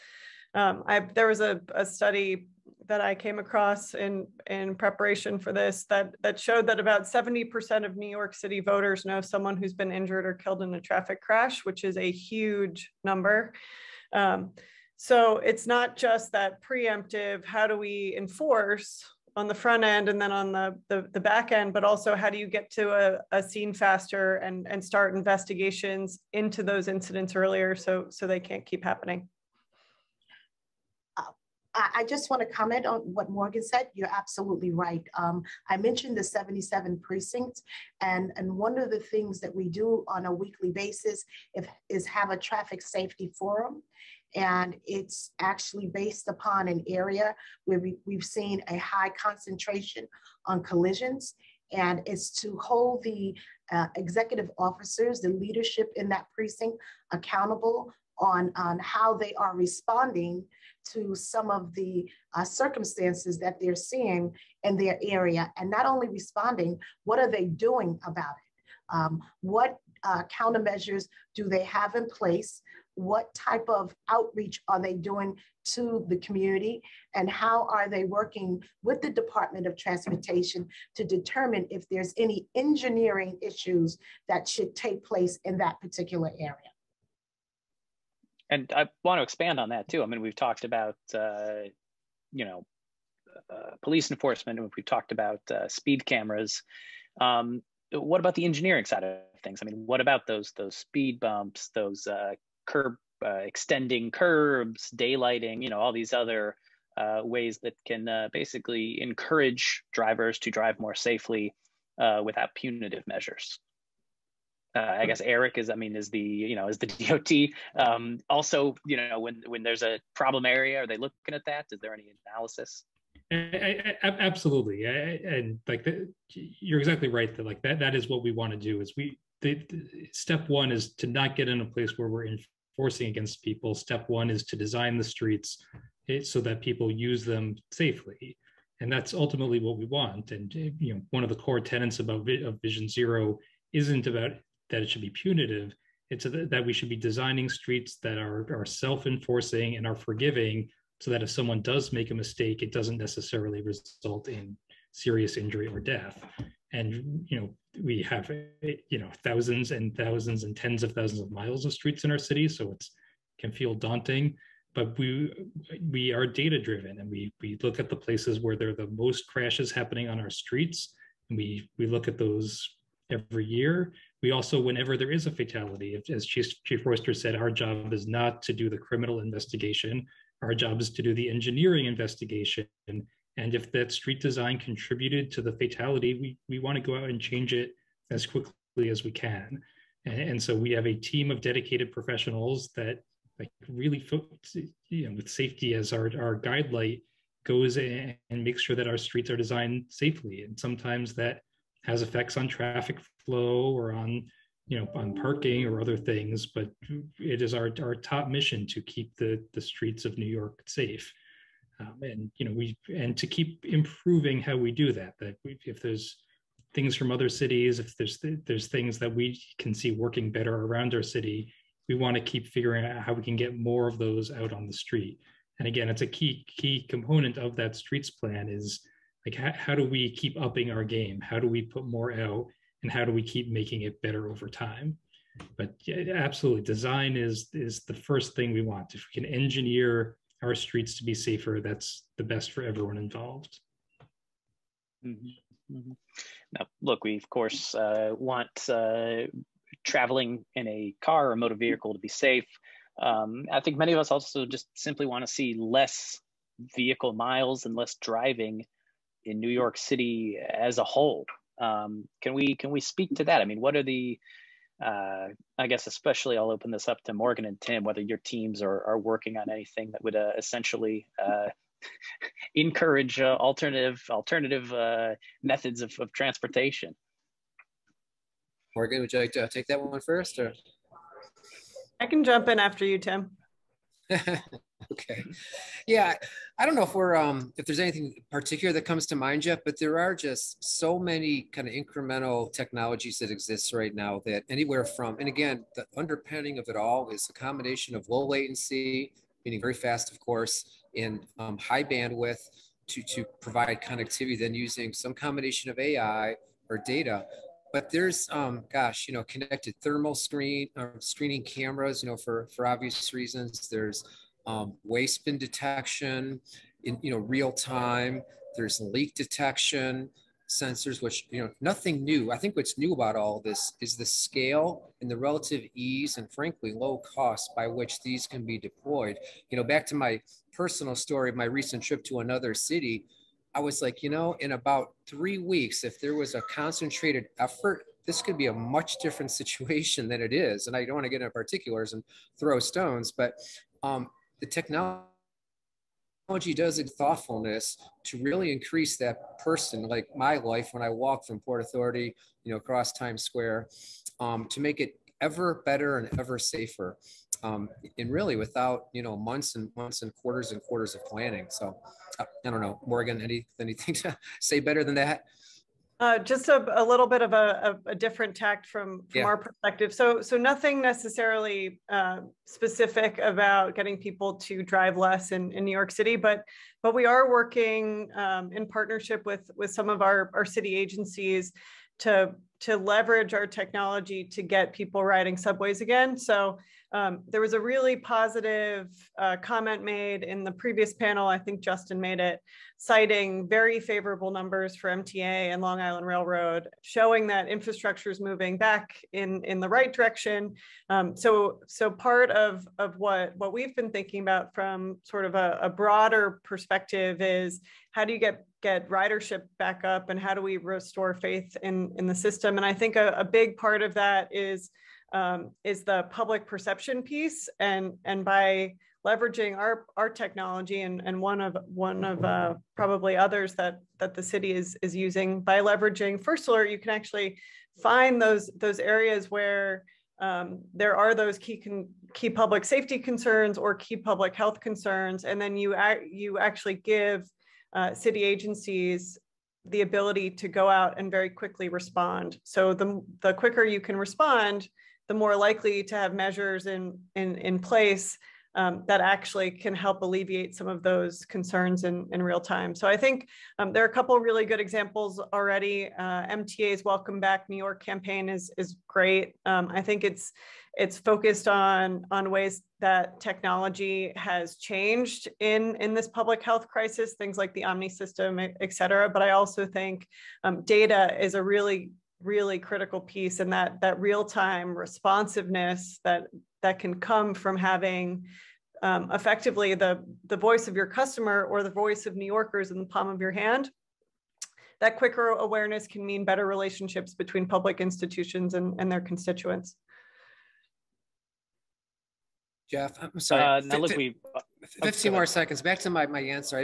There was a study that I came across in preparation for this that showed that about 70% of New York City voters know someone who's been injured or killed in a traffic crash, which is a huge number. So it's not just that preemptive, how do we enforce on the front end and then on the back end, but also how do you get to a scene faster and start investigations into those incidents earlier so they can't keep happening. I just want to comment on what Morgan said. You're absolutely right. I mentioned the 77 precincts, and one of the things that we do on a weekly basis is have a traffic safety forum. And it's actually based upon an area where we've seen a high concentration on collisions. And it's to hold the executive officers, the leadership in that precinct accountable on how they are responding to some of the circumstances that they're seeing in their area. And not only responding, what are they doing about it? What countermeasures do they have in place? What type of outreach are they doing to the community? And how are they working with the Department of Transportation to determine if there's any engineering issues that should take place in that particular area? And I want to expand on that too. I mean, we've talked about, police enforcement, and we've talked about speed cameras. What about the engineering side of things? I mean, what about those speed bumps, those extending curbs, daylighting, all these other ways that can basically encourage drivers to drive more safely without punitive measures. I guess Eric is the DOT. Also, when there's a problem area, are they looking at that? Is there any analysis? Absolutely, and you're exactly right that that is what we want to do. Is step one is to not get in a place where we're enforcing against people. Step one is to design the streets so that people use them safely, and that's ultimately what we want. And one of the core tenets of Vision Zero isn't about that it should be punitive. It's that we should be designing streets that are self-enforcing and are forgiving, so that if someone does make a mistake, it doesn't necessarily result in serious injury or death. And we have thousands and thousands and tens of thousands of miles of streets in our city, so it can feel daunting. But we are data driven, and we look at the places where there are the most crashes happening on our streets, and we look at those every year. We also, whenever there is a fatality, as Chief Royster said, our job is not to do the criminal investigation. Our job is to do the engineering investigation. And if that street design contributed to the fatality, we want to go out and change it as quickly as we can. And so we have a team of dedicated professionals that really focus, with safety as our guide light, goes in and makes sure that our streets are designed safely. And sometimes that has effects on traffic flow or on parking or other things, but it is our top mission to keep the streets of New York safe. And to keep improving how we do that. If there's things from other cities, if there's things that we can see working better around our city, we want to keep figuring out how we can get more of those out on the street. And again, it's a key component of that streets plan is how do we keep upping our game? How do we put more out? And how do we keep making it better over time? But yeah, absolutely, design is the first thing we want. If we can engineer our streets to be safer, that's the best for everyone involved. Mm-hmm. Mm-hmm. Now, look, we of course want traveling in a car or motor vehicle to be safe. I think many of us also just simply want to see less vehicle miles and less driving in New York City as a whole. Can we speak to that? I mean, what are the, I guess especially I'll open this up to Morgan and Tim, whether your teams are working on anything that would essentially encourage alternative methods of transportation. Morgan, would you like to take that one first? Or? I can jump in after you, Tim. Okay. Yeah, I don't know if there's anything particular that comes to mind yet, but there are just so many kind of incremental technologies that exist right now that anywhere from, and again, the underpinning of it all is a combination of low latency, meaning very fast, of course, and high bandwidth to provide connectivity, then using some combination of AI or data. But there's, connected thermal screening cameras, for obvious reasons. There's waste bin detection in, real time. There's leak detection sensors, which, nothing new. I think what's new about all this is the scale and the relative ease and frankly, low cost by which these can be deployed. Back to my personal story of my recent trip to another city, I was like, in about 3 weeks, if there was a concentrated effort, this could be a much different situation than it is. And I don't want to get into particulars and throw stones, but the technology does in thoughtfulness to really increase that person, like my life when I walk from Port Authority, across Times Square, to make it ever better and ever safer. And really without, months and months and quarters of planning. So I don't know, Morgan, anything to say better than that? Just a little bit of a different tact from our perspective. So nothing necessarily specific about getting people to drive less in New York City, but we are working in partnership with some of our city agencies to leverage our technology to get people riding subways again. So there was a really positive comment made in the previous panel, I think Justin made it, citing very favorable numbers for MTA and Long Island Railroad, showing that infrastructure is moving back in the right direction. So part of what we've been thinking about from sort of a broader perspective is how do you get ridership back up, and how do we restore faith in the system? And I think a big part of that is the public perception piece, and by leveraging our technology and one of probably others that the city is using, by leveraging First Alert, you can actually find those areas where there are those key public safety concerns or key public health concerns, and then you actually give city agencies the ability to go out and very quickly respond. So the quicker you can respond, the more likely to have measures in place that actually can help alleviate some of those concerns in real time. So I think there are a couple of really good examples already. MTA's Welcome Back New York campaign is great. I think it's focused on ways that technology has changed in this public health crisis, things like the Omni system, et cetera. But I also think data is a really critical piece, and that real-time responsiveness that can come from having effectively the voice of your customer or the voice of New Yorkers in the palm of your hand. That quicker awareness can mean better relationships between public institutions and their constituents. Jeff, I'm sorry. Now look, 15 more seconds. Back to my answer.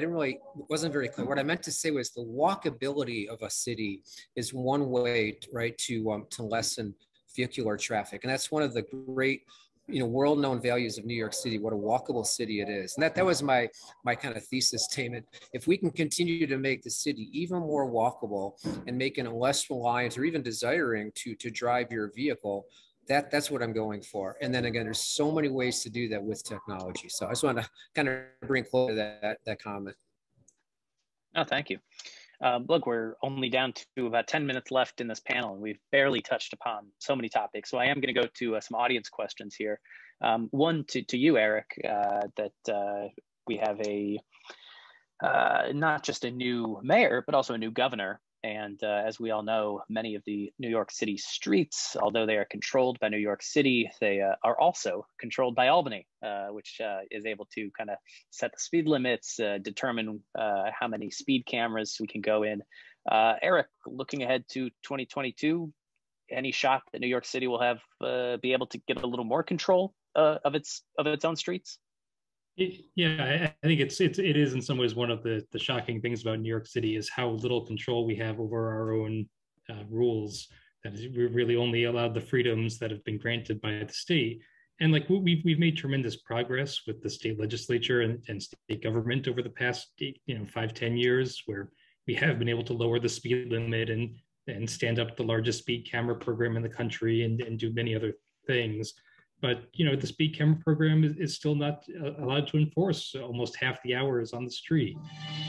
Wasn't very clear. What I meant to say was the walkability of a city is one way, right, to lessen vehicular traffic, and that's one of the great, world-known values of New York City. What a walkable city it is, and that was my kind of thesis statement. If we can continue to make the city even more walkable and making it less reliant or even desiring to drive your vehicle, that's what I'm going for. And then again, there's so many ways to do that with technology. So I just want to kind of bring close to that comment. Oh, thank you. Look, we're only down to about 10 minutes left in this panel, and we've barely touched upon so many topics. So I am going to go to some audience questions here. One to you, Eric, that we have not just a new mayor, but also a new governor. And as we all know, many of the New York City streets, although they are controlled by New York City, they are also controlled by Albany, which is able to kind of set the speed limits, determine how many speed cameras we can go in. Eric, looking ahead to 2022, any shot that New York City will have be able to get a little more control of its own streets? Yeah, I think it is in some ways one of the shocking things about New York City is how little control we have over our own rules. That is, we're really only allowed the freedoms that have been granted by the state. And like we've made tremendous progress with the state legislature and state government over the past 5-10 years, where we have been able to lower the speed limit and stand up the largest speed camera program in the country and do many other things. But the speed camera program is still not allowed to enforce almost half the hours on the street.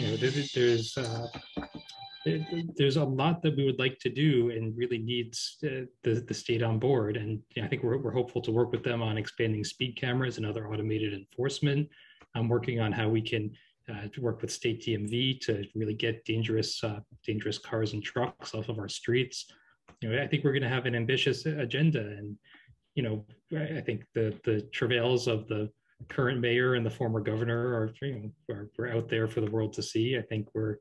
There's a lot that we would like to do, and really needs the state on board. And I think we're hopeful to work with them on expanding speed cameras and other automated enforcement. I'm working on how we can work with state DMV to really get dangerous cars and trucks off of our streets. I think we're going to have an ambitious agenda, and I think the travails of the current mayor and the former governor are out there for the world to see. I think we're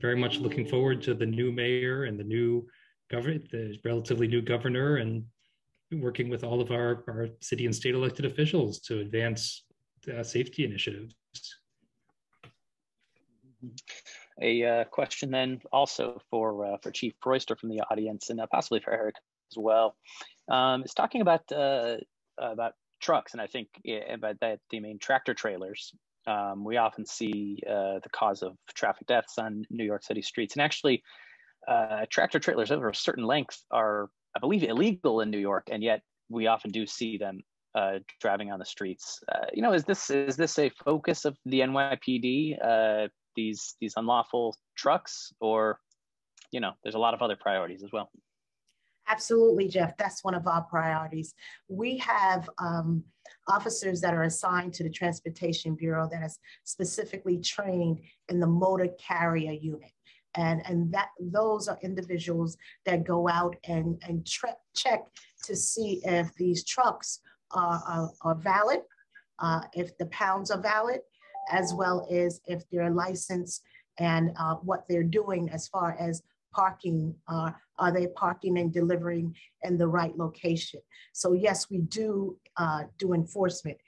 very much looking forward to the new mayor and the relatively new governor, and working with all of our city and state elected officials to advance safety initiatives. A question then also for Chief Royster from the audience, and possibly for Eric as well. Is talking about trucks, and I think about that they mean tractor trailers. We often see the cause of traffic deaths on New York City streets, and actually tractor trailers over a certain length are, I believe, illegal in New York, and yet we often do see them driving on the streets. Is this a focus of the NYPD? These unlawful trucks, or there's a lot of other priorities as well? Absolutely, Jeff. That's one of our priorities. We have officers that are assigned to the Transportation Bureau that is specifically trained in the motor carrier unit. And those are individuals that go out and check to see if these trucks are valid, if the pounds are valid, as well as if they're licensed and what they're doing as far as parking. Are they parking and delivering in the right location? So yes, we do do enforcement.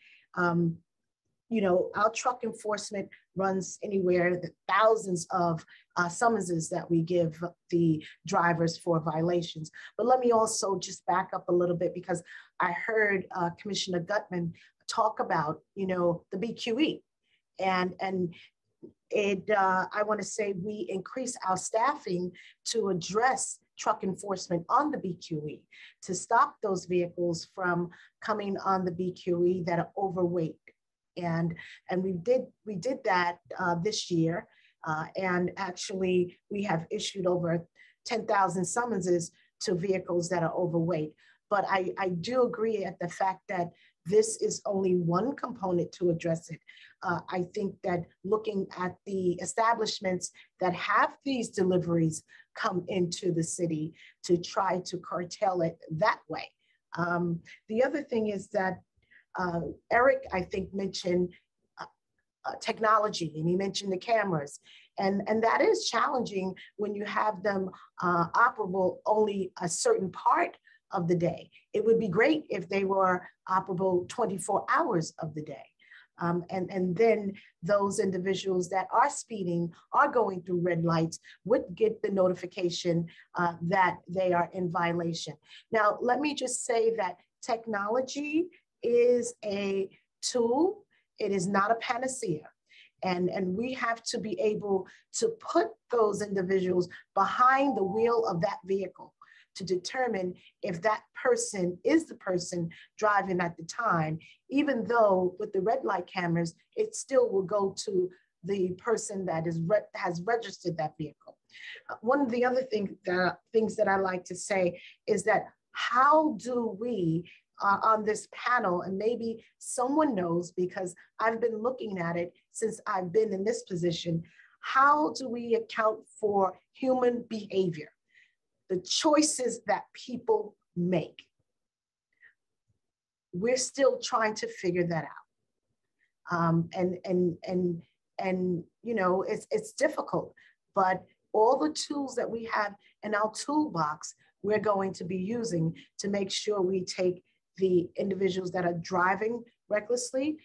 You know, our truck enforcement runs anywhere, the thousands of summonses that we give the drivers for violations. But let me also just back up a little bit, because I heard Commissioner Gutman talk about, you know, the BQE. And I want to say we increase our staffing to address truck enforcement on the BQE, to stop those vehicles from coming on the BQE that are overweight. And we did that this year. And actually, we have issued over 10,000 summonses to vehicles that are overweight. But I do agree at the fact that this is only one component to address it. I think that looking at the establishments that have these deliveries come into the city to try to curtail it that way. The other thing is that Eric, I think, mentioned technology, and he mentioned the cameras. And that is challenging when you have them operable only a certain part of the day. It would be great if they were operable 24 hours of the day. And then those individuals that are speeding, are going through red lights, would get the notification that they are in violation. Now, let me just say that technology is a tool. It is not a panacea. And we have to be able to put those individuals behind the wheel of that vehicle to determine if that person is the person driving at the time, even though with the red light cameras, it still will go to the person that has registered that vehicle. One of the other things that I like to say is that how do we on this panel, and maybe someone knows because I've been looking at it since I've been in this position, how do we account for human behavior? The choices that people make. We're still trying to figure that out. And you know, it's difficult, but all the tools that we have in our toolbox, we're going to be using to make sure we take the individuals that are driving recklessly,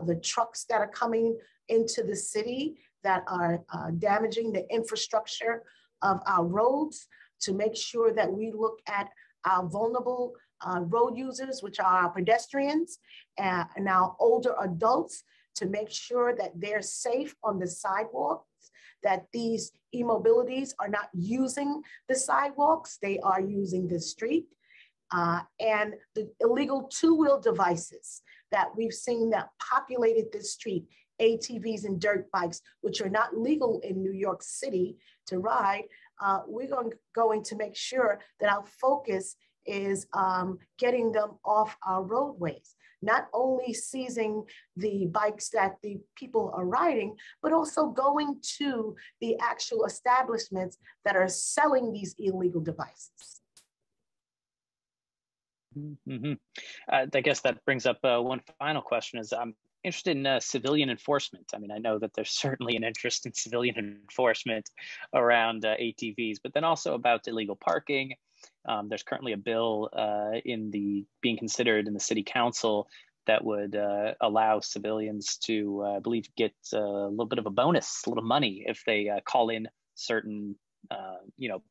the trucks that are coming into the city that are damaging the infrastructure of our roads, to make sure that we look at our vulnerable road users, which are our pedestrians and our older adults, to make sure that they're safe on the sidewalks, that these e-mobilities are not using the sidewalks, they are using the street. And the illegal two-wheel devices that we've seen that populated this street, ATVs and dirt bikes, which are not legal in New York City to ride, we're going to make sure that our focus is getting them off our roadways, not only seizing the bikes that the people are riding, but also going to the actual establishments that are selling these illegal devices. Mm-hmm. I guess that brings up one final question. Is I'm interested in civilian enforcement. I mean, I know that there's certainly an interest in civilian enforcement around ATVs, but then also about illegal parking. There's currently a bill being considered in the city council that would allow civilians to, I believe, get a little bit of a bonus, a little money if they call in certain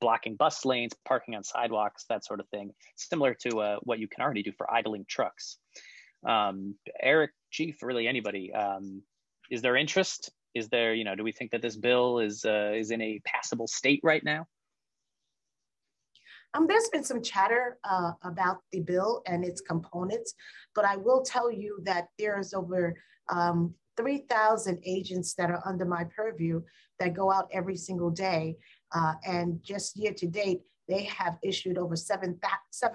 blocking bus lanes, parking on sidewalks, that sort of thing, similar to what you can already do for idling trucks. Eric, Chief, really anybody, is there interest? Is there, do we think that this bill is in a passable state right now? There's been some chatter about the bill and its components, but I will tell you that there's over 3,000 agents that are under my purview that go out every single day. And just year to date, they have issued over 7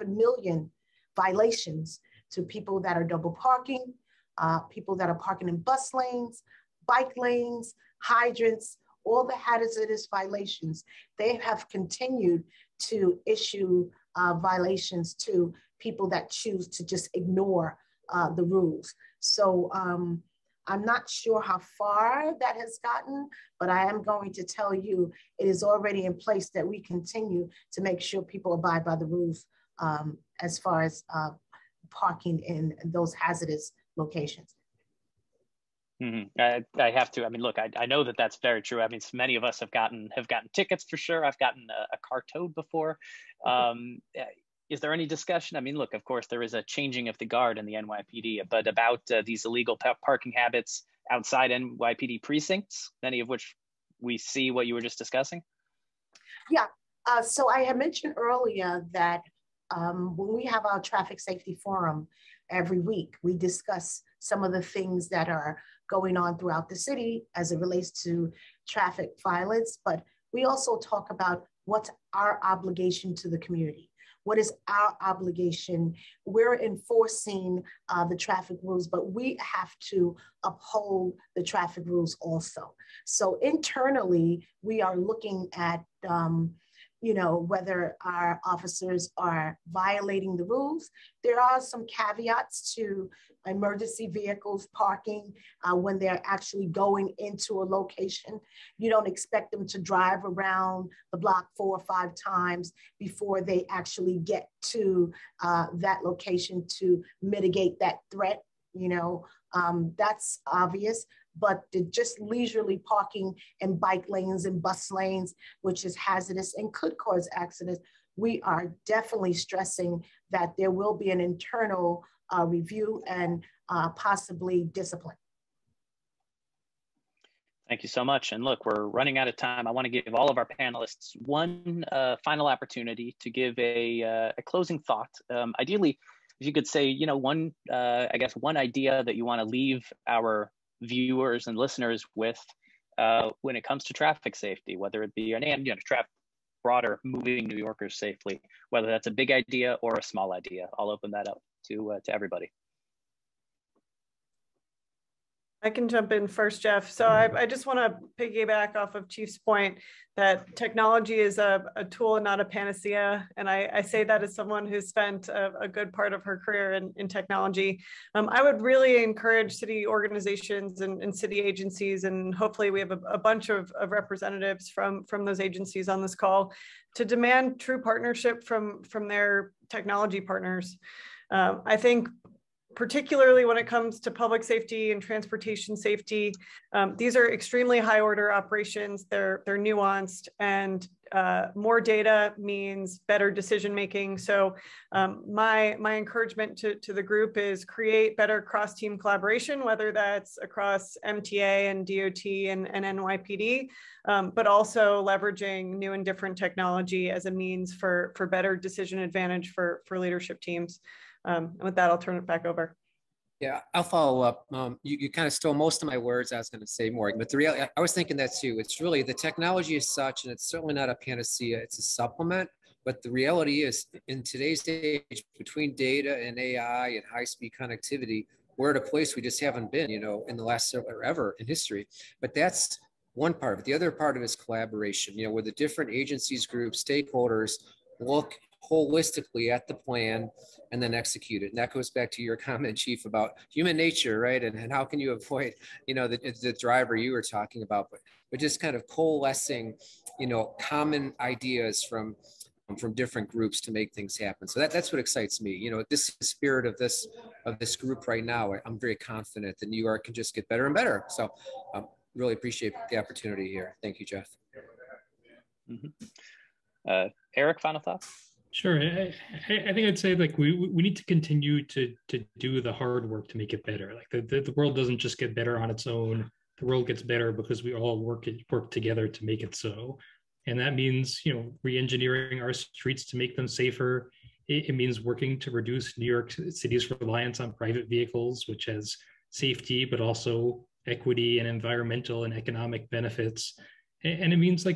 million violations to people that are double parking, people that are parking in bus lanes, bike lanes, hydrants, all the hazardous violations. They have continued to issue violations to people that choose to just ignore the rules. So I'm not sure how far that has gotten, but I am going to tell you it is already in place that we continue to make sure people abide by the rules as far as parking in those hazardous locations. I have to. I mean, look, I know that that's very true. I mean, many of us have gotten tickets for sure. I've gotten a car towed before. Is there any discussion? I mean, look, of course, there is a changing of the guard in the NYPD, but about these illegal parking habits outside NYPD precincts, many of which we see what you were just discussing? Yeah, so I had mentioned earlier that when we have our traffic safety forum every week, we discuss some of the things that are going on throughout the city as it relates to traffic violence, but we also talk about what's our obligation to the community. What is our obligation? We're enforcing the traffic rules, but we have to uphold the traffic rules also. So internally, we are looking at whether our officers are violating the rules. There are some caveats to emergency vehicles parking when they're actually going into a location. You don't expect them to drive around the block 4 or 5 times before they actually get to that location to mitigate that threat. That's obvious. But just leisurely parking in bike lanes and bus lanes, which is hazardous and could cause accidents, we are definitely stressing that there will be an internal review and possibly discipline. Thank you so much. And look, we're running out of time. I want to give all of our panelists one final opportunity to give a closing thought. Ideally, if you could say, one idea that you want to leave our viewers and listeners with when it comes to traffic safety, whether it be traffic broader, moving New Yorkers safely, whether that's a big idea or a small idea. I'll open that up to everybody. I can jump in first, Jeff. So I just want to piggyback off of Chief's point that technology is a tool and not a panacea. And I say that as someone who's spent a good part of her career in technology. I would really encourage city organizations and city agencies, and hopefully we have a bunch of representatives from those agencies on this call, to demand true partnership from their technology partners. I think particularly when it comes to public safety and transportation safety, these are extremely high order operations. They're nuanced, and more data means better decision making. So my encouragement to the group is create better cross-team collaboration, whether that's across MTA and DOT and NYPD, but also leveraging new and different technology as a means for better decision advantage for leadership teams. And with that, I'll turn it back over. Yeah, I'll follow up. You kind of stole most of my words. I was going to say more, but the reality, I was thinking that too. It's really, the technology is such, and it's certainly not a panacea. It's a supplement. But the reality is, in today's age, between data and AI and high-speed connectivity, we're at a place we just haven't been, in the last ever in history. But that's one part of it. The other part of it is collaboration, where the different agencies, groups, stakeholders look holistically at the plan and then execute it. And that goes back to your comment, Chief, about human nature, right? And how can you avoid, the driver you were talking about, but just kind of coalescing, common ideas from different groups to make things happen. So that's what excites me. This is the spirit of this group right now. I'm very confident that New York can just get better and better. So really appreciate the opportunity here. Thank you, Jeff. Mm-hmm. Eric, final thoughts? Sure. I think I'd say we need to continue to do the hard work to make it better. The world doesn't just get better on its own. The world gets better because we all work together to make it so. And that means, re-engineering our streets to make them safer. It means working to reduce New York City's reliance on private vehicles, which has safety, but also equity and environmental and economic benefits. And it means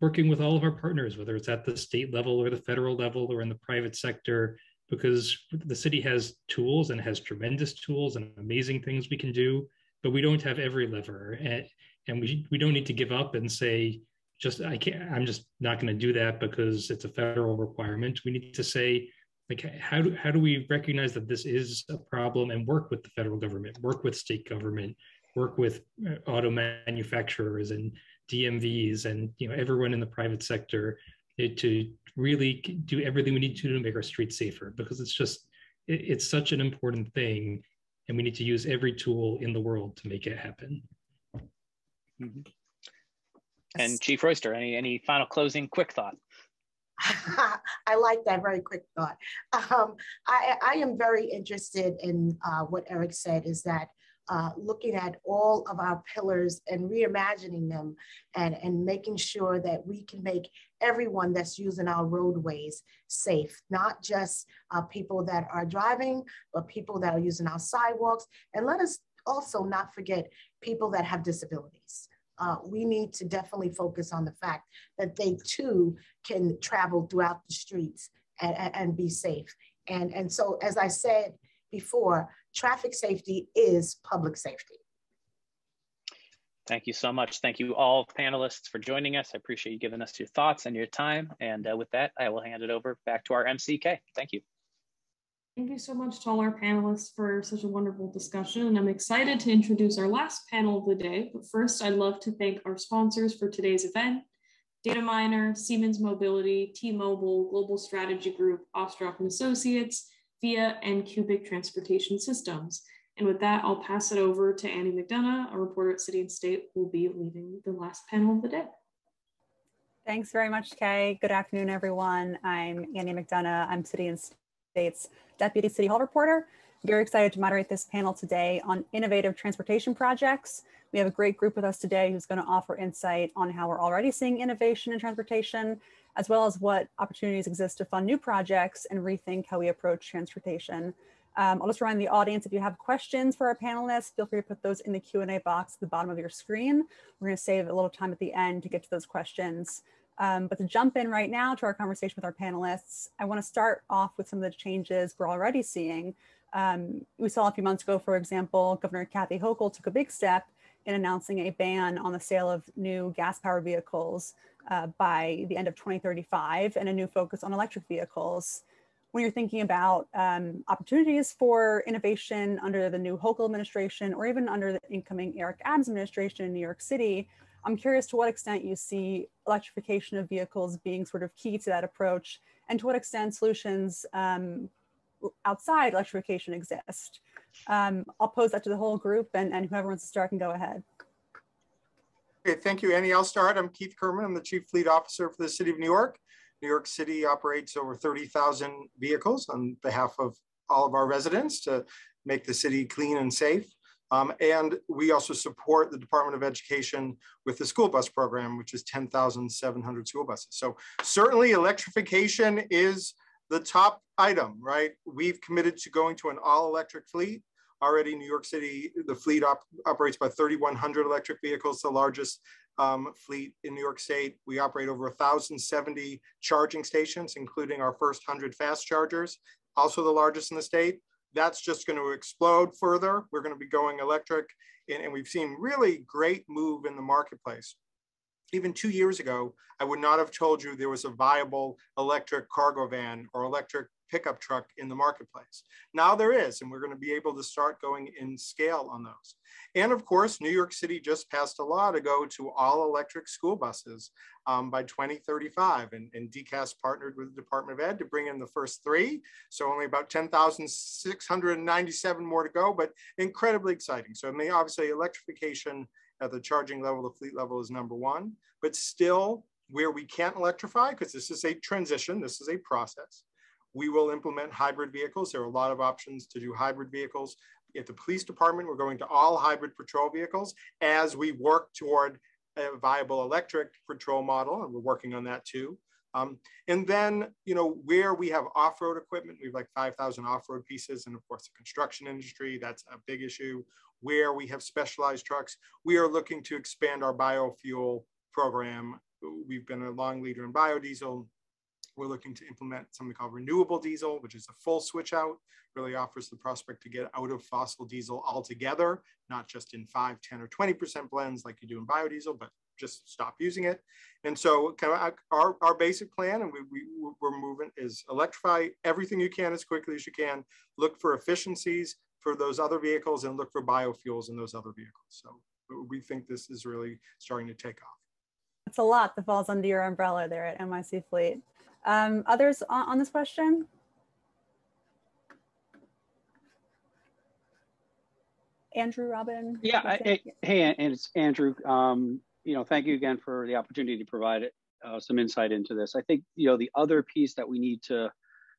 working with all of our partners, whether it's at the state level or the federal level or in the private sector, because the city has tools and has tremendous tools and amazing things we can do, but we don't have every lever. And we don't need to give up and say, I'm just not going to do that because it's a federal requirement. We need to say, how do we recognize that this is a problem and work with the federal government, work with state government, work with auto manufacturers and DMVs and everyone in the private sector to really do everything we need to make our streets safer, because it's such an important thing, and we need to use every tool in the world to make it happen. Mm-hmm. And Chief Royster, any final closing quick thought? I like that very quick thought. I am very interested in what Eric said, is that looking at all of our pillars and reimagining them and making sure that we can make everyone that's using our roadways safe, not just people that are driving, but people that are using our sidewalks. And let us also not forget people that have disabilities. We need to definitely focus on the fact that they too can travel throughout the streets and be safe. And so, as I said before, traffic safety is public safety. Thank you so much. Thank you all panelists for joining us. I appreciate you giving us your thoughts and your time. And with that, I will hand it over back to our MCK. Thank you. Thank you so much to all our panelists for such a wonderful discussion. And I'm excited to introduce our last panel of the day. But first, I'd love to thank our sponsors for today's event: Dataminr, Siemens Mobility, T-Mobile, Global Strategy Group, Ostroff & Associates, VIA, and Cubic Transportation Systems. And with that, I'll pass it over to Annie McDonough, a reporter at City and State, who will be leading the last panel of the day. Thanks very much, Kay. Good afternoon, everyone. I'm Annie McDonough. I'm City and State's Deputy City Hall reporter. Very excited to moderate this panel today on innovative transportation projects. We have a great group with us today who's going to offer insight on how we're already seeing innovation in transportation, as well as what opportunities exist to fund new projects and rethink how we approach transportation. I'll just remind the audience, if you have questions for our panelists, feel free to put those in the Q&A box at the bottom of your screen. We're going to save a little time at the end to get to those questions. But to jump in right now to our conversation with our panelists, I want to start off with some of the changes we're already seeing. We saw a few months ago, for example, Governor Kathy Hochul took a big step in announcing a ban on the sale of new gas-powered vehicles by the end of 2035, and a new focus on electric vehicles. When you're thinking about opportunities for innovation under the new Hochul administration, or even under the incoming Eric Adams administration in New York City, I'm curious to what extent you see electrification of vehicles being sort of key to that approach, and to what extent solutions outside electrification exist. I'll pose that to the whole group, and whoever wants to start can go ahead. Okay, thank you, Annie. I'll start. I'm Keith Kerman. I'm the Chief Fleet Officer for the City of New York. New York City operates over 30,000 vehicles on behalf of all of our residents to make the city clean and safe. And we also support the Department of Education with the school bus program, which is 10,700 school buses. So certainly electrification is the top item, right? We've committed to going to an all-electric fleet. Already in New York City, the fleet operates about 3,100 electric vehicles, the largest fleet in New York State. We operate over 1,070 charging stations, including our first 100 fast chargers, also the largest in the state. That's just going to explode further. We're going to be going electric, and we've seen really great move in the marketplace. Even 2 years ago, I would not have told you there was a viable electric cargo van or electric pickup truck in the marketplace. Now there is, and we're going to be able to start going in scale on those. And of course, New York City just passed a law to go to all electric school buses by 2035. And DCAS partnered with the Department of Ed to bring in the first 3. So only about 10,697 more to go, but incredibly exciting. So I mean, obviously electrification at the charging level, the fleet level is #1, but still where we can't electrify, because this is a transition, this is a process, we will implement hybrid vehicles. There are a lot of options to do hybrid vehicles. At the police department, we're going to all hybrid patrol vehicles as we work toward a viable electric patrol model, and we're working on that too. And then, you know, where we have off-road equipment, we have like 5,000 off-road pieces, and of course the construction industry, that's a big issue. Where we have specialized trucks, we are looking to expand our biofuel program. We've been a long leader in biodiesel. We're looking to implement something called renewable diesel, which is a full switch out, really offers the prospect to get out of fossil diesel altogether, not just in 5, 10, or 20% blends like you do in biodiesel, but just stop using it. And so kind of our basic plan, and we're moving, is electrify everything you can as quickly as you can, look for efficiencies for those other vehicles and look for biofuels in those other vehicles. So we think this is really starting to take off. It's a lot that falls under your umbrella there at MIC Fleet. Others on this question? Andrew, Robin? Yeah, hey, and it's Andrew. Thank you again for the opportunity to provide some insight into this. I think, the other piece that we need to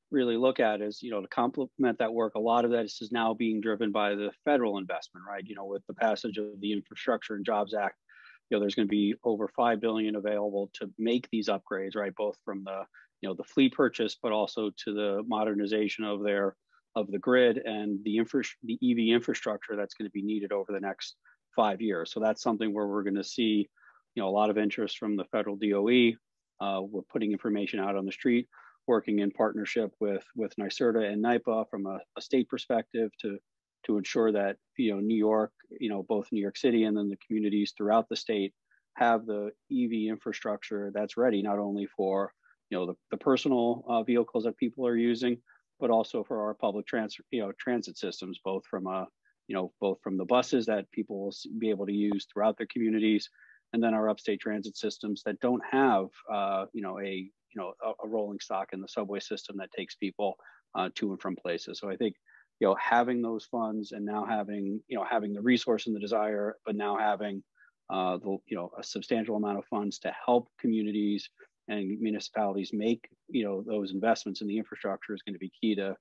really look at is, to complement that work, a lot of that is now being driven by the federal investment, right? With the passage of the Infrastructure and Jobs Act, there's going to be over $5 billion available to make these upgrades, right? Both from the fleet purchase, but also to the modernization of the grid and the EV infrastructure that's going to be needed over the next 5 years. So that's something where we're going to see, a lot of interest from the federal DOE. We're putting information out on the street, working in partnership with Nypd and Nypd from a state perspective to ensure that, New York, both New York City and then the communities throughout the state have the EV infrastructure that's ready, not only for, the personal vehicles that people are using, but also for our public transit systems, both from the buses that people will be able to use throughout their communities, and then our upstate transit systems that don't have, a rolling stock in the subway system that takes people to and from places. So I think, having those funds and now having the resource and the desire, but now having a substantial amount of funds to help communities and municipalities make those investments in the infrastructure is going to be key to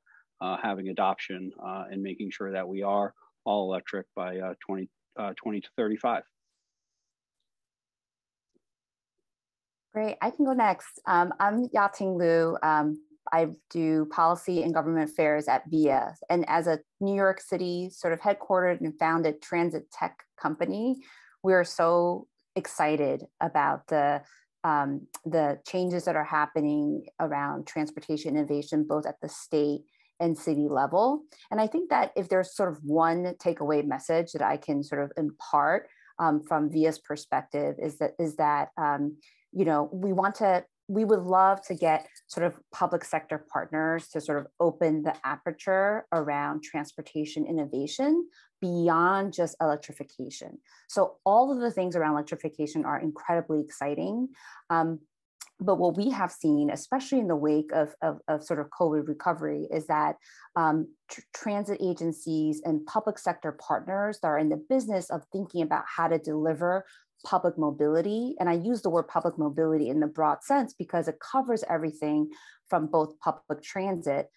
having adoption and making sure that we are all electric by 20 to 35. Great, I can go next. I'm Yating Liu. I do policy and government affairs at VIA. And as a New York City sort of headquartered and founded transit tech company, we're so excited about the changes that are happening around transportation innovation, both at the state and city level. And I think that if there's sort of one takeaway message that I can sort of impart from VIA's perspective is that we would love to get sort of public sector partners to sort of open the aperture around transportation innovation beyond just electrification. So all of the things around electrification are incredibly exciting. But what we have seen, especially in the wake of sort of COVID recovery, is that transit agencies and public sector partners that are in the business of thinking about how to deliver public mobility, and I use the word public mobility in the broad sense because it covers everything from both public transit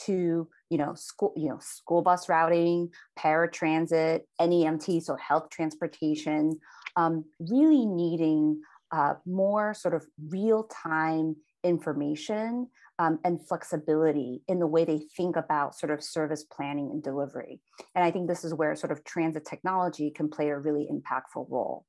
to school bus routing, paratransit, NEMT, so health transportation, really needing more sort of real-time information and flexibility in the way they think about sort of service planning and delivery. And I think this is where sort of transit technology can play a really impactful role.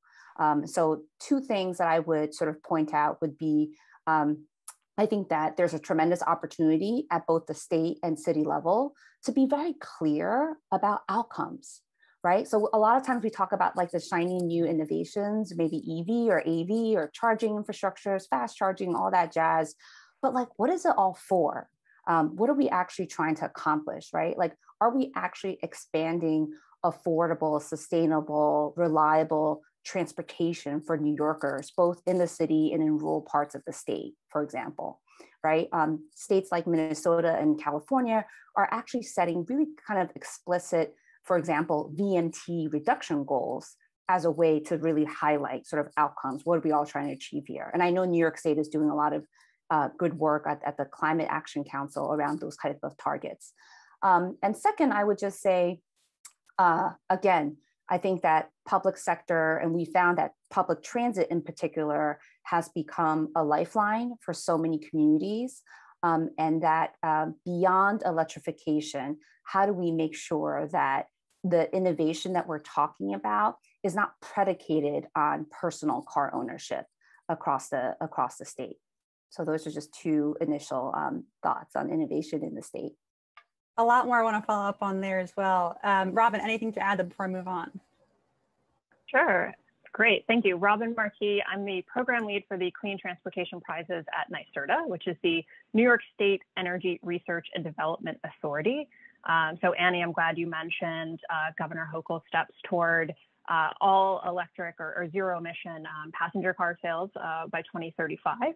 So two things that I would sort of point out would be, I think that there's a tremendous opportunity at both the state and city level to be very clear about outcomes, right? So a lot of times we talk about like the shiny new innovations, maybe EV or AV or charging infrastructures, fast charging, all that jazz. But like, what is it all for? What are we actually trying to accomplish, right? Like, are we actually expanding affordable, sustainable, reliable transportation for New Yorkers, both in the city and in rural parts of the state, for example, right? States like Minnesota and California are actually setting really kind of explicit, for example, VMT reduction goals as a way to really highlight sort of outcomes. What are we all trying to achieve here? And I know New York State is doing a lot of good work at the Climate Action Council around those type of targets. And second, I would just say, again, I think that public sector, and we found that public transit in particular has become a lifeline for so many communities, and that beyond electrification, how do we make sure that the innovation that we're talking about is not predicated on personal car ownership across the state? So those are just two initial thoughts on innovation in the state. A lot more I want to follow up on there as well. Robin, anything to add before I move on? Sure. Great. Thank you. Robin Marquis. I'm the program lead for the Clean Transportation Prizes at NYSERDA, which is the New York State Energy Research and Development Authority. So Annie, I'm glad you mentioned Governor Hochul's steps toward all electric or zero emission passenger car sales by 2035.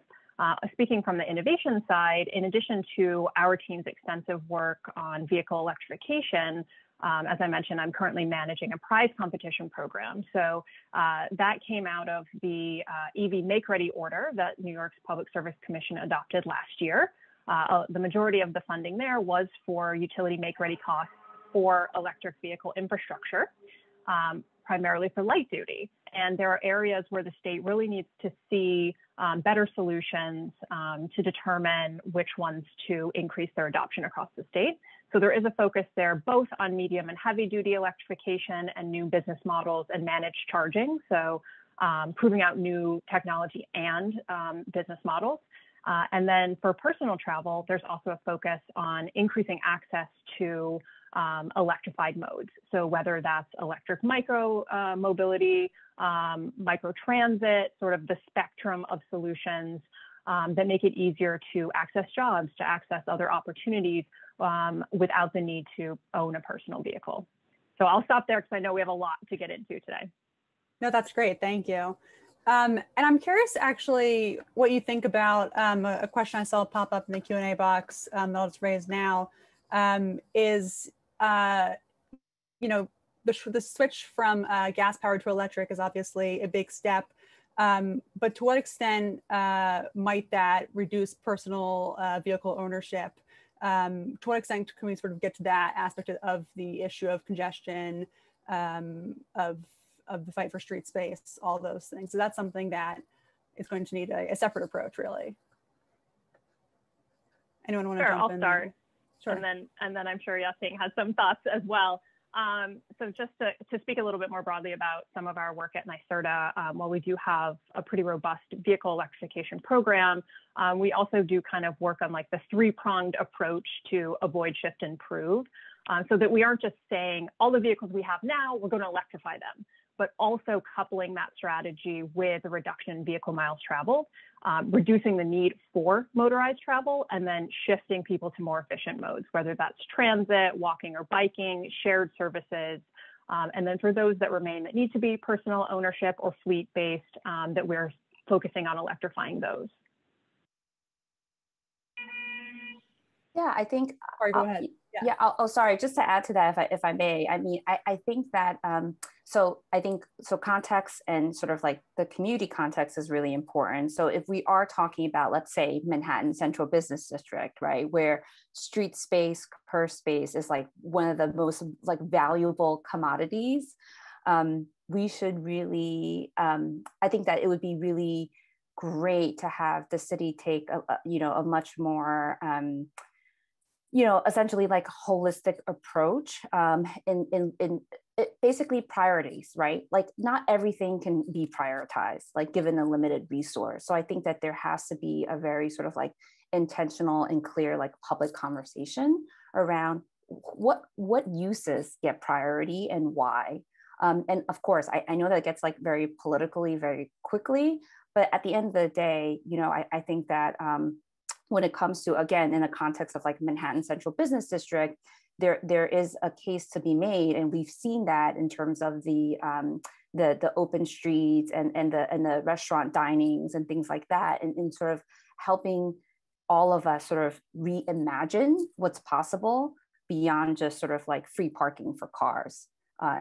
Speaking from the innovation side, in addition to our team's extensive work on vehicle electrification, as I mentioned, I'm currently managing a prize competition program. So that came out of the EV Make Ready order that New York's Public Service Commission adopted last year. The majority of the funding there was for utility make ready costs for electric vehicle infrastructure, primarily for light duty. And there are areas where the state really needs to see better solutions to determine which ones to increase their adoption across the state. So there is a focus there both on medium and heavy duty electrification and new business models and managed charging. So proving out new technology and business models. And then for personal travel, there's also a focus on increasing access to electrified modes. So whether that's electric micro mobility, micro transit, sort of the spectrum of solutions that make it easier to access jobs, to access other opportunities without the need to own a personal vehicle. So I'll stop there because I know we have a lot to get into today. No, that's great. Thank you. And I'm curious actually what you think about a question I saw pop up in the Q&A box that I'll just raise now is, you know, the switch from gas powered to electric is obviously a big step, but to what extent might that reduce personal vehicle ownership? To what extent can we sort of get to that aspect of the issue of congestion, of the fight for street space, all those things? So that's something that is going to need a separate approach, really. Anyone want to jump in? I'll start. Sure. And then I'm sure Yassine has some thoughts as well. So just to speak a little bit more broadly about some of our work at NYSERDA, while we do have a pretty robust vehicle electrification program, we also do kind of work on like the three-pronged approach to avoid, shift, and improve, so that we aren't just saying all the vehicles we have now, we're going to electrify them, but also coupling that strategy with a reduction in vehicle miles traveled, reducing the need for motorized travel, and then shifting people to more efficient modes, whether that's transit, walking or biking, shared services. And then for those that remain that need to be personal ownership or fleet-based, that we're focusing on electrifying those. Yeah, I think. Sorry, go ahead. Yeah. Oh, sorry. Just to add to that, if I may. I mean, I think that. So context and sort of like the community context is really important. So if we are talking about, let's say, Manhattan Central Business District, right, where street space, car space is like one of the most like valuable commodities, we should really. I think that it would be really great to have the city take a much more essentially like holistic approach in basically priorities, right? Like not everything can be prioritized, like given a limited resource. So I think that there has to be a very sort of like intentional and clear like public conversation around what uses get priority and why. And of course, I know that it gets like very politically very quickly, but at the end of the day, I think that when it comes to, again, in a context of like Manhattan Central Business District, there is a case to be made, and we've seen that in terms of the open streets and the restaurant dinings and things like that, and sort of helping all of us sort of reimagine what's possible beyond just sort of like free parking for cars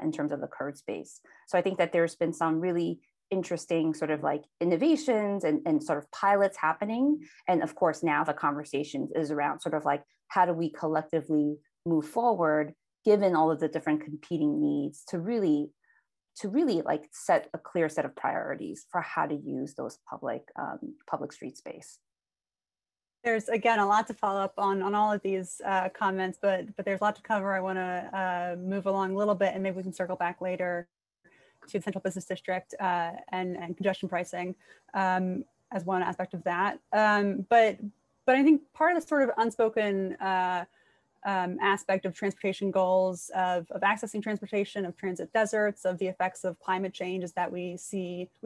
in terms of the curb space. So I think that there's been some really interesting sort of like innovations and sort of pilots happening. And of course, now the conversation is around sort of like, how do we collectively move forward, given all of the different competing needs to really like set a clear set of priorities for how to use those public street space. There's, again, a lot to follow up on all of these comments, but there's a lot to cover. I want to move along a little bit, and maybe we can circle back later to the Central Business District and congestion pricing as one aspect of that. But I think part of the sort of unspoken aspect of transportation goals, of accessing transportation, of transit deserts, of the effects of climate change is that we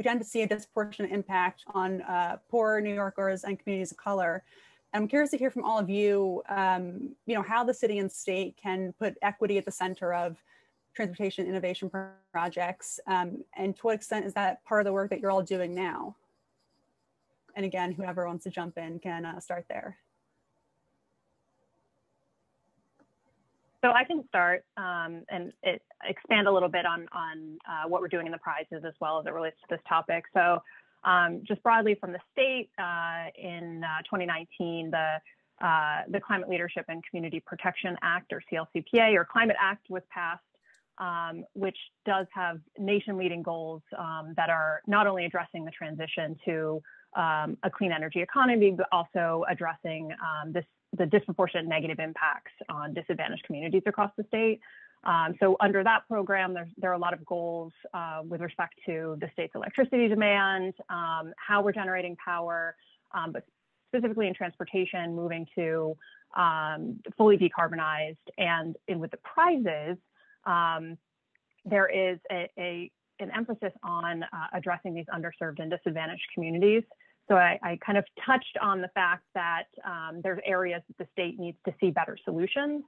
tend to see a disproportionate impact on poor New Yorkers and communities of color. I'm curious to hear from all of you, you know, how the city and state can put equity at the center of transportation innovation projects, and to what extent is that part of the work that you're all doing now? And again, whoever wants to jump in can start there. So I can start and expand a little bit on what we're doing in the prizes as well as it relates to this topic. So just broadly from the state, in 2019, the Climate Leadership and Community Protection Act, or CLCPA, or Climate Act, was passed, which does have nation-leading goals that are not only addressing the transition to a clean energy economy, but also addressing the disproportionate negative impacts on disadvantaged communities across the state. So under that program, there are a lot of goals with respect to the state's electricity demand, how we're generating power, but specifically in transportation, moving to fully decarbonized. And with the prizes, there is an emphasis on addressing these underserved and disadvantaged communities. So I kind of touched on the fact that there's areas that the state needs to see better solutions.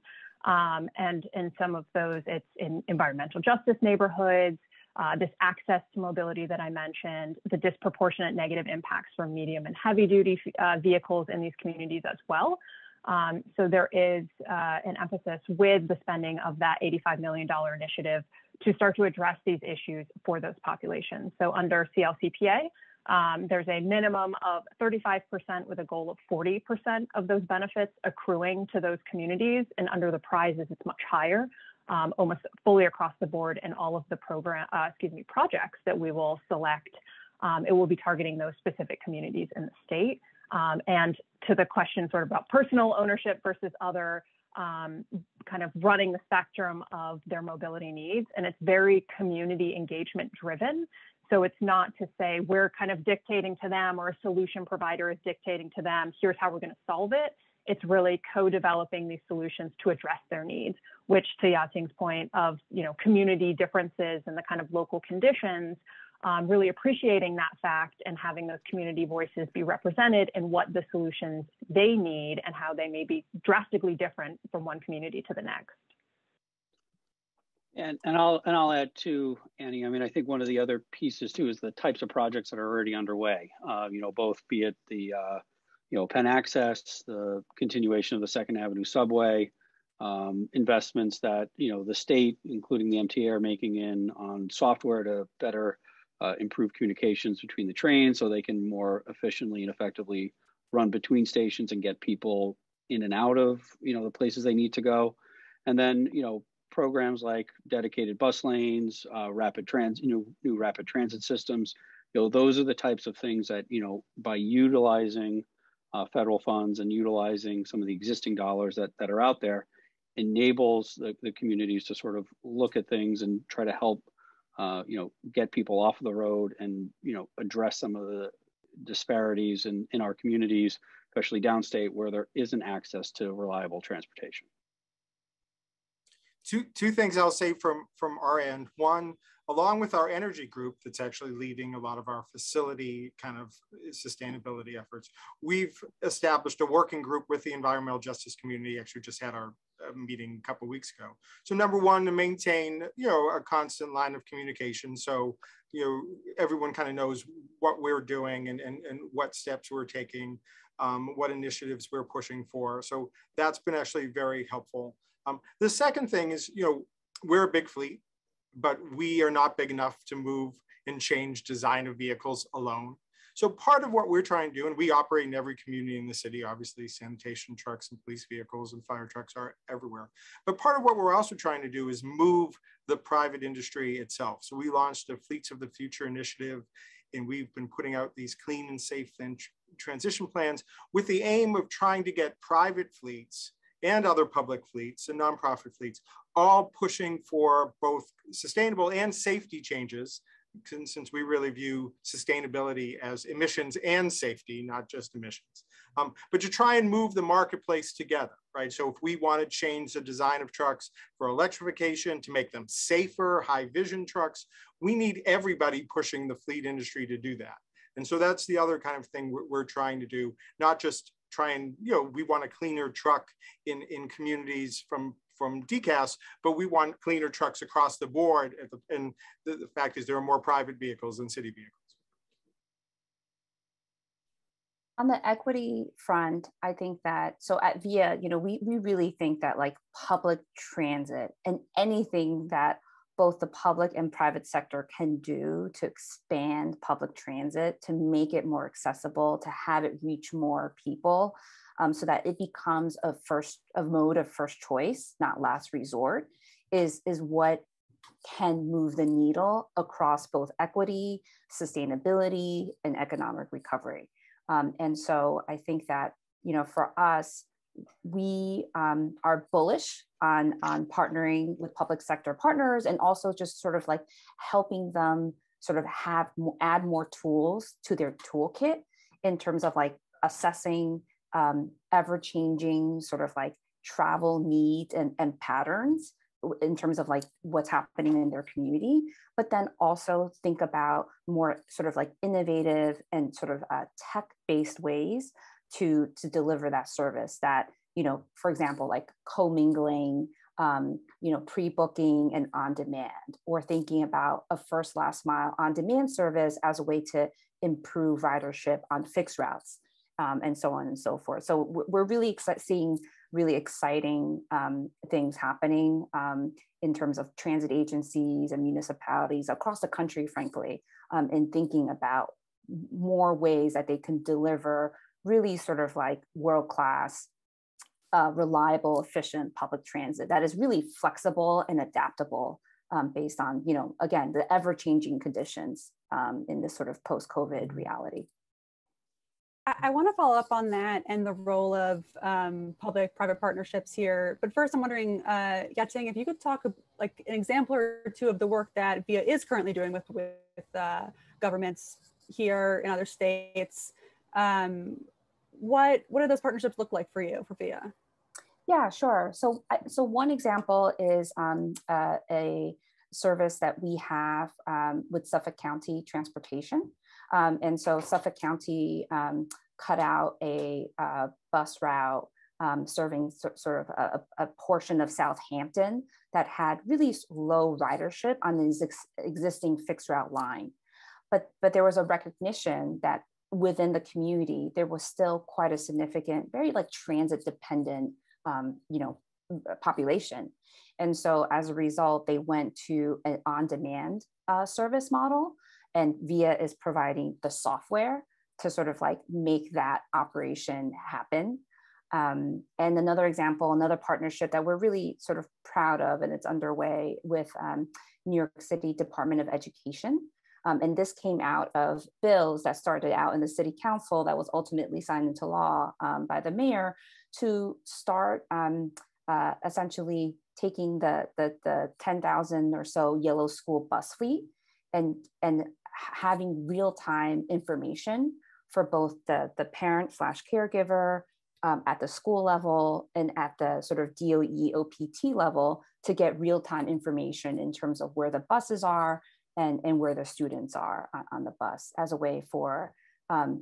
And in some of those, it's in environmental justice neighborhoods, this access to mobility that I mentioned, the disproportionate negative impacts from medium and heavy duty vehicles in these communities as well. So there is an emphasis with the spending of that $85 million initiative to start to address these issues for those populations. So under CLCPA, there's a minimum of 35% with a goal of 40% of those benefits accruing to those communities. And under the prizes, it's much higher, almost fully across the board in all of the projects that we will select. It will be targeting those specific communities in the state. And to the question sort of about personal ownership versus other, kind of running the spectrum of their mobility needs. And it's very community engagement driven. So it's not to say we're kind of dictating to them or a solution provider is dictating to them, here's how we're going to solve it. It's really co-developing these solutions to address their needs, which to Yating's point of, you know, community differences and the kind of local conditions, really appreciating that fact and having those community voices be represented in what the solutions they need and how they may be drastically different from one community to the next. And I'll add too, Annie. I mean, I think one of the other pieces too is the types of projects that are already underway. You know, both be it the you know, Penn Access, the continuation of the Second Avenue subway, investments that, you know, the state, including the MTA, are making in on software to better improve communications between the trains so they can more efficiently and effectively run between stations and get people in and out of, you know, the places they need to go. And then, you know, programs like dedicated bus lanes, new rapid transit systems, you know, those are the types of things that, you know, by utilizing federal funds and utilizing some of the existing dollars that are out there, enables the communities to sort of look at things and try to help, you know, get people off of the road and, you know, address some of the disparities in our communities, especially downstate where there isn't access to reliable transportation. Two things I'll say from our end. One, along with our energy group that's actually leading a lot of our facility kind of sustainability efforts, we've established a working group with the environmental justice community. Actually just had our meeting a couple of weeks ago. So number one, to maintain, you know, a constant line of communication. So, you know, everyone kind of knows what we're doing and what steps we're taking, what initiatives we're pushing for. So that's been actually very helpful. The second thing is, you know, we're a big fleet, but we are not big enough to move and change design of vehicles alone. So part of what we're trying to do, and we operate in every community in the city, obviously sanitation trucks and police vehicles and fire trucks are everywhere. But part of what we're also trying to do is move the private industry itself. So we launched a Fleets of the Future initiative, and we've been putting out these clean and safe transition plans with the aim of trying to get private fleets and other public fleets and nonprofit fleets all pushing for both sustainable and safety changes, since we really view sustainability as emissions and safety, not just emissions. But to try and move the marketplace together, right? So if we want to change the design of trucks for electrification to make them safer, high vision trucks, we need everybody pushing the fleet industry to do that. And so that's the other kind of thing we're trying to do, not just try and, we want a cleaner truck in communities from DCAS, but we want cleaner trucks across the board. And the fact is there are more private vehicles than city vehicles. On the equity front, I think that, so at VIA, we really think that like public transit and anything that both the public and private sector can do to expand public transit, to make it more accessible, to have it reach more people, so that it becomes a mode of first choice, not last resort, is what can move the needle across both equity, sustainability, and economic recovery. And so I think that, for us, we are bullish on partnering with public sector partners, and also just sort of like helping them sort of add more tools to their toolkit in terms of like assessing ever-changing sort of like travel needs and patterns in terms of like what's happening in their community, but then also think about more sort of like innovative and sort of tech-based ways to deliver that service that, for example, like commingling, pre-booking and on-demand, or thinking about a first last mile on-demand service as a way to improve ridership on fixed routes, and so on and so forth. So we're really seeing really exciting things happening in terms of transit agencies and municipalities across the country, frankly, in thinking about more ways that they can deliver really sort of like world-class, reliable, efficient public transit that is really flexible and adaptable based on, again, the ever-changing conditions in this sort of post-COVID reality. I want to follow up on that and the role of public-private partnerships here. But first, I'm wondering, Yating, if you could talk like an example or two of the work that VIA is currently doing with governments here in other states. What do those partnerships look like for you, for VIA? Yeah, sure. So one example is a service that we have with Suffolk County Transportation. And so Suffolk County cut out a bus route serving sort of a portion of Southampton that had really low ridership on the existing fixed route line. But there was a recognition that within the community, there was still quite a significant, very like transit dependent, population. And so as a result, they went to an on-demand service model, and VIA is providing the software to sort of like make that operation happen. And another example, another partnership that we're really sort of proud of, and it's underway with New York City Department of Education. And this came out of bills that started out in the city council that was ultimately signed into law by the mayor to start essentially taking the 10,000 or so yellow school bus fleet and having real-time information for both the parent / caregiver at the school level and at the sort of DOE OPT level to get real-time information in terms of where the buses are and where the students are on the bus, as a way for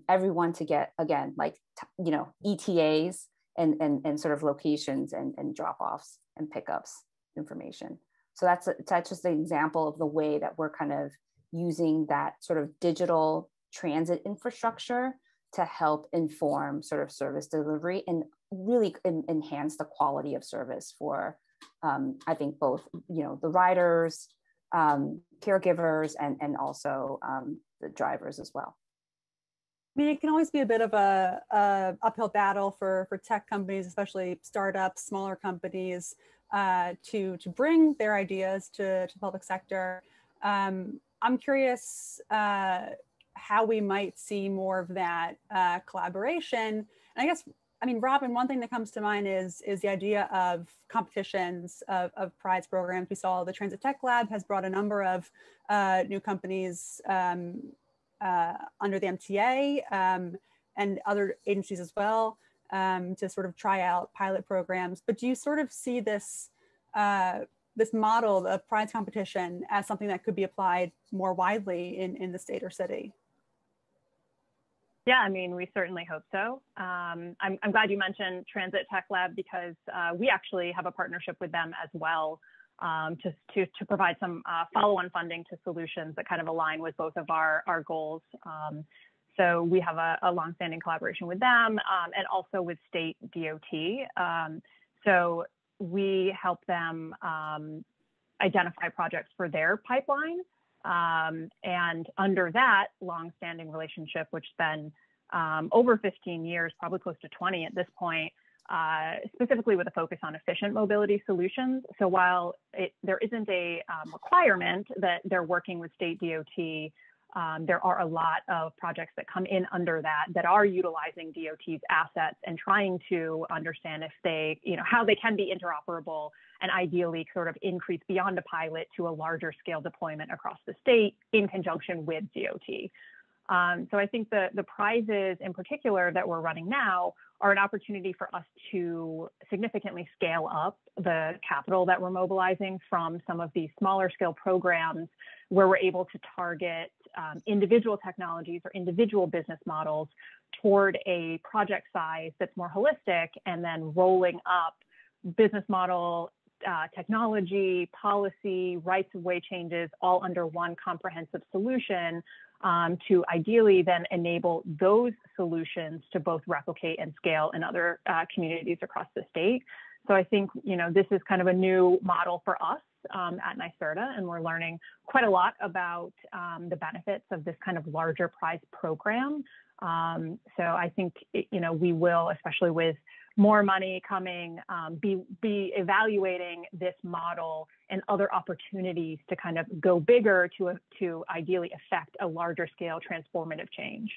everyone to get, again, like, ETAs and sort of locations and drop-offs and pickups information. So that's just an example of the way that we're kind of using that sort of digital transit infrastructure to help inform sort of service delivery and really enhance the quality of service for, I think, both, the riders, caregivers, and also the drivers as well. I mean, it can always be a bit of a uphill battle for tech companies, especially startups, smaller companies, to bring their ideas to the public sector. I'm curious how we might see more of that collaboration. And I guess, Robin, one thing that comes to mind is the idea of competitions of prize programs. We saw the Transit Tech Lab has brought a number of new companies under the MTA and other agencies as well to sort of try out pilot programs. But do you sort of see this this model of prize competition as something that could be applied more widely in the state or city? Yeah, I mean, we certainly hope so. I'm glad you mentioned Transit Tech Lab because we actually have a partnership with them as well to provide some follow-on funding to solutions that kind of align with both of our goals. So we have a longstanding collaboration with them and also with state DOT. So we help them identify projects for their pipeline. And under that longstanding relationship, which has been over 15 years, probably close to 20 at this point, specifically with a focus on efficient mobility solutions. So while there isn't a requirement that they're working with state DOT, there are a lot of projects that come in under that are utilizing DOT's assets and trying to understand if they, how they can be interoperable and ideally sort of increase beyond a pilot to a larger scale deployment across the state in conjunction with DOT. So I think the prizes in particular that we're running now are an opportunity for us to significantly scale up the capital that we're mobilizing from some of these smaller scale programs where we're able to target individual technologies or individual business models toward a project size that's more holistic, and then rolling up business model, technology, policy, rights of way changes all under one comprehensive solution to ideally then enable those solutions to both replicate and scale in other communities across the state. So I think, this is kind of a new model for us at Nypd, and we're learning quite a lot about the benefits of this kind of larger prize program. So I think, we will, especially with more money coming, be evaluating this model and other opportunities to kind of go bigger to ideally affect a larger scale transformative change.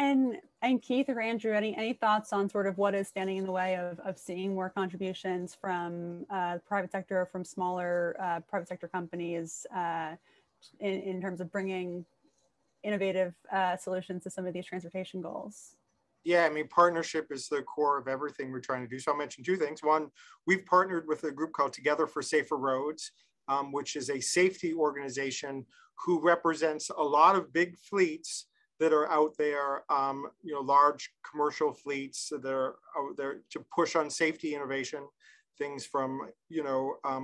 And Keith or Andrew, any thoughts on sort of what is standing in the way of seeing more contributions from the private sector or from smaller private sector companies in terms of bringing innovative solutions to some of these transportation goals? Yeah, I mean, partnership is the core of everything we're trying to do. So I'll mention two things. One, we've partnered with a group called Together for Safer Roads, which is a safety organization who represents a lot of big fleets that are out there, large commercial fleets that are out there to push on safety innovation, things from,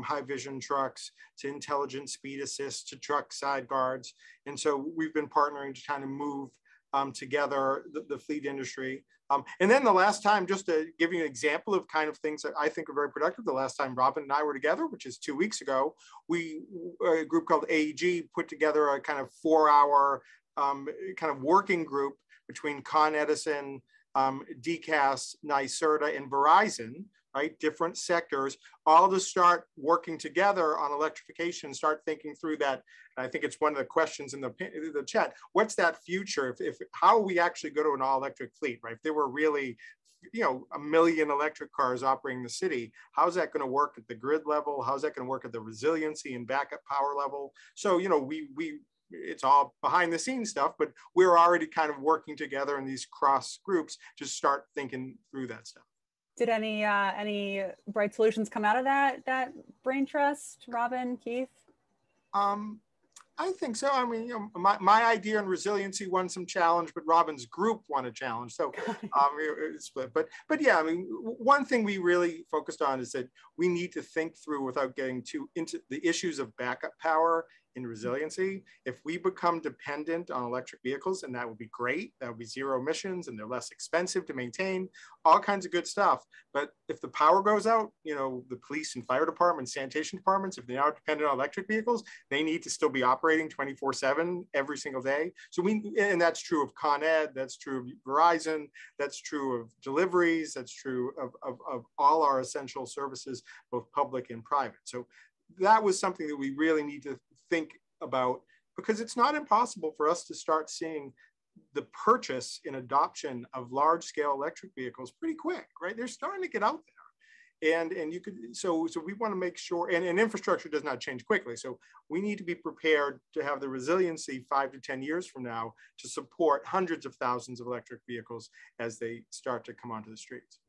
high vision trucks to intelligent speed assist to truck side guards. And so we've been partnering to kind of move together the fleet industry. And then the last time, just to give you an example of kind of things that I think are very productive, the last time Robin and I were together, which is 2 weeks ago, a group called AEG put together a kind of 4-hour kind of working group between Con Edison, DCAS, Nypd, and Verizon, right? Different sectors, all to start working together on electrification, start thinking through that. And I think it's one of the questions in the chat. What's that future? If how we actually go to an all-electric fleet, right? If there were really, 1 million electric cars operating the city, how's that going to work at the grid level? How's that going to work at the resiliency and backup power level? So, it's all behind the scenes stuff, but we're already kind of working together in these cross groups to start thinking through that stuff. Did any bright solutions come out of that brain trust, Robin, Keith? I think so. I mean, my idea on resiliency won some challenge, but Robin's group won a challenge. So it's split. But yeah, I mean, one thing we really focused on is that we need to think through without getting too into the issues of backup power in resiliency. If we become dependent on electric vehicles, and that would be great, that would be zero emissions and they're less expensive to maintain, all kinds of good stuff. But if the power goes out, the police and fire departments, sanitation departments, if they are dependent on electric vehicles, they need to still be operating 24/7 every single day. So and that's true of Con Ed, that's true of Verizon, that's true of deliveries, that's true of all our essential services, both public and private. So that was something that we really need to think about, because it's not impossible for us to start seeing the purchase and adoption of large scale electric vehicles pretty quick, right? They're starting to get out there. And you could, so we want to make sure, and infrastructure does not change quickly. So we need to be prepared to have the resiliency 5 to 10 years from now to support hundreds of thousands of electric vehicles as they start to come onto the streets.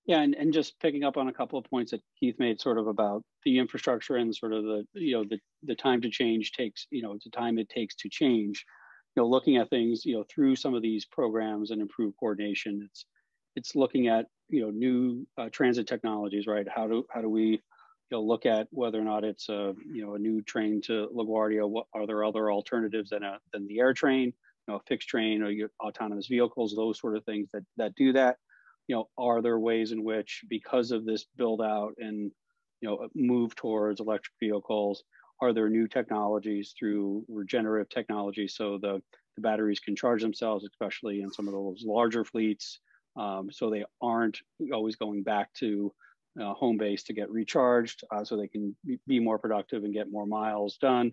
Yeah, and just picking up on a couple of points that Keith made, sort of about the infrastructure and sort of the time to change takes, the time it takes to change. looking at things, through some of these programs and improved coordination. It's looking at, new transit technologies, right? How do we, look at whether or not it's a new train to LaGuardia? What are there other alternatives than the air train? A fixed train or autonomous vehicles, those sort of things that do that. Are there ways in which, because of this build out and move towards electric vehicles, are there new technologies through regenerative technology so the batteries can charge themselves, especially in some of those larger fleets, so they aren't always going back to home base to get recharged, so they can be more productive and get more miles done.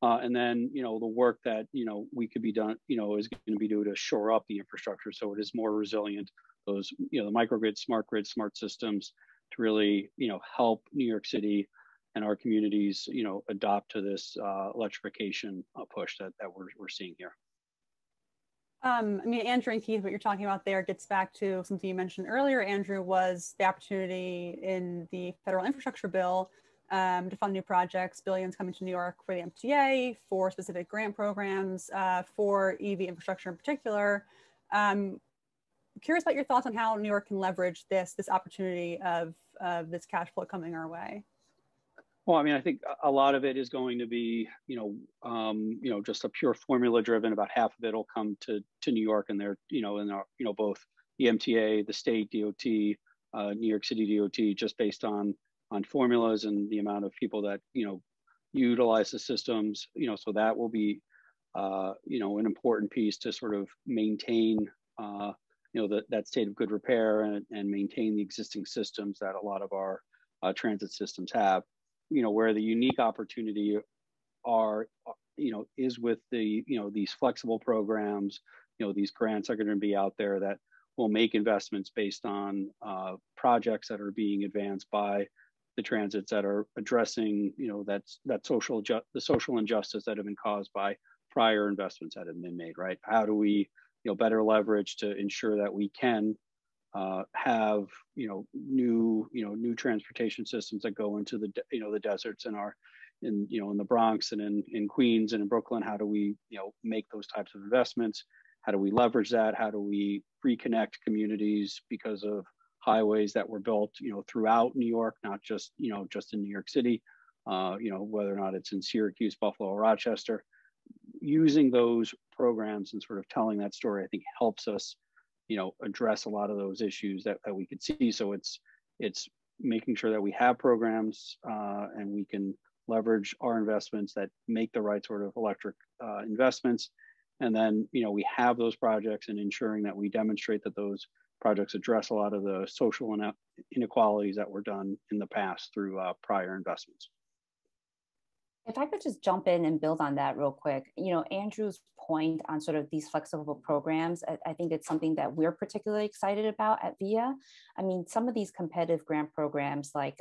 And then, the work that, we could be done, is going to be due to shore up the infrastructure so it is more resilient. Those, the microgrid, smart systems to really, help New York City and our communities, adopt to this electrification push that we're seeing here. Andrew and Keith, what you're talking about there gets back to something you mentioned earlier, Andrew, was the opportunity in the federal infrastructure bill to fund new projects, billions coming to New York for the MTA, for specific grant programs, for EV infrastructure in particular. Curious about your thoughts on how New York can leverage this opportunity of this cash flow coming our way. Well, I think a lot of it is going to be, just a pure formula driven. About half of it will come to New York, and they're, both the MTA, the state DOT, New York City DOT, just based on formulas and the amount of people that, utilize the systems, so that will be, an important piece to sort of maintain, that state of good repair and maintain the existing systems that a lot of our transit systems have. Where the unique opportunity is with the, these flexible programs, these grants are going to be out there that will make investments based on projects that are being advanced by the transits that are addressing, the social injustice that have been caused by prior investments that have been made, right? How do we, better leverage to ensure that we can have new transportation systems that go into the the deserts in the Bronx and in Queens and in Brooklyn? How do we make those types of investments? How do we leverage that? How do we reconnect communities because of highways that were built throughout New York, not just just in New York City, whether or not it's in Syracuse, Buffalo, or Rochester? Using those programs and sort of telling that story, I think, helps us address a lot of those issues that we could see. So it's making sure that we have programs and we can leverage our investments that make the right sort of electric investments. And then, we have those projects and ensuring that we demonstrate that those projects address a lot of the social inequalities that were done in the past through prior investments. If I could just jump in and build on that real quick, Andrew's point on sort of these flexible programs, I think it's something that we're particularly excited about at VIA. Some of these competitive grant programs, like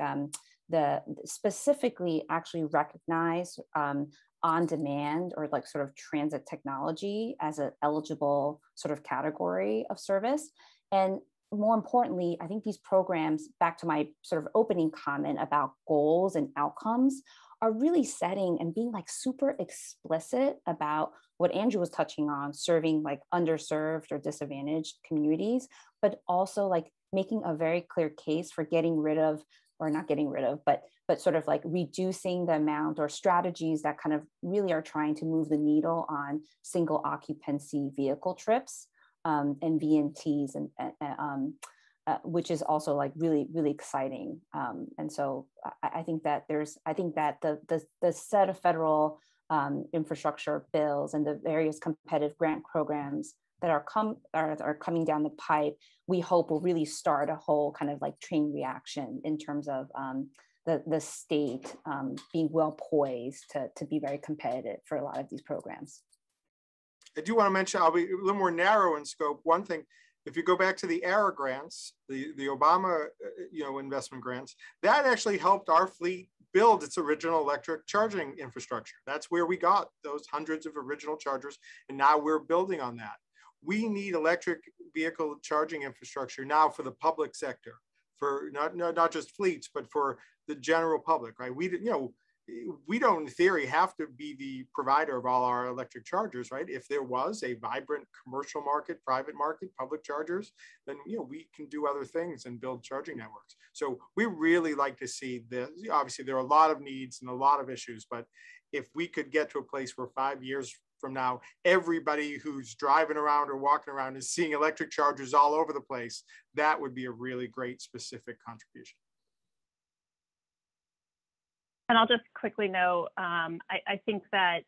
specifically actually recognize on demand or like sort of transit technology as an eligible sort of category of service. And more importantly, I think these programs, back to my sort of opening comment about goals and outcomes, are really setting and being like super explicit about what Andrew was touching on, serving like underserved or disadvantaged communities, but also like making a very clear case for getting rid of, or not getting rid of, but sort of like reducing the amount or strategies that kind of really are trying to move the needle on single occupancy vehicle trips and VNTs, and which is also like really, really exciting. And so I think that the set of federal infrastructure bills and the various competitive grant programs that are coming down the pipe, we hope will really start a whole kind of like chain reaction in terms of the state being well poised to be very competitive for a lot of these programs. I do want to mention, I'll be a little more narrow in scope. One thing, if you go back to the ERA grants, the Obama investment grants, that actually helped our fleet build its original electric charging infrastructure. That's where we got those hundreds of original chargers, and now we're building on that. We need electric vehicle charging infrastructure now for the public sector, for not just fleets, but for the general public, right? we don't, in theory, have to be the provider of all our electric chargers, right? If there was a vibrant commercial market, private market, public chargers, then we can do other things and build charging networks. So we really like to see this. Obviously, there are a lot of needs and a lot of issues, but if we could get to a place where 5 years from now, everybody who's driving around or walking around is seeing electric chargers all over the place, that would be a really great specific contribution. And I'll just quickly note, I think that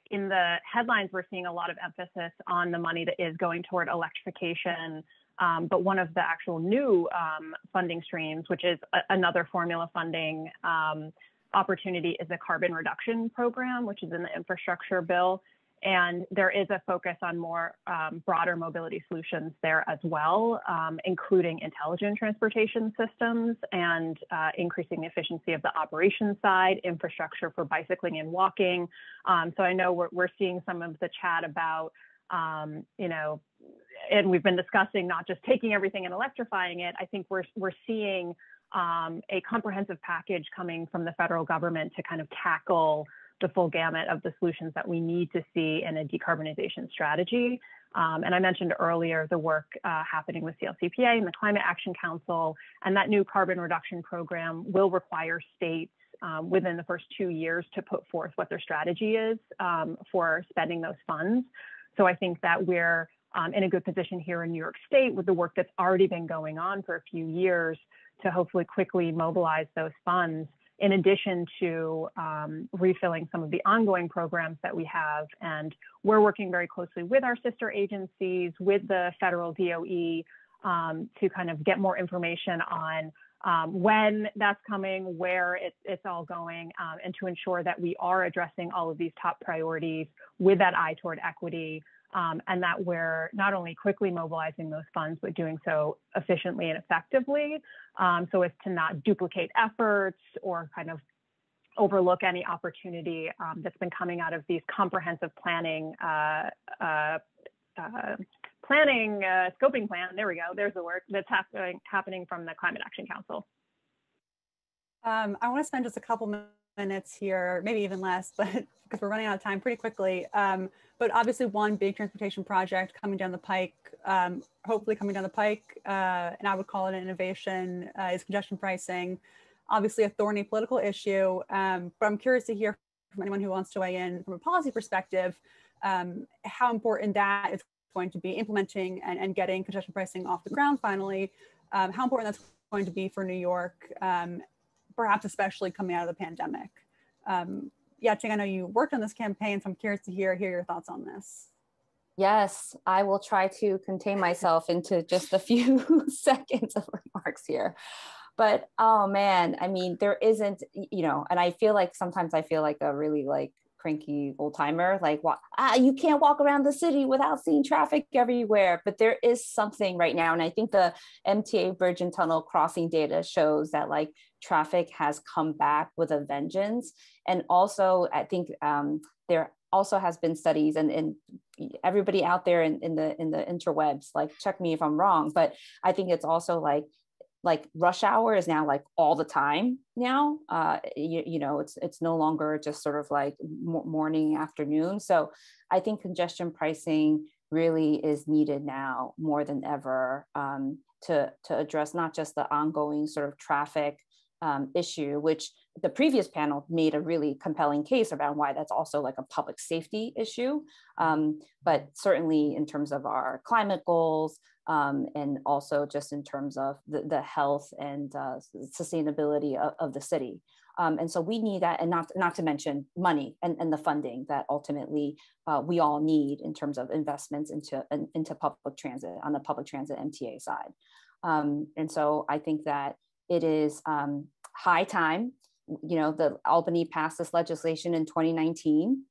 in the headlines, we're seeing a lot of emphasis on the money that is going toward electrification. But one of the actual new funding streams, which is another formula funding opportunity, is the carbon reduction program, which is in the infrastructure bill. And there is a focus on more broader mobility solutions there as well, including intelligent transportation systems and increasing the efficiency of the operations side, infrastructure for bicycling and walking. So I know we're seeing some of the chat about, and we've been discussing not just taking everything and electrifying it. I think we're seeing a comprehensive package coming from the federal government to kind of tackle the full gamut of the solutions that we need to see in a decarbonization strategy. And I mentioned earlier the work happening with CLCPA and the Climate Action Council, and that new carbon reduction program will require states within the first 2 years to put forth what their strategy is for spending those funds. So I think that we're in a good position here in New York State with the work that's already been going on for a few years to hopefully quickly mobilize those funds, in addition to refilling some of the ongoing programs that we have. And we're working very closely with our sister agencies, with the federal DOE, to kind of get more information on when that's coming, where it's all going, and to ensure that we are addressing all of these top priorities with that eye toward equity, and that we're not only quickly mobilizing those funds, but doing so efficiently and effectively, so as to not duplicate efforts or kind of overlook any opportunity that's been coming out of these comprehensive planning, scoping plan. There we go. There's the word that's happening from the Climate Action Council. I want to spend just a couple minutes here, maybe even less, but because we're running out of time pretty quickly. But obviously one big transportation project coming down the pike, hopefully coming down the pike, and I would call it an innovation, is congestion pricing. Obviously a thorny political issue, but I'm curious to hear from anyone who wants to weigh in from a policy perspective, how important that is going to be, implementing and getting congestion pricing off the ground finally, how important that's going to be for New York, perhaps especially coming out of the pandemic. Ching, I know you worked on this campaign, so I'm curious to hear your thoughts on this. Yes, I will try to contain myself into just a few seconds of remarks here. But oh man, I mean, there isn't, and I feel like sometimes I feel like a really cranky old timer, you can't walk around the city without seeing traffic everywhere. But there is something right now. And I think the MTA bridge and tunnel crossing data shows that traffic has come back with a vengeance. And also, I think there also has been studies, and everybody out there in the interwebs, check me if I'm wrong, but I think it's also like rush hour is now all the time now. It's no longer just sort of morning, afternoon. So I think congestion pricing really is needed now more than ever, to address not just the ongoing sort of traffic issue, which the previous panel made a really compelling case around why that's also a public safety issue, but certainly in terms of our climate goals, and also just in terms of the health and sustainability of the city. And so we need that, and not to mention money and the funding that ultimately we all need in terms of investments into public transit on the public transit MTA side. And so I think that it is high time. The Albany passed this legislation in 2019,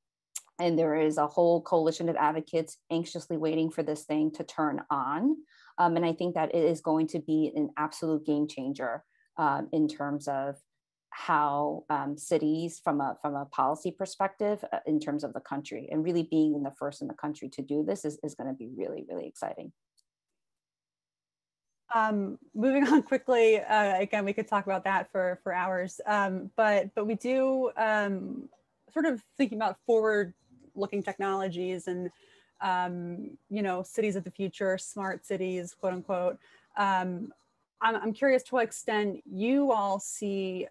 and there is a whole coalition of advocates anxiously waiting for this thing to turn on. And I think that it is going to be an absolute game changer in terms of how cities, from a policy perspective, in terms of the country, and really being the first in the country to do this is going to be really, really exciting. Moving on quickly, again, we could talk about that for hours, but we do sort of thinking about forward-looking technologies and you know, cities of the future, smart cities, quote unquote. I'm curious to what extent you all see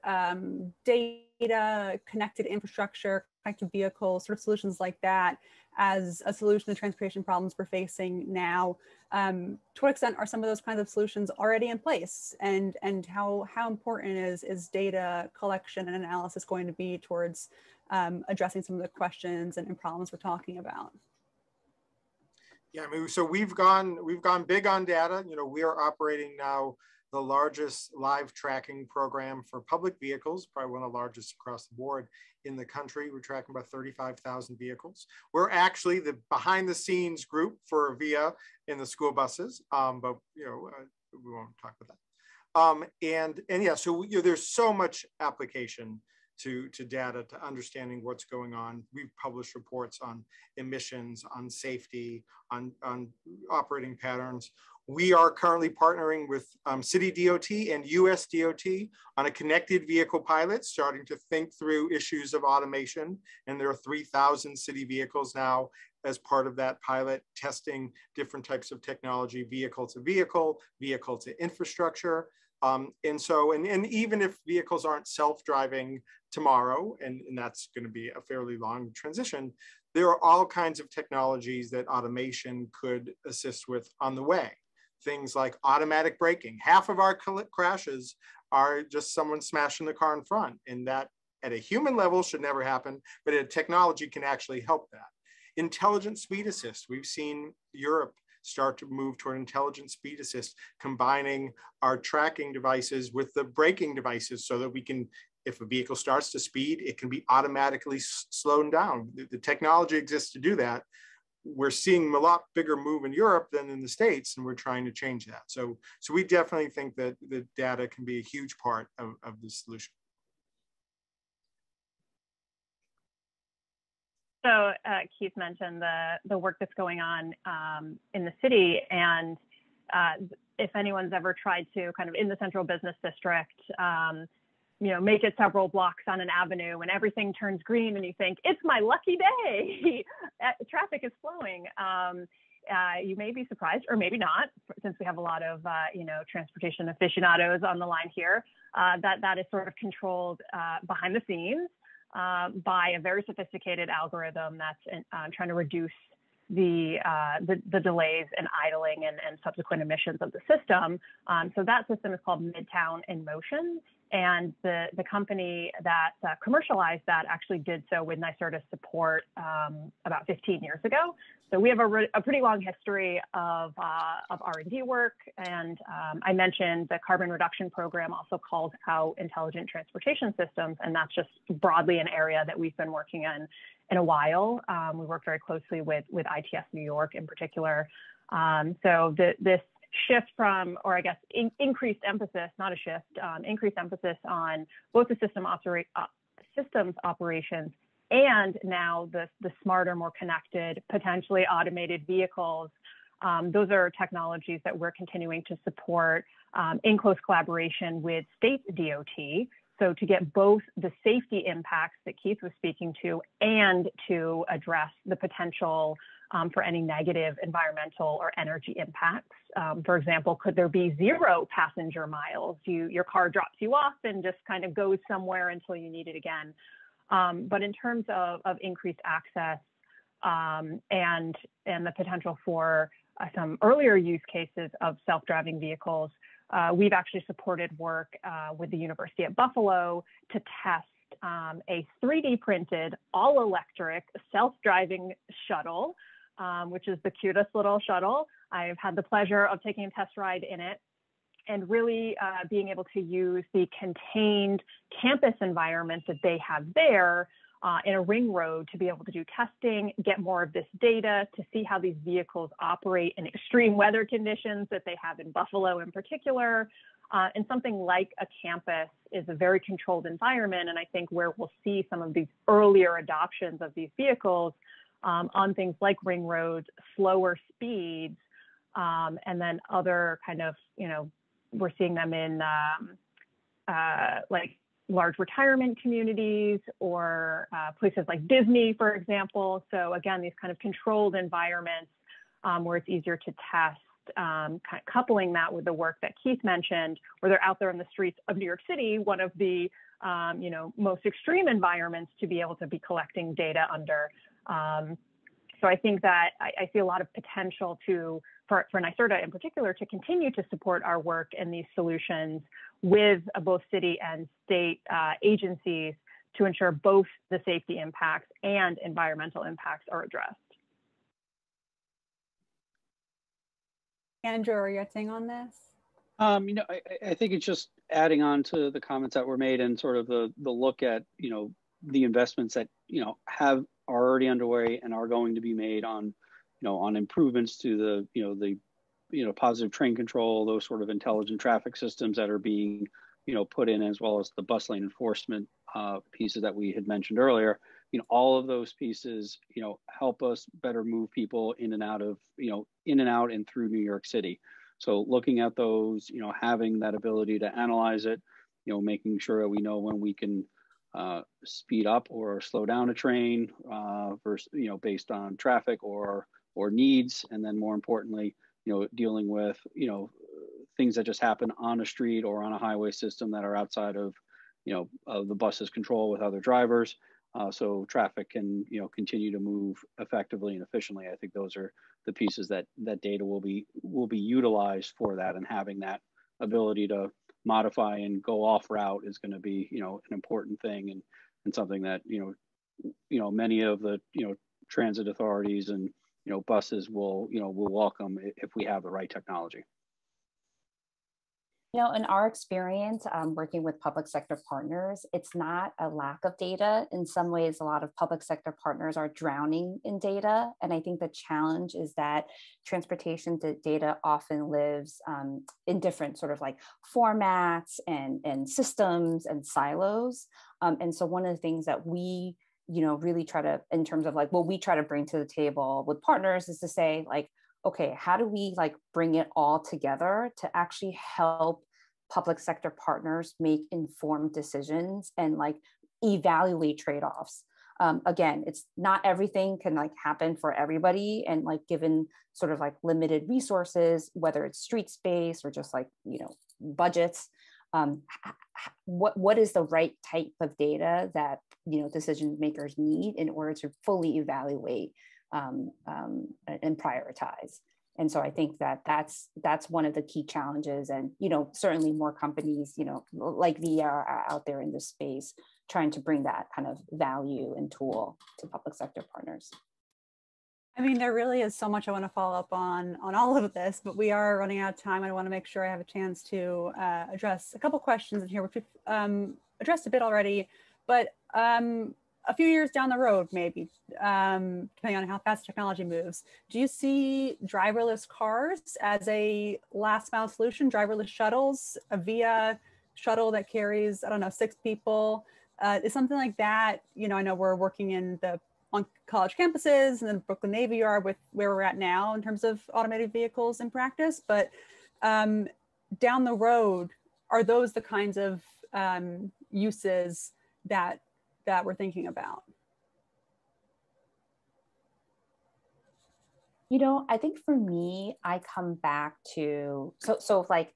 data, connected infrastructure, connected vehicles, sort of solutions like that as a solution to transportation problems we're facing now. To what extent are some of those kinds of solutions already in place, and how important is data collection and analysis going to be towards addressing some of the questions and problems we're talking about? Yeah, I mean, so we've gone big on data. You know, we are operating now the largest live tracking program for public vehicles, probably one of the largest across the board in the country. We're tracking about 35,000 vehicles. We're actually the behind the scenes group for VIA in the school buses, but you know, we won't talk about that. And yeah, so you know, there's so much application to data, to understanding what's going on. We've published reports on emissions, on safety, on operating patterns. We are currently partnering with City DOT and US DOT on a connected vehicle pilot, starting to think through issues of automation. And there are 3,000 city vehicles now as part of that pilot, testing different types of technology, vehicle to vehicle, vehicle to infrastructure. And even if vehicles aren't self-driving tomorrow, and that's going to be a fairly long transition, there are all kinds of technologies that automation could assist with on the way. Things like automatic braking. Half of our crashes are just someone smashing the car in front, and that at a human level should never happen, but a technology can actually help that. Intelligent speed assist. We've seen Europe start to move toward intelligent speed assist, combining our tracking devices with the braking devices so that we can, if a vehicle starts to speed, it can be automatically slowed down. The technology exists to do that. We're seeing a lot bigger move in Europe than in the States, and we're trying to change that. So we definitely think that the data can be a huge part of the solution. So Keith mentioned the work that's going on in the city, and if anyone's ever tried to kind of in the central business district, you know, make it several blocks on an avenue and everything turns green and you think, it's my lucky day, traffic is flowing. You may be surprised, or maybe not, since we have a lot of, you know, transportation aficionados on the line here, that is sort of controlled behind the scenes by a very sophisticated algorithm that's trying to reduce the delays and idling and subsequent emissions of the system. So that system is called Midtown in Motion. And the company that commercialized that actually did so with NYSERDA support about 15 years ago. So we have a pretty long history of R&D work. And I mentioned the carbon reduction program also calls out intelligent transportation systems. And that's just broadly an area that we've been working in a while. We work very closely with ITS New York in particular. So this shift from, or I guess increased emphasis, not a shift, increased emphasis on both the systems operations and now the smarter, more connected, potentially automated vehicles. Those are technologies that we're continuing to support in close collaboration with state DOT. So to get both the safety impacts that Keith was speaking to and to address the potential for any negative environmental or energy impacts. For example, could there be 0 passenger miles? Your car drops you off and just kind of goes somewhere until you need it again. But in terms of increased access and the potential for some earlier use cases of self-driving vehicles, we've actually supported work with the University at Buffalo to test a 3D printed all-electric self-driving shuttle, which is the cutest little shuttle. I've had the pleasure of taking a test ride in it and really being able to use the contained campus environment that they have there in a ring road to be able to do testing, get more of this data to see how these vehicles operate in extreme weather conditions that they have in Buffalo in particular. And something like a campus is a very controlled environment. And I think where we'll see some of these earlier adoptions of these vehicles on things like ring roads, slower speeds, and then other kind of, we're seeing them in like large retirement communities or places like Disney, for example. So again, these kind of controlled environments where it's easier to test, kind of coupling that with the work that Keith mentioned, where they're out there in the streets of New York City, one of the most extreme environments to be able to be collecting data under. So I think that I see a lot of potential for NYSERDA in particular to continue to support our work in these solutions with both city and state agencies to ensure both the safety impacts and environmental impacts are addressed. Andrew, are you anything on this? I think it's just adding on to the comments that were made and sort of the look at, the investments that, are already underway and are going to be made on, on improvements to the positive train control, those sort of intelligent traffic systems that are being, put in, as well as the bus lane enforcement pieces that we had mentioned earlier. All of those pieces, help us better move people in and out and through New York City. So looking at those, having that ability to analyze it, making sure that we know when we can speed up or slow down a train versus, based on traffic or needs. And then more importantly, dealing with, things that just happen on a street or on a highway system that are outside of, of the bus's control with other drivers. So traffic can, continue to move effectively and efficiently. I think those are the pieces that data will be utilized for that, and having that ability to modify and go off route is going to be, an important thing and something that, many of the, transit authorities and, buses will welcome if we have the right technology. In our experience working with public sector partners, it's not a lack of data. In some ways, a lot of public sector partners are drowning in data. And I think the challenge is that transportation data often lives in different sort of like formats and systems and silos. And so one of the things that we really try to, in terms of like what we try to bring to the table with partners, is to say like, okay, how do we like bring it all together to actually help public sector partners make informed decisions and like evaluate trade-offs? Again, it's not everything can like happen for everybody, and like given sort of like limited resources, whether it's street space or just like, budgets, what is the right type of data that, decision makers need in order to fully evaluate and prioritize. And so I think that that's one of the key challenges. And, certainly more companies, like VIA are out there in this space trying to bring that kind of value and tool to public sector partners. I mean, there really is so much I want to follow up on all of this, but we are running out of time. I want to make sure I have a chance to address a couple questions in here, which we've addressed a bit already, but a few years down the road, maybe, depending on how fast technology moves, do you see driverless cars as a last mile solution, driverless shuttles, a VIA shuttle that carries, 6 people? Is something like that, I know we're working on college campuses, and then Brooklyn Navy Yard with where we're at now in terms of automated vehicles in practice, but down the road, are those the kinds of uses that we're thinking about? I think for me, I come back to, so like,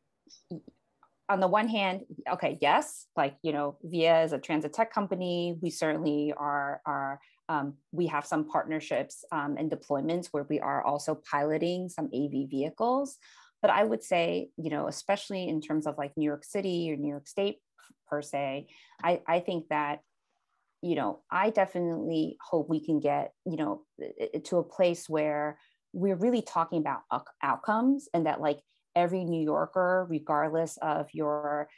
on the one hand, okay, yes, like, VIA is a transit tech company. We certainly are we have some partnerships and deployments where we are also piloting some AV vehicles. But I would say, especially in terms of like New York City or New York State per se, I think that, I definitely hope we can get, to a place where we're really talking about outcomes, and that like every New Yorker, regardless of your,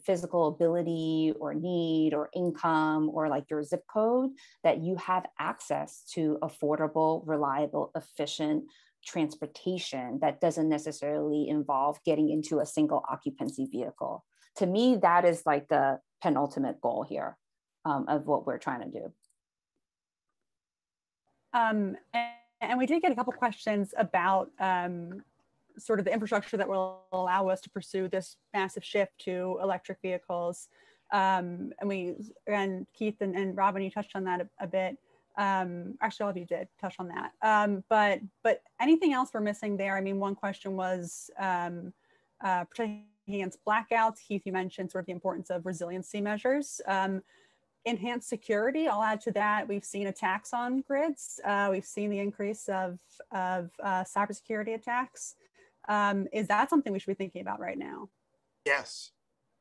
physical ability or need or income or like your zip code, that you have access to affordable, reliable, efficient transportation that doesn't necessarily involve getting into a single occupancy vehicle. To me, that is like the penultimate goal here of what we're trying to do. And And we did get a couple questions about sort of the infrastructure that will allow us to pursue this massive shift to electric vehicles. And Keith and Robin, you touched on that a bit. Actually, all of you did touch on that. But anything else we're missing there? I mean, one question was protecting against blackouts. Keith, you mentioned sort of the importance of resiliency measures. Enhanced security, I'll add to that. We've seen attacks on grids. We've seen the increase of cybersecurity attacks. Is that something we should be thinking about right now? Yes.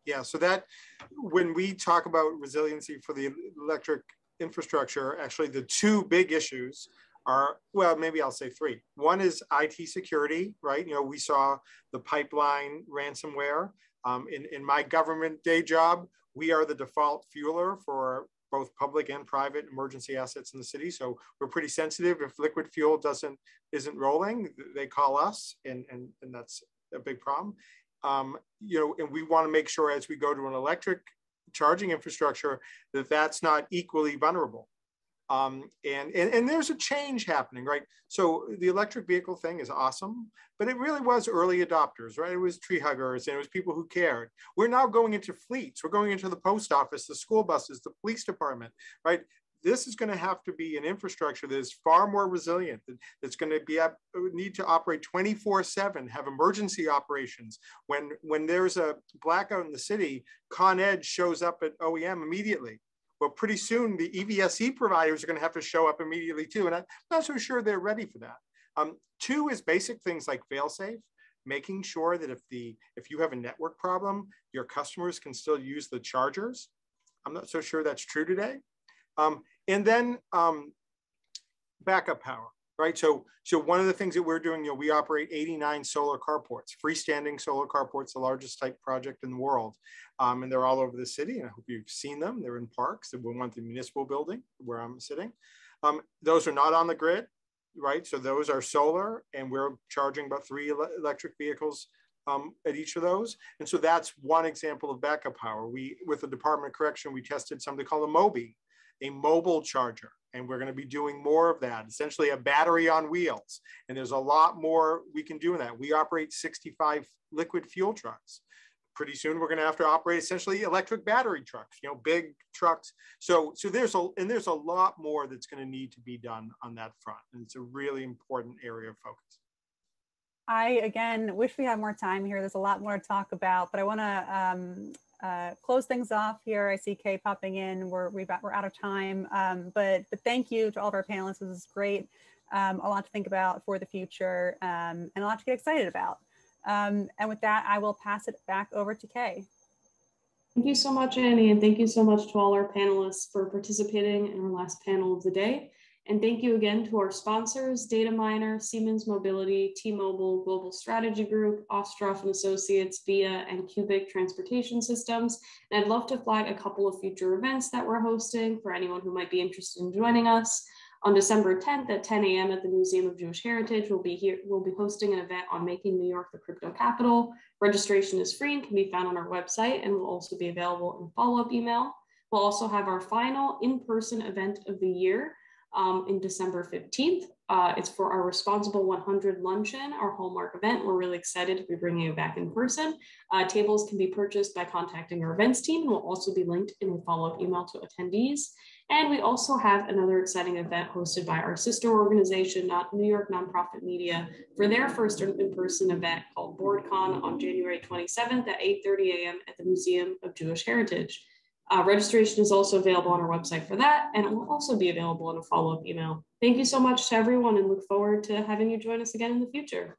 Yeah, so that when we talk about resiliency for the electric infrastructure, actually the two big issues are, well, maybe I'll say three. One is IT security, right? You know, we saw the pipeline ransomware. In my government day job, we are the default fueler for both public and private emergency assets in the city. So we're pretty sensitive. If liquid fuel isn't rolling, they call us, and that's a big problem. You know, and we want to make sure as we go to an electric charging infrastructure that that's not equally vulnerable. And there's a change happening, right? So the electric vehicle thing is awesome, but it really was early adopters, right? It was tree huggers and it was people who cared. We're now going into fleets. We're going into the post office, the school buses, the police department, right? This is going to have to be an infrastructure that is far more resilient, that's going to need to operate 24/7, have emergency operations. When there's a blackout in the city, Con Ed shows up at OEM immediately. Well, pretty soon the EVSE providers are going to have to show up immediately too, and I'm not so sure they're ready for that. Two is basic things like fail-safe, making sure that if you have a network problem, your customers can still use the chargers. I'm not so sure that's true today. And then backup power, right? So one of the things that we're doing, you know, we operate 89 solar carports, freestanding solar carports, the largest type project in the world. And they're all over the city, and I hope you've seen them. They're in parks. They're one at the municipal building where I'm sitting. Those are not on the grid, right? So those are solar, and we're charging about 3 electric vehicles at each of those. And so that's one example of backup power. With the Department of Correction, we tested something called a MOBI, a mobile charger. And we're going to be doing more of that, essentially a battery on wheels. And there's a lot more we can do in that. We operate 65 liquid fuel trucks. Pretty soon, we're going to have to operate essentially electric battery trucks, you know, big trucks. So there's a lot more that's going to need to be done on that front. And it's a really important area of focus. I, again, wish we had more time here. There's a lot more to talk about, but I want to close things off here. I see Kay popping in. We're out of time, but thank you to all of our panelists. This is great. A lot to think about for the future, and a lot to get excited about. And with that, I will pass it back over to Kay. Thank you so much, Annie, and thank you so much to all our panelists for participating in our last panel of the day. And thank you again to our sponsors, Dataminr, Siemens Mobility, T-Mobile, Global Strategy Group, Ostroff and Associates, VIA, and Cubic Transportation Systems. And I'd love to flag a couple of future events that we're hosting for anyone who might be interested in joining us. On December 10th at 10 a.m. at the Museum of Jewish Heritage, we'll be hosting an event on making New York the crypto capital. Registration is free and can be found on our website, and will also be available in follow-up email. We'll also have our final in-person event of the year in December 15th. It's for our Responsible 100 luncheon, our hallmark event. We're really excited to be bringing it back in person. Tables can be purchased by contacting our events team, and will also be linked in a follow-up email to attendees. And we also have another exciting event hosted by our sister organization, New York Nonprofit Media, for their first in-person event called BoardCon on January 27th at 8:30 a.m. at the Museum of Jewish Heritage. Registration is also available on our website for that, and it will also be available in a follow-up email. Thank you so much to everyone, and look forward to having you join us again in the future.